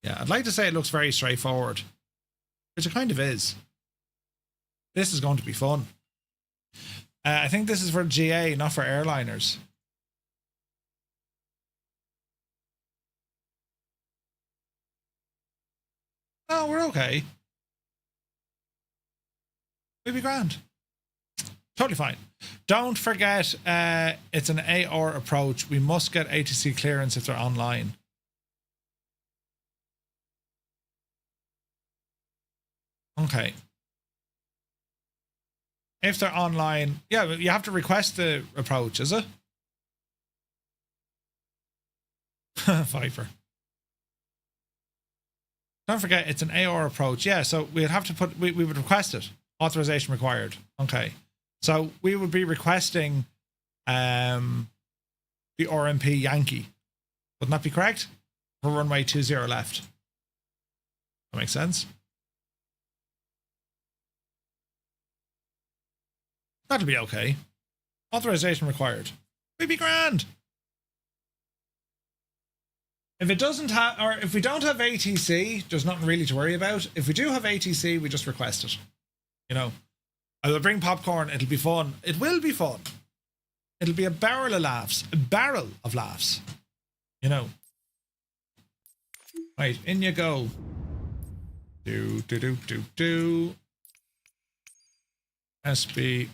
Yeah, I'd like to say it looks very straightforward, which it kind of is. This is going to be fun. I think this is for GA, not for airliners. No, we're okay. We'll be grand. Totally fine. Don't forget, it's an AR approach. We must get ATC clearance if they're online. Okay. If they're online, yeah, you have to request the approach, is it? Viper. Don't forget, it's an AR approach. Yeah, so we'd have to we would request it. Authorization required. Okay. So we would be requesting the RMP Yankee. Wouldn't that be correct? For runway 20 left. That makes sense. That'll be okay. Authorization required. We'd be grand. If it doesn't have, or if we don't have ATC, there's nothing really to worry about. If we do have ATC, we just request it. You know, I will bring popcorn. It'll be fun. It will be fun. It'll be a barrel of laughs. A barrel of laughs. You know. Right, in you go. Do. SBRJ.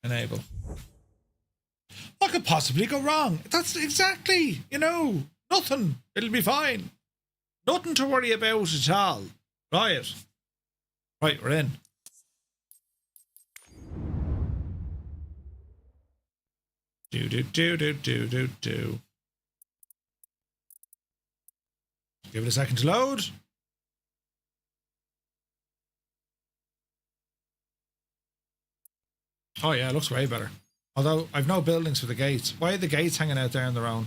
Enable. What could possibly go wrong? That's exactly, you know, nothing. It'll be fine. Nothing to worry about at all. Right. Right, we're in. Do. Give it a second to load. Oh yeah, it looks way better. Although I've no buildings for the gates. Why are the gates hanging out there on their own?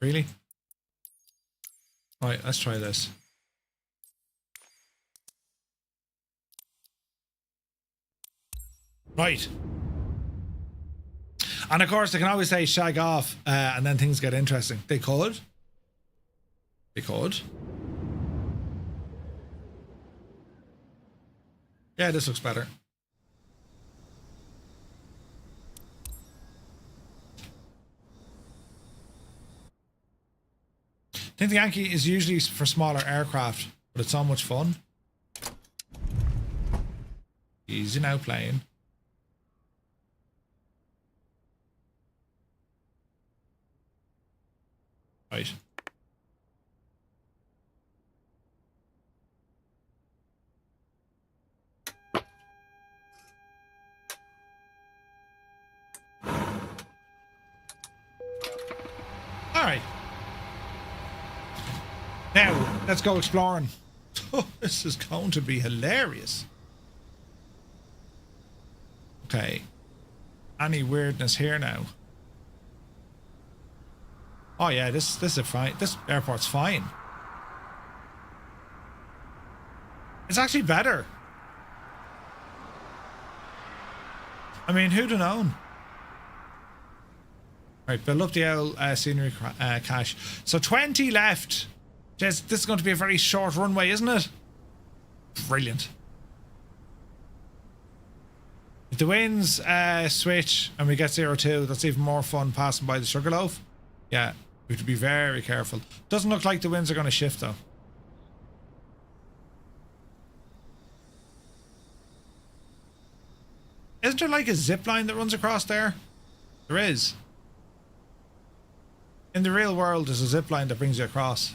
Really? Right, let's try this. Right. And of course, they can always say shag off, and then things get interesting. They could. They could. Yeah, this looks better. I think the Yankee is usually for smaller aircraft, but it's so much fun. Easy now, playing. Right. All right. Now, let's go exploring. Oh, this is going to be hilarious. Okay. Any weirdness here now? Oh yeah, this is fine. This airport's fine. It's actually better. I mean, who'd have known? Right, build up the old scenery cache. So 20 left. Jez, this is going to be a very short runway, isn't it? Brilliant. If the winds switch and we get 0-2, that's even more fun passing by the Sugarloaf. Yeah, we have to be very careful. Doesn't look like the winds are going to shift though. Isn't there like a zip line that runs across there? There is. In the real world, there's a zip line that brings you across.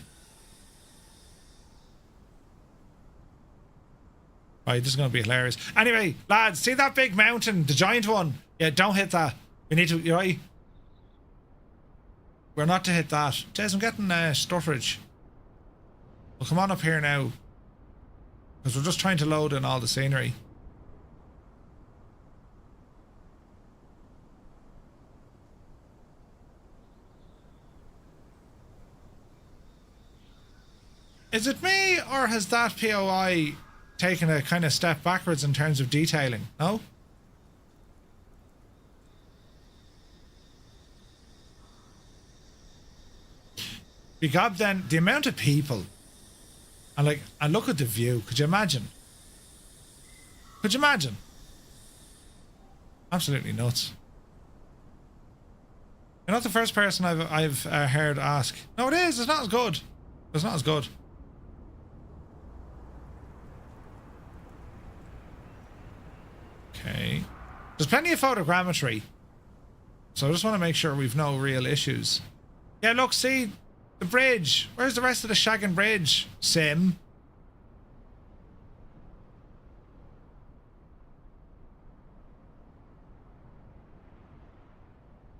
Right, this is going to be hilarious. Anyway, lads, see that big mountain, the giant one? Yeah, don't hit that. We need to, you're right. We're not to hit that. Jez, I'm getting stutterage. Well, come on up here now. Because we're just trying to load in all the scenery. Is it me, or has that POI taken a kind of step backwards in terms of detailing? No? Because then the amount of people and look at the view. Could you imagine? Could you imagine? Absolutely nuts. You're not the first person I've heard ask. No, it is. It's not as good. It's not as good. Okay. There's plenty of photogrammetry. So I just want to make sure we've no real issues. Yeah, look, see the bridge. Where's the rest of the Shaggin Bridge, Sim?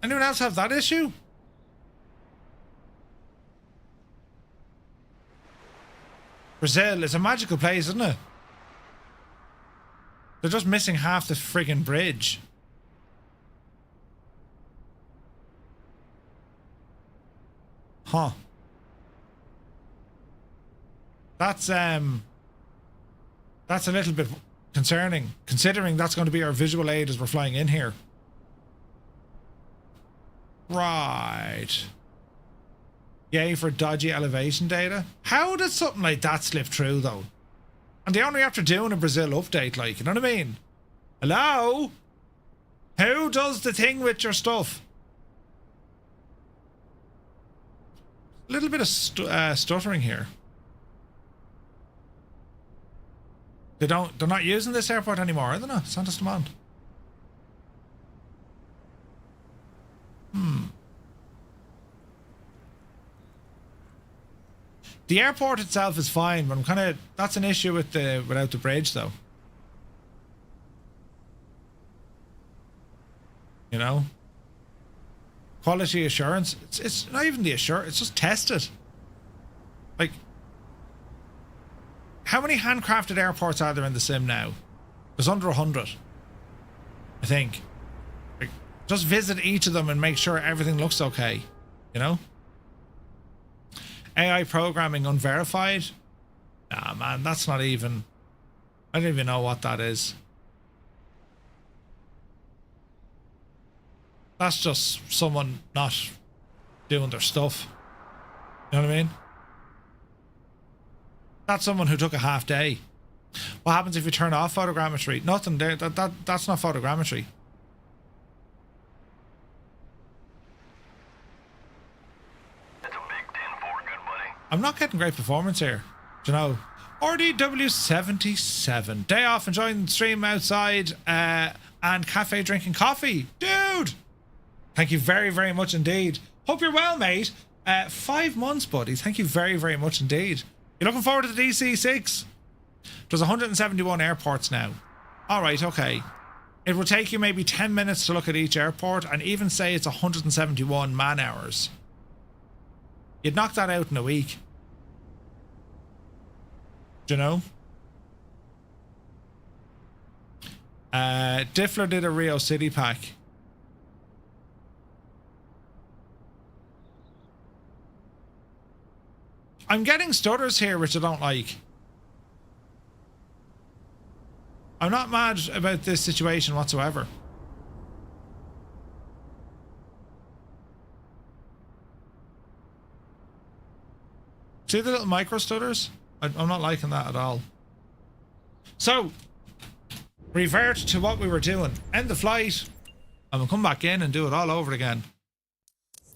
Anyone else have that issue? Brazil is a magical place, isn't it? They're just missing half the friggin' bridge. Huh. That's a little bit concerning, considering that's going to be our visual aid as we're flying in here. Right. Yay for dodgy elevation data. How did something like that slip through though? And they only after doing a Brazil update, like, you know what I mean? Hello? Who does the thing with your stuff? A little bit of stuttering here. They're not using this airport anymore, are they not? Santos Dumont. The airport itself is fine, but I'm kind of, that's an issue with without the bridge though. You know? Quality assurance, it's not even the assurance, it's just test it. Like, how many handcrafted airports are there in the sim now? There's under 100, I think. Like, just visit each of them and make sure everything looks okay, you know? AI programming unverified? Nah, man, that's not even... I don't even know what that is. That's just someone not doing their stuff. You know what I mean? That's someone who took a half day. What happens if you turn off photogrammetry? Nothing there. That's not photogrammetry. I'm not getting great performance here. Do you know? RDW77. Day off, enjoying the stream outside and cafe drinking coffee. Dude! Thank you very, very much indeed. Hope you're well, mate. 5 months, buddy. Thank you very, very much indeed. You looking forward to the DC-6? There's 171 airports now. Alright, okay. It will take you maybe 10 minutes to look at each airport and even say it's 171 man hours. You'd knock that out in a week. Do you know? Diffler did a Rio City pack. I'm getting stutters here, which I don't like. I'm not mad about this situation whatsoever. See the little micro stutters? I'm not liking that at all. So, revert to what we were doing. End the flight. And we'll come back in and do it all over again.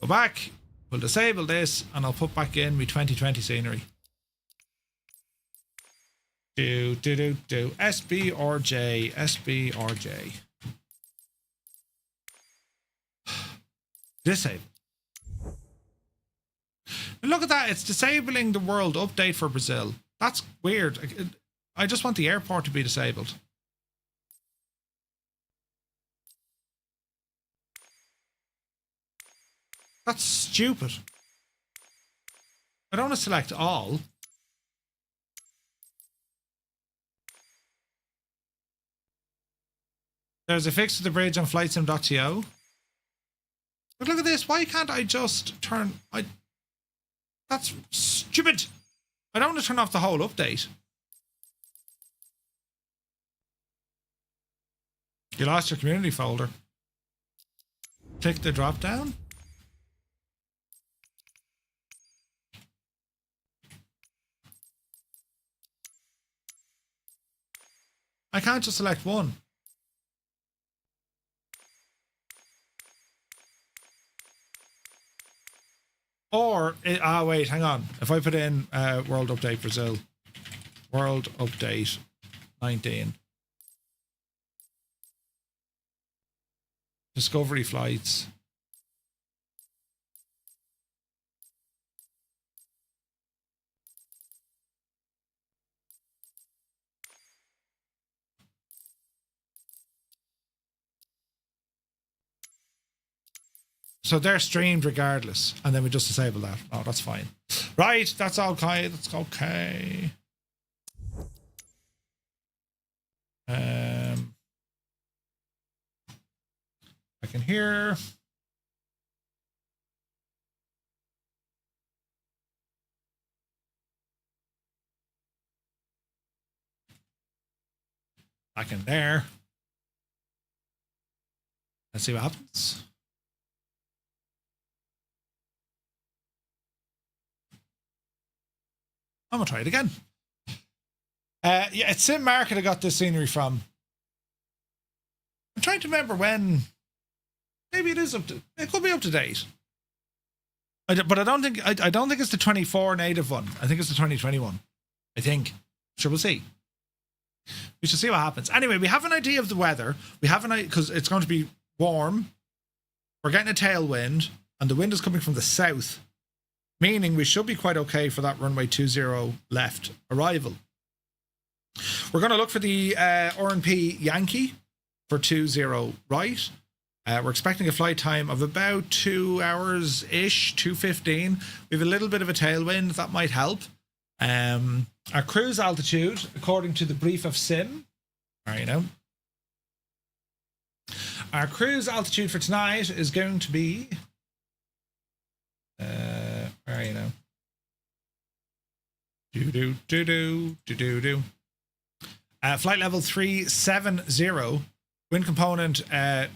Go back. We'll disable this and I'll put back in my 2020 scenery. SBRJ, SBRJ. Disable. And look at that, it's disabling the world update for Brazil. That's weird. I just want the airport to be disabled. That's stupid. I don't want to select all. There's a fix to the bridge on flightsim.to. But look at this. Why can't I just turn... That's stupid. I don't want to turn off the whole update. You lost your community folder. Click the drop down. I can't just select one. Or, wait, hang on. If I put in World Update Brazil, World Update 19. Discovery flights. So they're streamed regardless, and then we just disable that. Oh, that's fine. Right, that's okay. That's okay. I can hear. Back in there. Let's see what happens. I'm gonna try it again. Yeah, it's Sim Market I got this scenery from. I'm trying to remember when. Maybe it is up to. It could be up to date. But I don't think. I don't think it's the 24 native one. I think it's the 2021. I think. Sure, we'll see. We shall see what happens. Anyway, we have an idea of the weather. We have an idea because it's going to be warm. We're getting a tailwind, and the wind is coming from the south. Meaning we should be quite okay for that runway 20 left arrival. We're going to look for the R&P Yankee for 20 right. We're expecting a flight time of about 2 hours-ish, 2:15. We have a little bit of a tailwind. That might help. Our cruise altitude, according to the brief of Sim, you know. Our cruise altitude for tonight is going to be... you know. Flight level 370. Wind component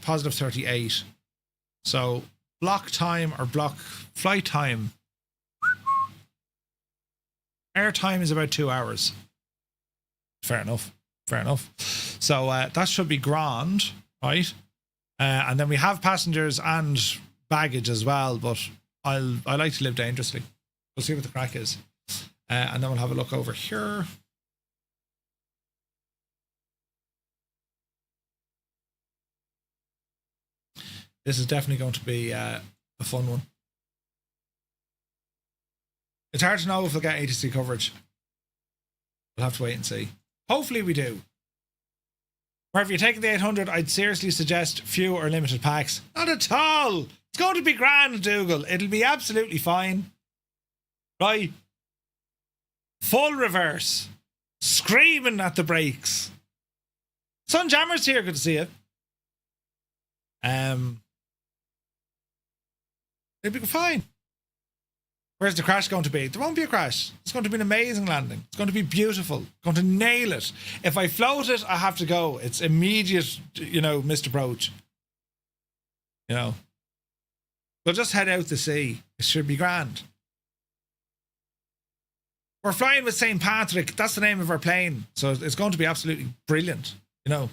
positive 38. So block time or block flight time. Air time is about 2 hours. Fair enough. Fair enough. So that should be grand, right? And then we have passengers and baggage as well, but I like to live dangerously. We'll see what the crack is. And then we'll have a look over here. This is definitely going to be a fun one. It's hard to know if we'll get ATC coverage. We'll have to wait and see. Hopefully we do. Or if you're taking the 800, I'd seriously suggest few or limited packs. Not at all! It's going to be grand, Dougal. It'll be absolutely fine. Right? Full reverse. Screaming at the brakes. Sun Jammer's here. Good to see you. It'll be fine. Where's the crash going to be? There won't be a crash. It's going to be an amazing landing. It's going to be beautiful. Going to nail it. If I float it, I have to go. It's immediate, missed approach. We'll just head out to sea. It should be grand. We're flying with St. Patrick. That's the name of our plane. So it's going to be absolutely brilliant. He's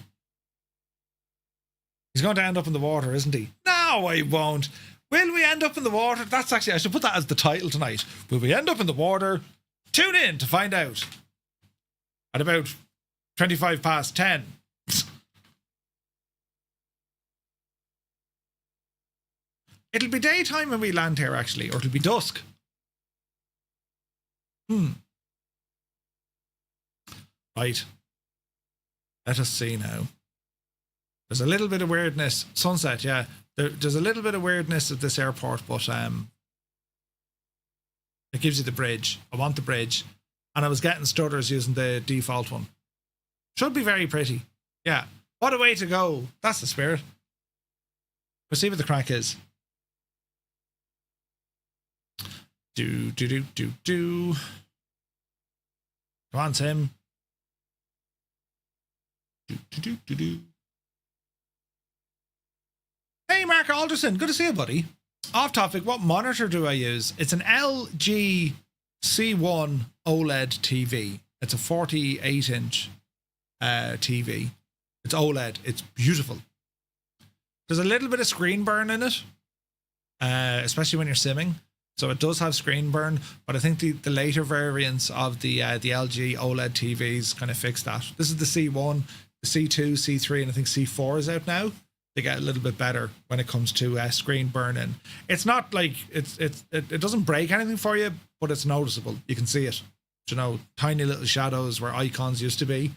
going to end up in the water, isn't he? No, I won't. Will we end up in the water? That's actually, I should put that as the title tonight. Will we end up in the water? Tune in to find out. At about 25 past 10. It'll be daytime when we land here, actually, or it'll be dusk. Right. Let us see now. There's a little bit of weirdness. Sunset, yeah. There's a little bit of weirdness at this airport, but it gives you the bridge. I want the bridge. And I was getting stutters using the default one. Should be very pretty. Yeah. What a way to go. That's the spirit. We'll see what the crack is. Do. Come on, Tim. Do. Hey, Mark Alderson. Good to see you, buddy. Off topic, what monitor do I use? It's an LG C1 OLED TV. It's a 48-inch TV. It's OLED. It's beautiful. There's a little bit of screen burn in it, especially when you're simming. So it does have screen burn, but I think the later variants of the LG OLED TVs kind of fix that. This is the C1, the C2, C3, and I think C4 is out now. They get a little bit better when it comes to screen burning. It's not like it doesn't break anything for you, but it's noticeable. You can see it. Tiny little shadows where icons used to be.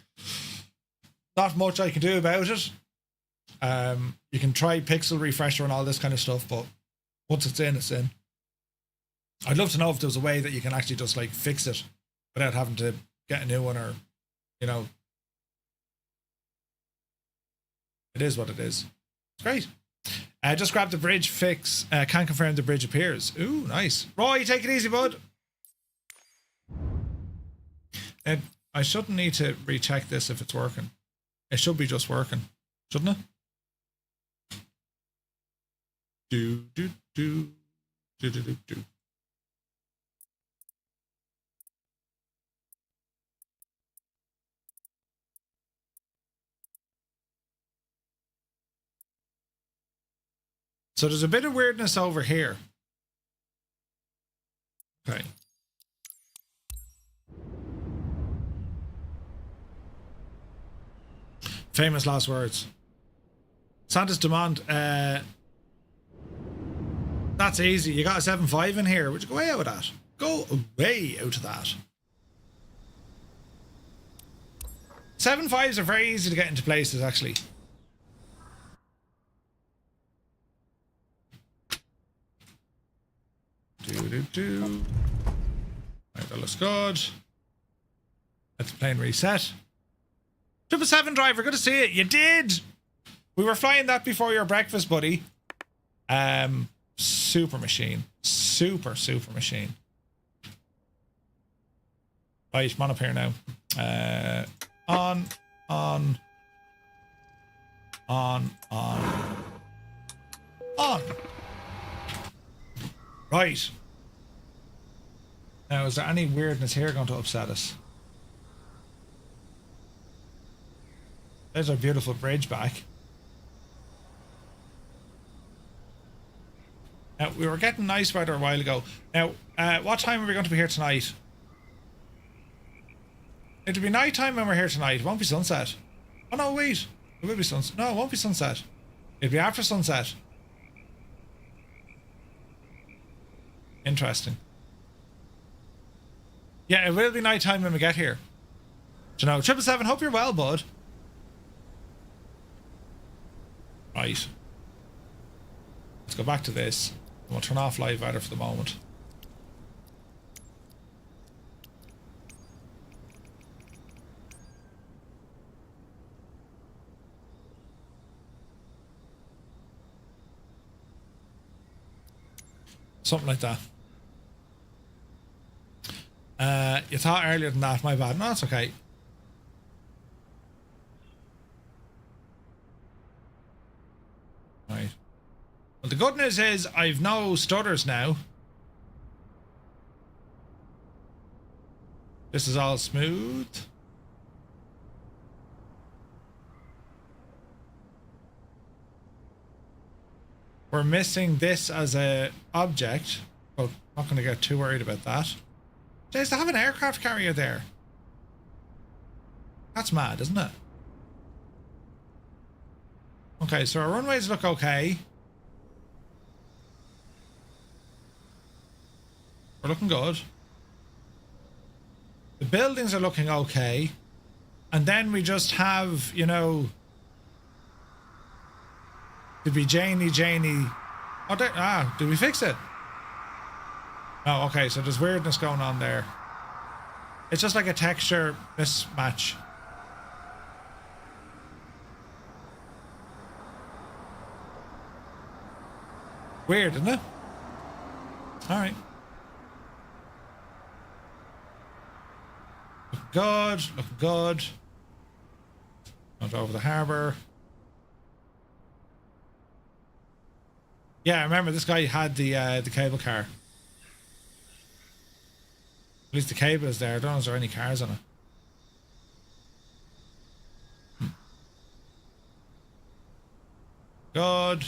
Not much I can do about it. You can try pixel refresher and all this kind of stuff, but once it's in, it's in. I'd love to know if there's a way that you can actually just like fix it without having to get a new one, or it is what it is. It's great. Just grab the bridge fix. Can't confirm the bridge appears. Ooh, nice. Roy, take it easy, bud. And I shouldn't need to recheck this if it's working. It should be just working, shouldn't it? Do. So there's a bit of weirdness over here. Okay. Famous last words. Santos Dumont, that's easy. You got a 7.5 in here. Would you go way out of that? Go way out of that. 7.5s are very easy to get into places, actually. Right, that looks good. Let the plane reset. 777 driver, good to see it. You did. We were flying that before your breakfast, buddy. Super machine. Super machine. Right, come on up here now. On. Right. Now, is there any weirdness here going to upset us? There's our beautiful bridge back. Now, we were getting nice weather a while ago. Now, what time are we going to be here tonight? It'll be night time when we're here tonight. It won't be sunset. Oh, no, wait. It will be sunset. No, it won't be sunset. It'll be after sunset. Interesting. Yeah, it will be night time when we get here. 777, hope you're well, bud. Right. Let's go back to this. We'll turn off live weather for the moment. Something like that. You thought earlier than that, my bad. No, it's okay. Right. Well, the good news is I've no stutters now. This is all smooth. We're missing this as a object, but not going to get too worried about that. Jeez, they have an aircraft carrier there. That's mad, isn't it? Okay, so our runways look okay. We're looking good. The buildings are looking okay. And then we just have, you know, to be Janie. Oh, did we fix it? Oh, okay, so there's weirdness going on there. It's just like a texture mismatch. Weird, isn't it? Alright. Looking good. Not over the harbour. Yeah, I remember this guy had the cable car. At least the cable is there. I don't know if there are any cars on it. Good.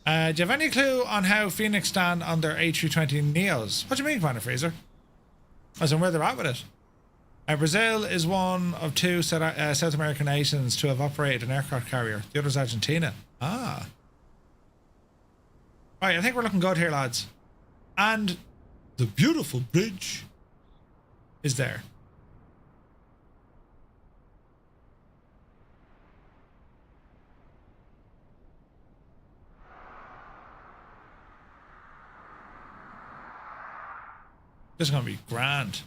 Do you have any clue on how Phoenix stand on their A320 Neos? What do you mean, Commander Fraser? As in where they're at with it? Brazil is one of two South American nations to have operated an aircraft carrier. The other is Argentina. Ah. Right, I think we're looking good here, lads. And the beautiful bridge is there. This is going to be grand.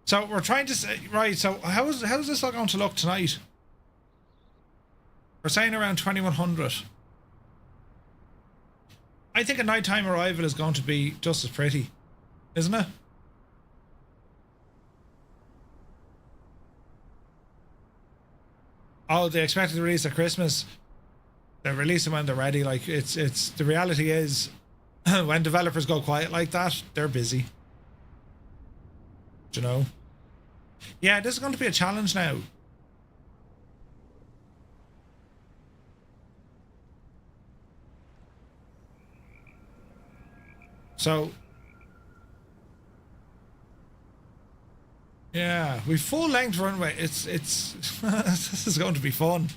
So we're trying to say, right, so how's this all going to look tonight? We're saying around 2100. I think a nighttime arrival is going to be just as pretty, isn't it? Oh, they expected to release at Christmas. They release them when they're ready. Like it's the reality is when developers go quiet like that, they're busy. Do you know? Yeah, this is going to be a challenge now. So, yeah, we full length runway. It's this is going to be fun.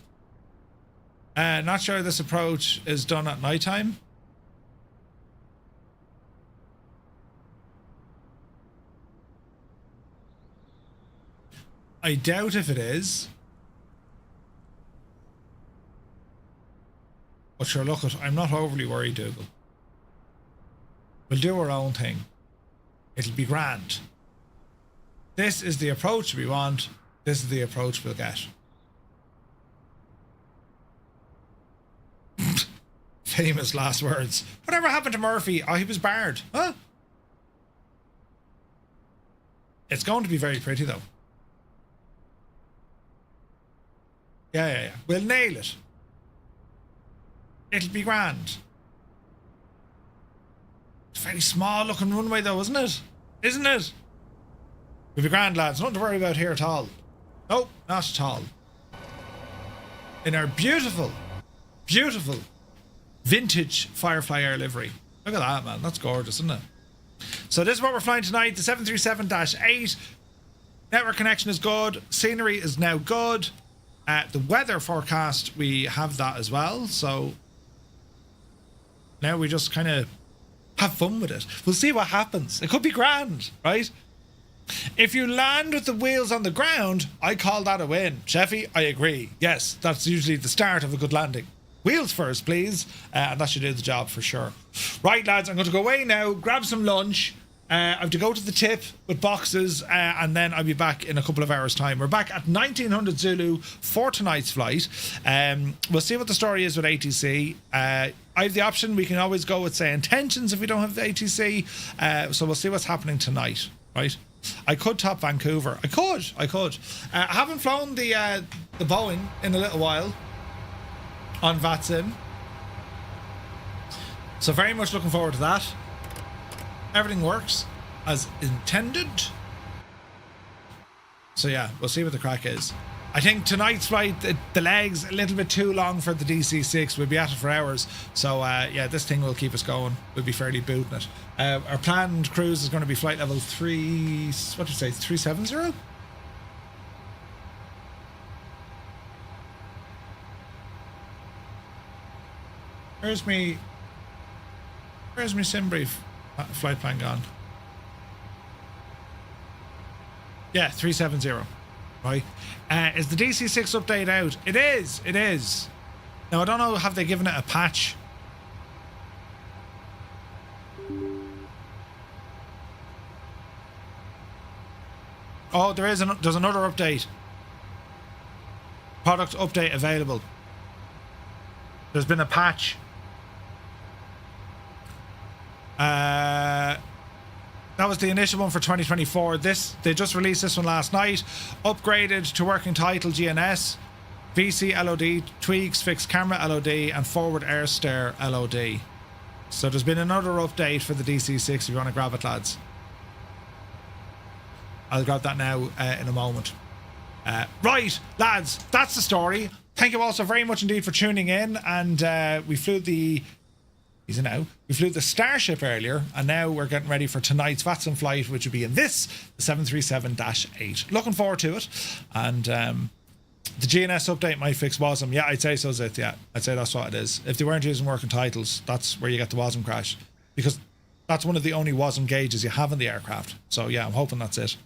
Not sure this approach is done at nighttime. I doubt if it is. But sure, look, I'm not overly worried, Dougal. We'll do our own thing. It'll be grand. This is the approach we want. This is the approach we'll get. Famous last words. Whatever happened to Murphy? Oh, he was barred. Huh? It's going to be very pretty, though. Yeah. We'll nail it. It'll be grand. It's a very small looking runway though, isn't it? Isn't it? We'll be grand, lads. Nothing to worry about here at all. Nope, not at all. In our beautiful, beautiful vintage Firefly Air livery. Look at that, man. That's gorgeous, isn't it? So this is what we're flying tonight. The 737-8. Network connection is good. Scenery is now good. The weather forecast, we have that as well. So now we just kind of have fun with it. We'll see what happens. It could be grand, right? If you land with the wheels on the ground, I call that a win. Sheffy, I agree. Yes, that's usually the start of a good landing. Wheels first, please. And that should do the job for sure. Right, lads, I'm going to go away now, grab some lunch. I have to go to the tip with boxes, and then I'll be back in a couple of hours' time. We're back at 1900 Zulu for tonight's flight. We'll see what the story is with ATC. I have the option. We can always go with, say, intentions if we don't have the ATC. So we'll see what's happening tonight, right? I could top Vancouver. I could. I haven't flown the Boeing in a little while on VATSIM. So very much looking forward to that. Everything works as intended. So yeah, we'll see what the crack is. I think tonight's flight, the leg's a little bit too long for the DC-6. We'll be at it for hours. So yeah, this thing will keep us going. We'll be fairly booting it. Our planned cruise is going to be flight level 370? Where's me sim brief? Flight plan gone. Yeah, 370. Right. Is the DC-6 update out? It is. Now, I don't know, have they given it a patch? Oh, there's another update. Product update available. There's been a patch. That was the initial one for 2024. They just released this one last night. Upgraded to working title GNS, VC LOD, tweaks, fixed camera LOD, and forward air stare LOD. So there's been another update for the DC-6 if you want to grab it, lads. I'll grab that now in a moment. Right, lads, that's the story. Thank you all so very much indeed for tuning in. And we flew the... We flew the Starship earlier, and now we're getting ready for tonight's VATSIM flight, which will be in this, the 737-8. Looking forward to it. And the GNS update might fix WASM. Yeah, I'd say so, Zith. Yeah, I'd say that's what it is. If they weren't using working titles, that's where you get the WASM crash. Because that's one of the only WASM gauges you have in the aircraft. So yeah, I'm hoping that's it.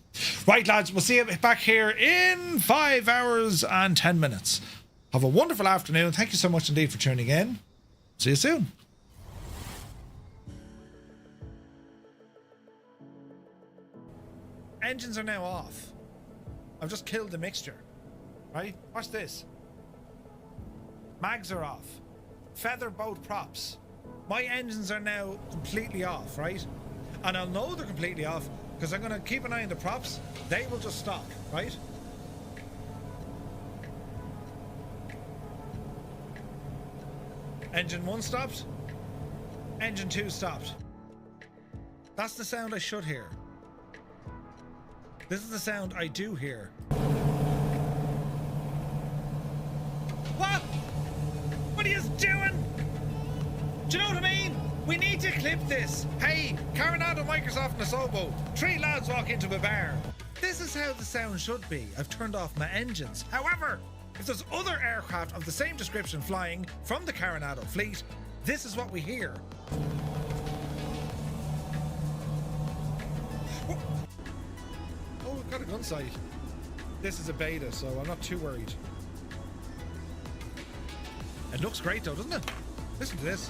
Right, lads, we'll see you back here in 5 hours and 10 minutes. Have a wonderful afternoon. Thank you so much indeed for tuning in. See you soon. Engines are now off. I've just killed the mixture. Right? Watch this. Mags are off. Feather boat props. My engines are now completely off, right? And I'll know they're completely off because I'm going to keep an eye on the props. They will just stop, right? Engine 1 stopped. Engine 2 stopped. That's the sound I should hear. This is the sound I do hear. What? What are you doing? Do you know what I mean? We need to clip this. Hey, Coronado, Microsoft and Asobo. 3 lads walk into a bar. This is how the sound should be. I've turned off my engines. However, if there's other aircraft of the same description flying from the Coronado fleet, this is what we hear. Oh, we've got a gun sight. This is a beta, so I'm not too worried. It looks great though, doesn't it? Listen to this.